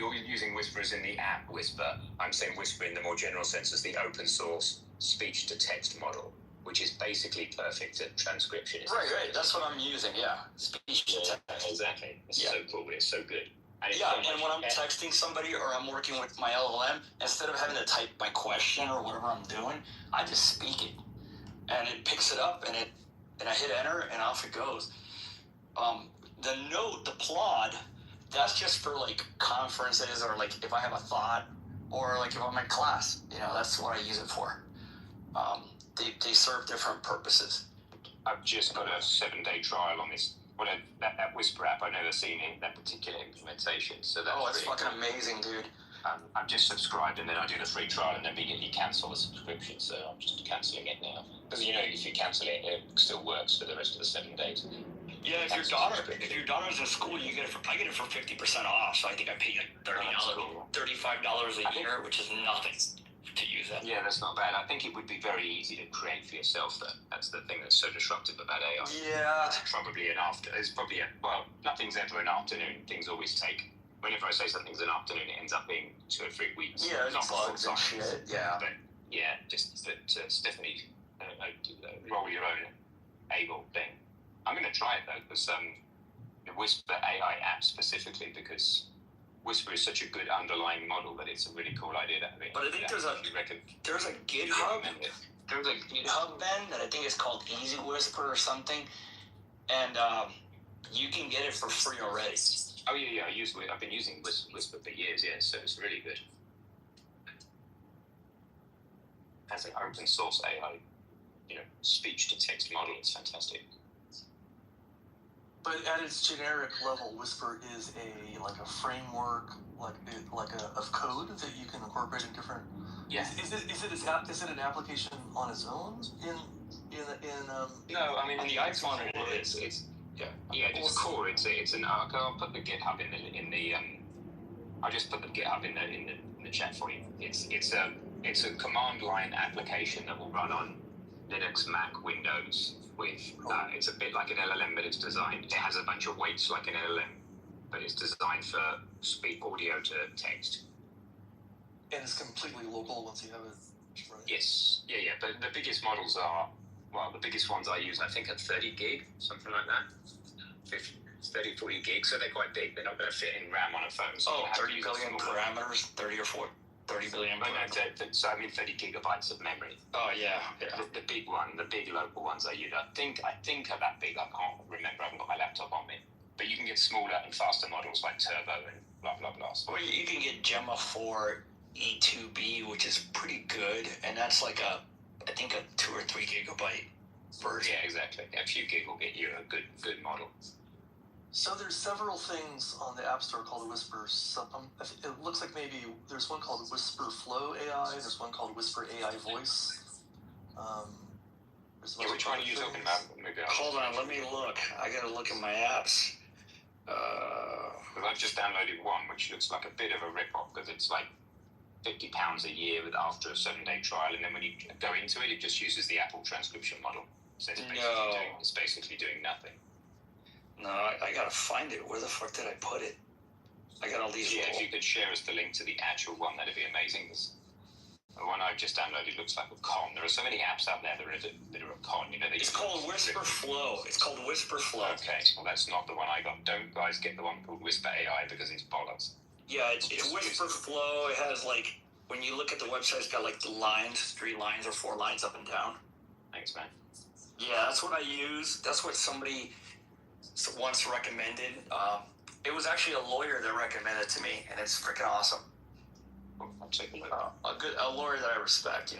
Whisper as in the app Whisper. I'm saying Whisper in the more general sense as the open source speech to text model, which is basically perfect at transcription. Right. That's what I'm using. Yeah, speech to text. Exactly. It's so cool. It's so good. And when I'm texting somebody or I'm working with my LLM, instead of having to type my question or whatever I'm doing, I just speak it, and it picks it up, and I hit enter, and off it goes. The Plod, that's just for like conferences or like if I have a thought or like if I'm in class. You know, that's what I use it for. They serve different purposes. I've just got a 7-day trial on this. That Whisper app, I've never seen in that particular implementation. So that's it's really fucking amazing, dude. I'm just subscribed, and then I do the free trial, and then immediately cancel the subscription. So I'm just cancelling it now because if you cancel it, it still works for the rest of the 7 days. Yeah, if your daughter's in school, I get it for 50% off. So I think I pay like $35 a year, which is nothing to use that. Yeah, that's not bad. I think it would be very easy to create for yourself, though. That's the thing that's so disruptive about AI. Yeah. It's probably nothing's ever an afternoon. Things always take. Whenever I say something's an afternoon, it ends up being 2 or 3 weeks. Yeah, it's bugs and shit. Yeah. But yeah, just it's definitely roll your own able thing. I'm going to try it though, because the Whisper AI app specifically, because Whisper is such a good underlying model that it's a really cool idea to have it. But I think there's a GitHub. There's a GitHub that I think is called Easy Whisper or something, and you can get it for free already. Oh yeah, I've been using Whisper for years, so it's really good. As an open source AI, speech to text model, it's fantastic. But at its generic level, Whisper is a framework, of code that you can incorporate in different. Yeah. Is it an application on its own No, I mean on the iPhone it is. It's it's core. It's an arc. I'll put the GitHub in the I'll just put the GitHub in the chat for you. It's a command line application that will run on Linux, Mac, Windows. It's a bit like an LLM, but it's designed. It has a bunch of weights like an LLM, but it's designed for speak audio to text. And it's completely local once you have it. Right? Yes, yeah. But the biggest models are, the biggest ones I use, I think, are 30 gig, something like that. 30, 40 gigs, so they're quite big. They're not going to fit in RAM on a phone. So 30 billion parameters, 30 billion parameters. So I mean 30 gigabytes of memory. Oh, yeah. The big one, the big local ones I use, I think are that big. I can't remember. I haven't got my laptop on me. But you can get smaller and faster models like Turbo and blah, blah, blah. Well, you can get Gemma 4 E2B, which is pretty good, and that's like I think a 2 or 3 gigabyte version. Yeah, exactly. A few gig will get you a good model. So there's several things on the App Store called Whisper. It looks like maybe there's one called Whisper Flow AI. There's one called Whisper AI Voice. Which one are you talking about? Hold on, let me look. I gotta look at my apps. I've just downloaded one, which looks like a bit of a rip-off because it's like £50 a year after a 7-day trial, and then when you go into it, it just uses the Apple transcription model. So it's basically doing nothing. No, I gotta find it. Where the fuck did I put it? I got all these. Yeah, if you could share us the link to the actual one, that'd be amazing. The one I've just downloaded looks like a con. There are so many apps out there that are a con. It's called Whisper Flow. It's called Whisper Flow. Okay, well that's not the one I got. Don't guys get the one called Whisper AI because it's bollocks. Yeah, it's Whisper Flow. It has when you look at the website, it's got the lines, 3 lines or 4 lines up and down. Thanks, man. Yeah, that's what I use. That's what somebody once recommended. It was actually a lawyer that recommended it to me, and it's freaking awesome. I'll take a look. A lawyer that I respect,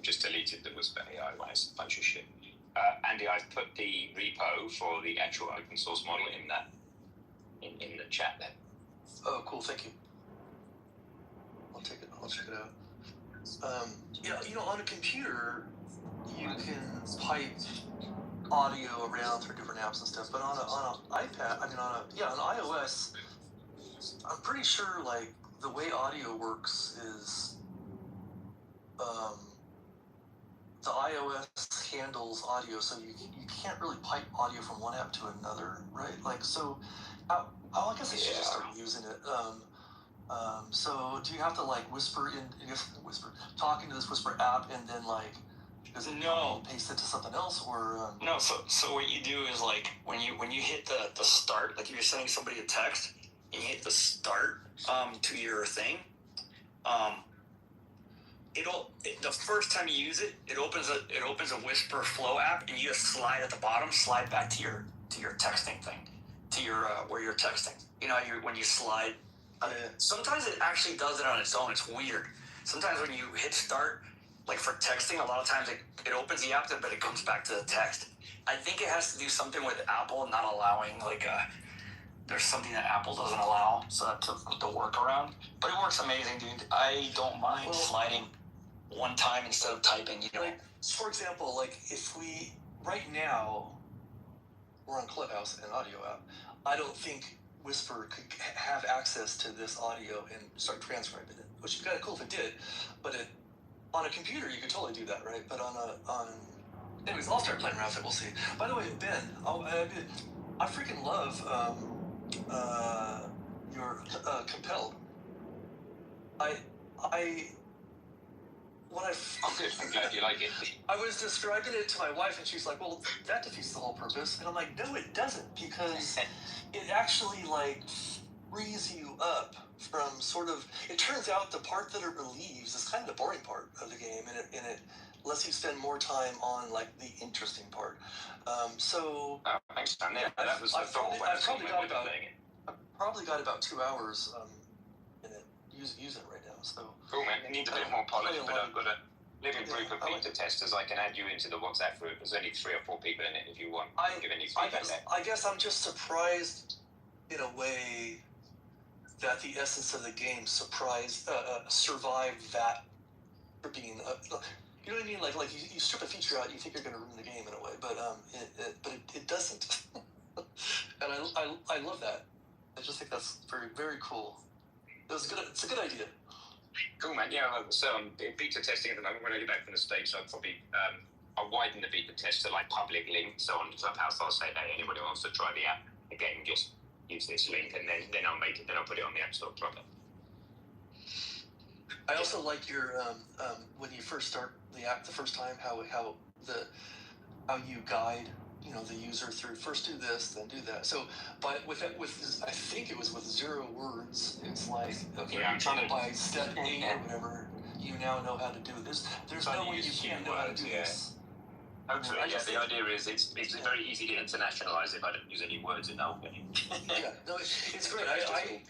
Just deleted the Whisper AI one. It's a bunch of shit. Andy, I've put the repo for the actual open source model in the chat there. Oh, cool. Thank you. I'll check it out. On a computer, you can pipe audio around through different apps and stuff, but on an iPad, on iOS, I'm pretty sure the way audio works is the iOS handles audio, so you can't really pipe audio from one app to another, right? I guess I should just start using it. So do you have to whisper talk into this Whisper app and then does it paste it to something else or? No. So what you do is when you hit the start, if you're sending somebody a text, and you hit the start to your thing, the first time you use it, it opens a Whisper Flow app, and you just slide at the bottom, slide back to your texting thing, to your where you're texting. When you slide. Sometimes it actually does it on its own. It's weird. Sometimes when you hit start, for texting, a lot of times it opens the app, but it comes back to the text. I think it has to do something with Apple not allowing there's something that Apple doesn't allow, so that's the workaround. But it works amazing, dude. I don't mind sliding one time instead of typing. For example, if we right now we're on Clubhouse, an audio app, I don't think Whisper could have access to this audio and start transcribing it, which would be kind of cool if it did. But on a computer, you could totally do that, right? But anyways, I'll start playing around with it. We'll see. By the way, Ben, I freaking love your Compelled. I'm good. I'm glad you like it. I was describing it to my wife, and she's like, "Well, that defeats the whole purpose." And I'm like, "No, it doesn't, because it actually frees you up from sort of." It turns out the part that it relieves is kind of the boring part of the game, and it lets you spend more time on the interesting part. So. Oh, thanks, man. Yeah, that was the thought when I probably got about 2 hours in it. Using it right now. So cool, man. It needs a bit more polish, but I've got Living proof of beta testers, I can add you into the WhatsApp group. There's only 3 or 4 people in it if you want. Give any feedback there. I guess I'm just surprised, in a way, that the essence of the game survived that for being. You know what I mean? Like you strip a feature out, you think you're going to ruin the game in a way, but it doesn't. And I love that. I just think that's very, very cool. It's a good idea. Cool, man. Yeah, so I'm beta testing at the moment. When I get back from the States, I'll probably I'll widen the beta test to like public links. So on Clubhouse, I'll say, hey, anybody wants to try the app again, just use this link, and then I'll make it. Then I'll put it on the App Store proper. I also like your when you first start the app the first time, how you guide the user through. First do this, then do that. So, but I think it was with 0 words. It's like, okay, I'm trying to by step 8 or whatever, you now know how to do this. There's no way you can't know how to do this. Hopefully, the idea is it's very easy to internationalize if I don't use any words in the opening. Yeah, no, it's great.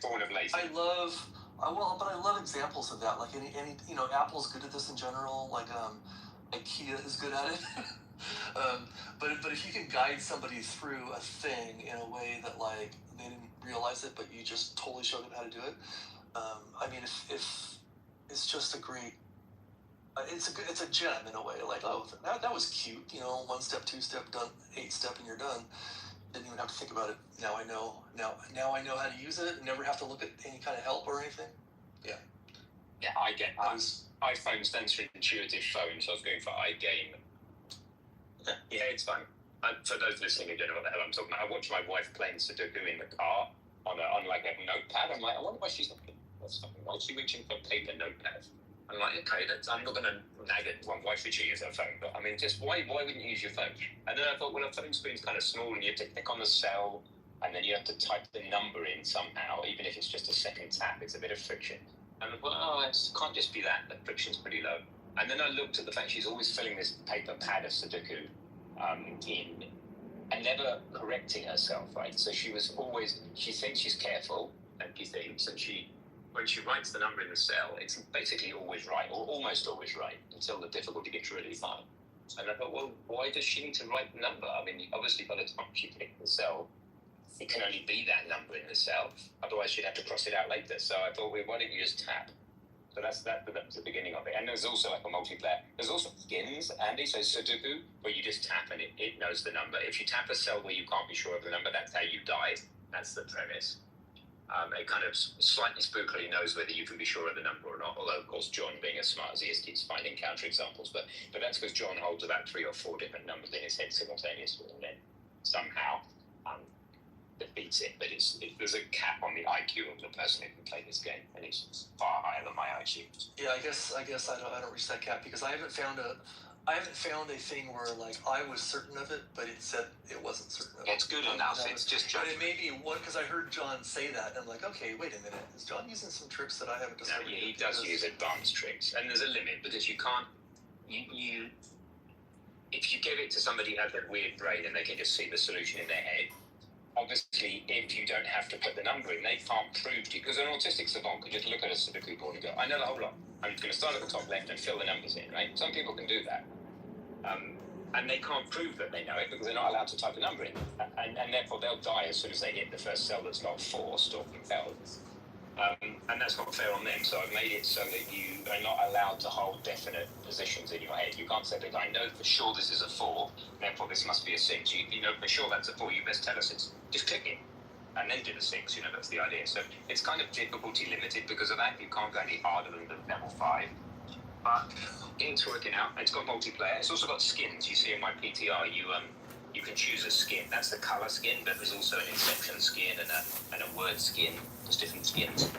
Born of lazy. I love examples of that. Like any Apple's good at this in general. Like IKEA is good at it. But if you can guide somebody through a thing in a way that like they didn't realize it, but you just totally showed them how to do it. I mean, if it's just a great, it's a gem in a way. Like, oh, that was cute. 1 step, 2 step, done, 8 step, and you're done. Didn't even have to think about it. Now I know. Now I know how to use it. Never have to look at any kind of help or anything. Yeah. Yeah, I get that. iPhone stands for intuitive phone, so I was going for iGame. Yeah, it's fun. For those listening who don't know what the hell I'm talking about, I watched my wife playing Sudoku in the car on like a notepad. I'm like, I wonder why she's not. Why is she reaching for a paper notepad? I'm like, okay, I'm not going to nag at one wife if she uses her phone, but I mean, just why wouldn't you use your phone? And then I thought, well, a phone screen's kind of small, and you have to click on the cell, and then you have to type the number in somehow, even if it's just a second tap. It's a bit of friction. And I thought, it can't just be that. The friction's pretty low. And then I looked at the fact she's always filling this paper pad of Sudoku in and never correcting herself, right? So she thinks she's careful, and she thinks, and when she writes the number in the cell, it's basically always right, or almost always right, until the difficulty gets really high. And I thought, well, why does she need to write the number? I mean, obviously by the time she clicks the cell, it can only be that number in the cell. Otherwise she'd have to cross it out later. So I thought, well, why don't you just tap? So that was the beginning of it. And there's also like a multiplayer. There's also skins, Andy, so Sudoku, where you just tap and it knows the number. If you tap a cell where you can't be sure of the number, that's how you die. That's the premise. It kind of slightly spookily knows whether you can be sure of the number or not. Although, of course, John, being as smart as he is, keeps finding counterexamples. But that's because John holds about 3 or 4 different numbers in his head simultaneously, and then somehow defeats it. But there's a cap on the IQ of the person who can play this game, and it's far higher than my IQ. Yeah, I guess I don't reach that cap because I haven't found a thing where like I was certain of it, but it said it wasn't certain of it. It's good enough. It's just judgment. But it may be one because I heard John say that, and I'm like, okay, wait a minute, is John using some tricks that I haven't discovered? No, he does use advanced tricks, and there's a limit because you can't. If you give it to somebody who has a weird brain and they can just see the solution in their head, obviously, if you don't have to put the number in, they can't prove to you. Because an autistic savant could just look at a Sudoku board and go, I know the whole lot. I'm just going to start at the top left and fill the numbers in, right? Some people can do that. And they can't prove that they know it because they're not allowed to type a number in. And therefore, they'll die as soon as they hit the first cell that's not forced or compelled. And that's not fair on them. So I've made it so that you are not allowed to hold definite positions in your head. You can't say, but I know for sure this is a 4, therefore this must be a 6. You know for sure that's a 4, you best tell us it's. Just click it and then do the 6, that's the idea. So it's kind of difficulty limited because of that. You can't go any harder than the level 5. But it's working out. It's got multiplayer. It's also got skins. You see in my PTR, you can choose a skin. That's the color skin, but there's also an Inception skin and a word skin. There's different skins.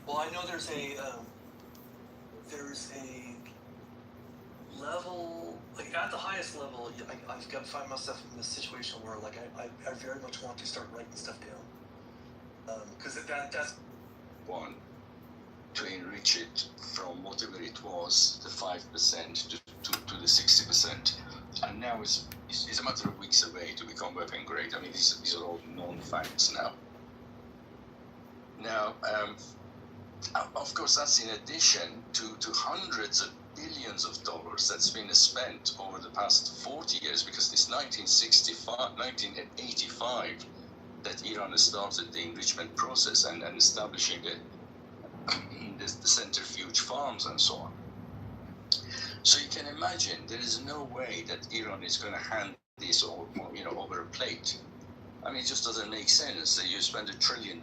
Well, I know there's a level, like at the highest level, I've got to find myself in this situation where like I very much want to start writing stuff down. Because that's one, to enrich it from whatever it was, the 5% to the 60%. And now it's a matter of weeks away to become weapon grade. I mean, these are all known facts now. Now, Of course, that's in addition to hundreds of billions of dollars that's been spent over the past 40 years, because it's 1985 that Iran started the enrichment process and establishing the centrifuge farms and so on. So you can imagine there is no way that Iran is going to hand this over a plate. I mean, it just doesn't make sense that you spend $1 trillion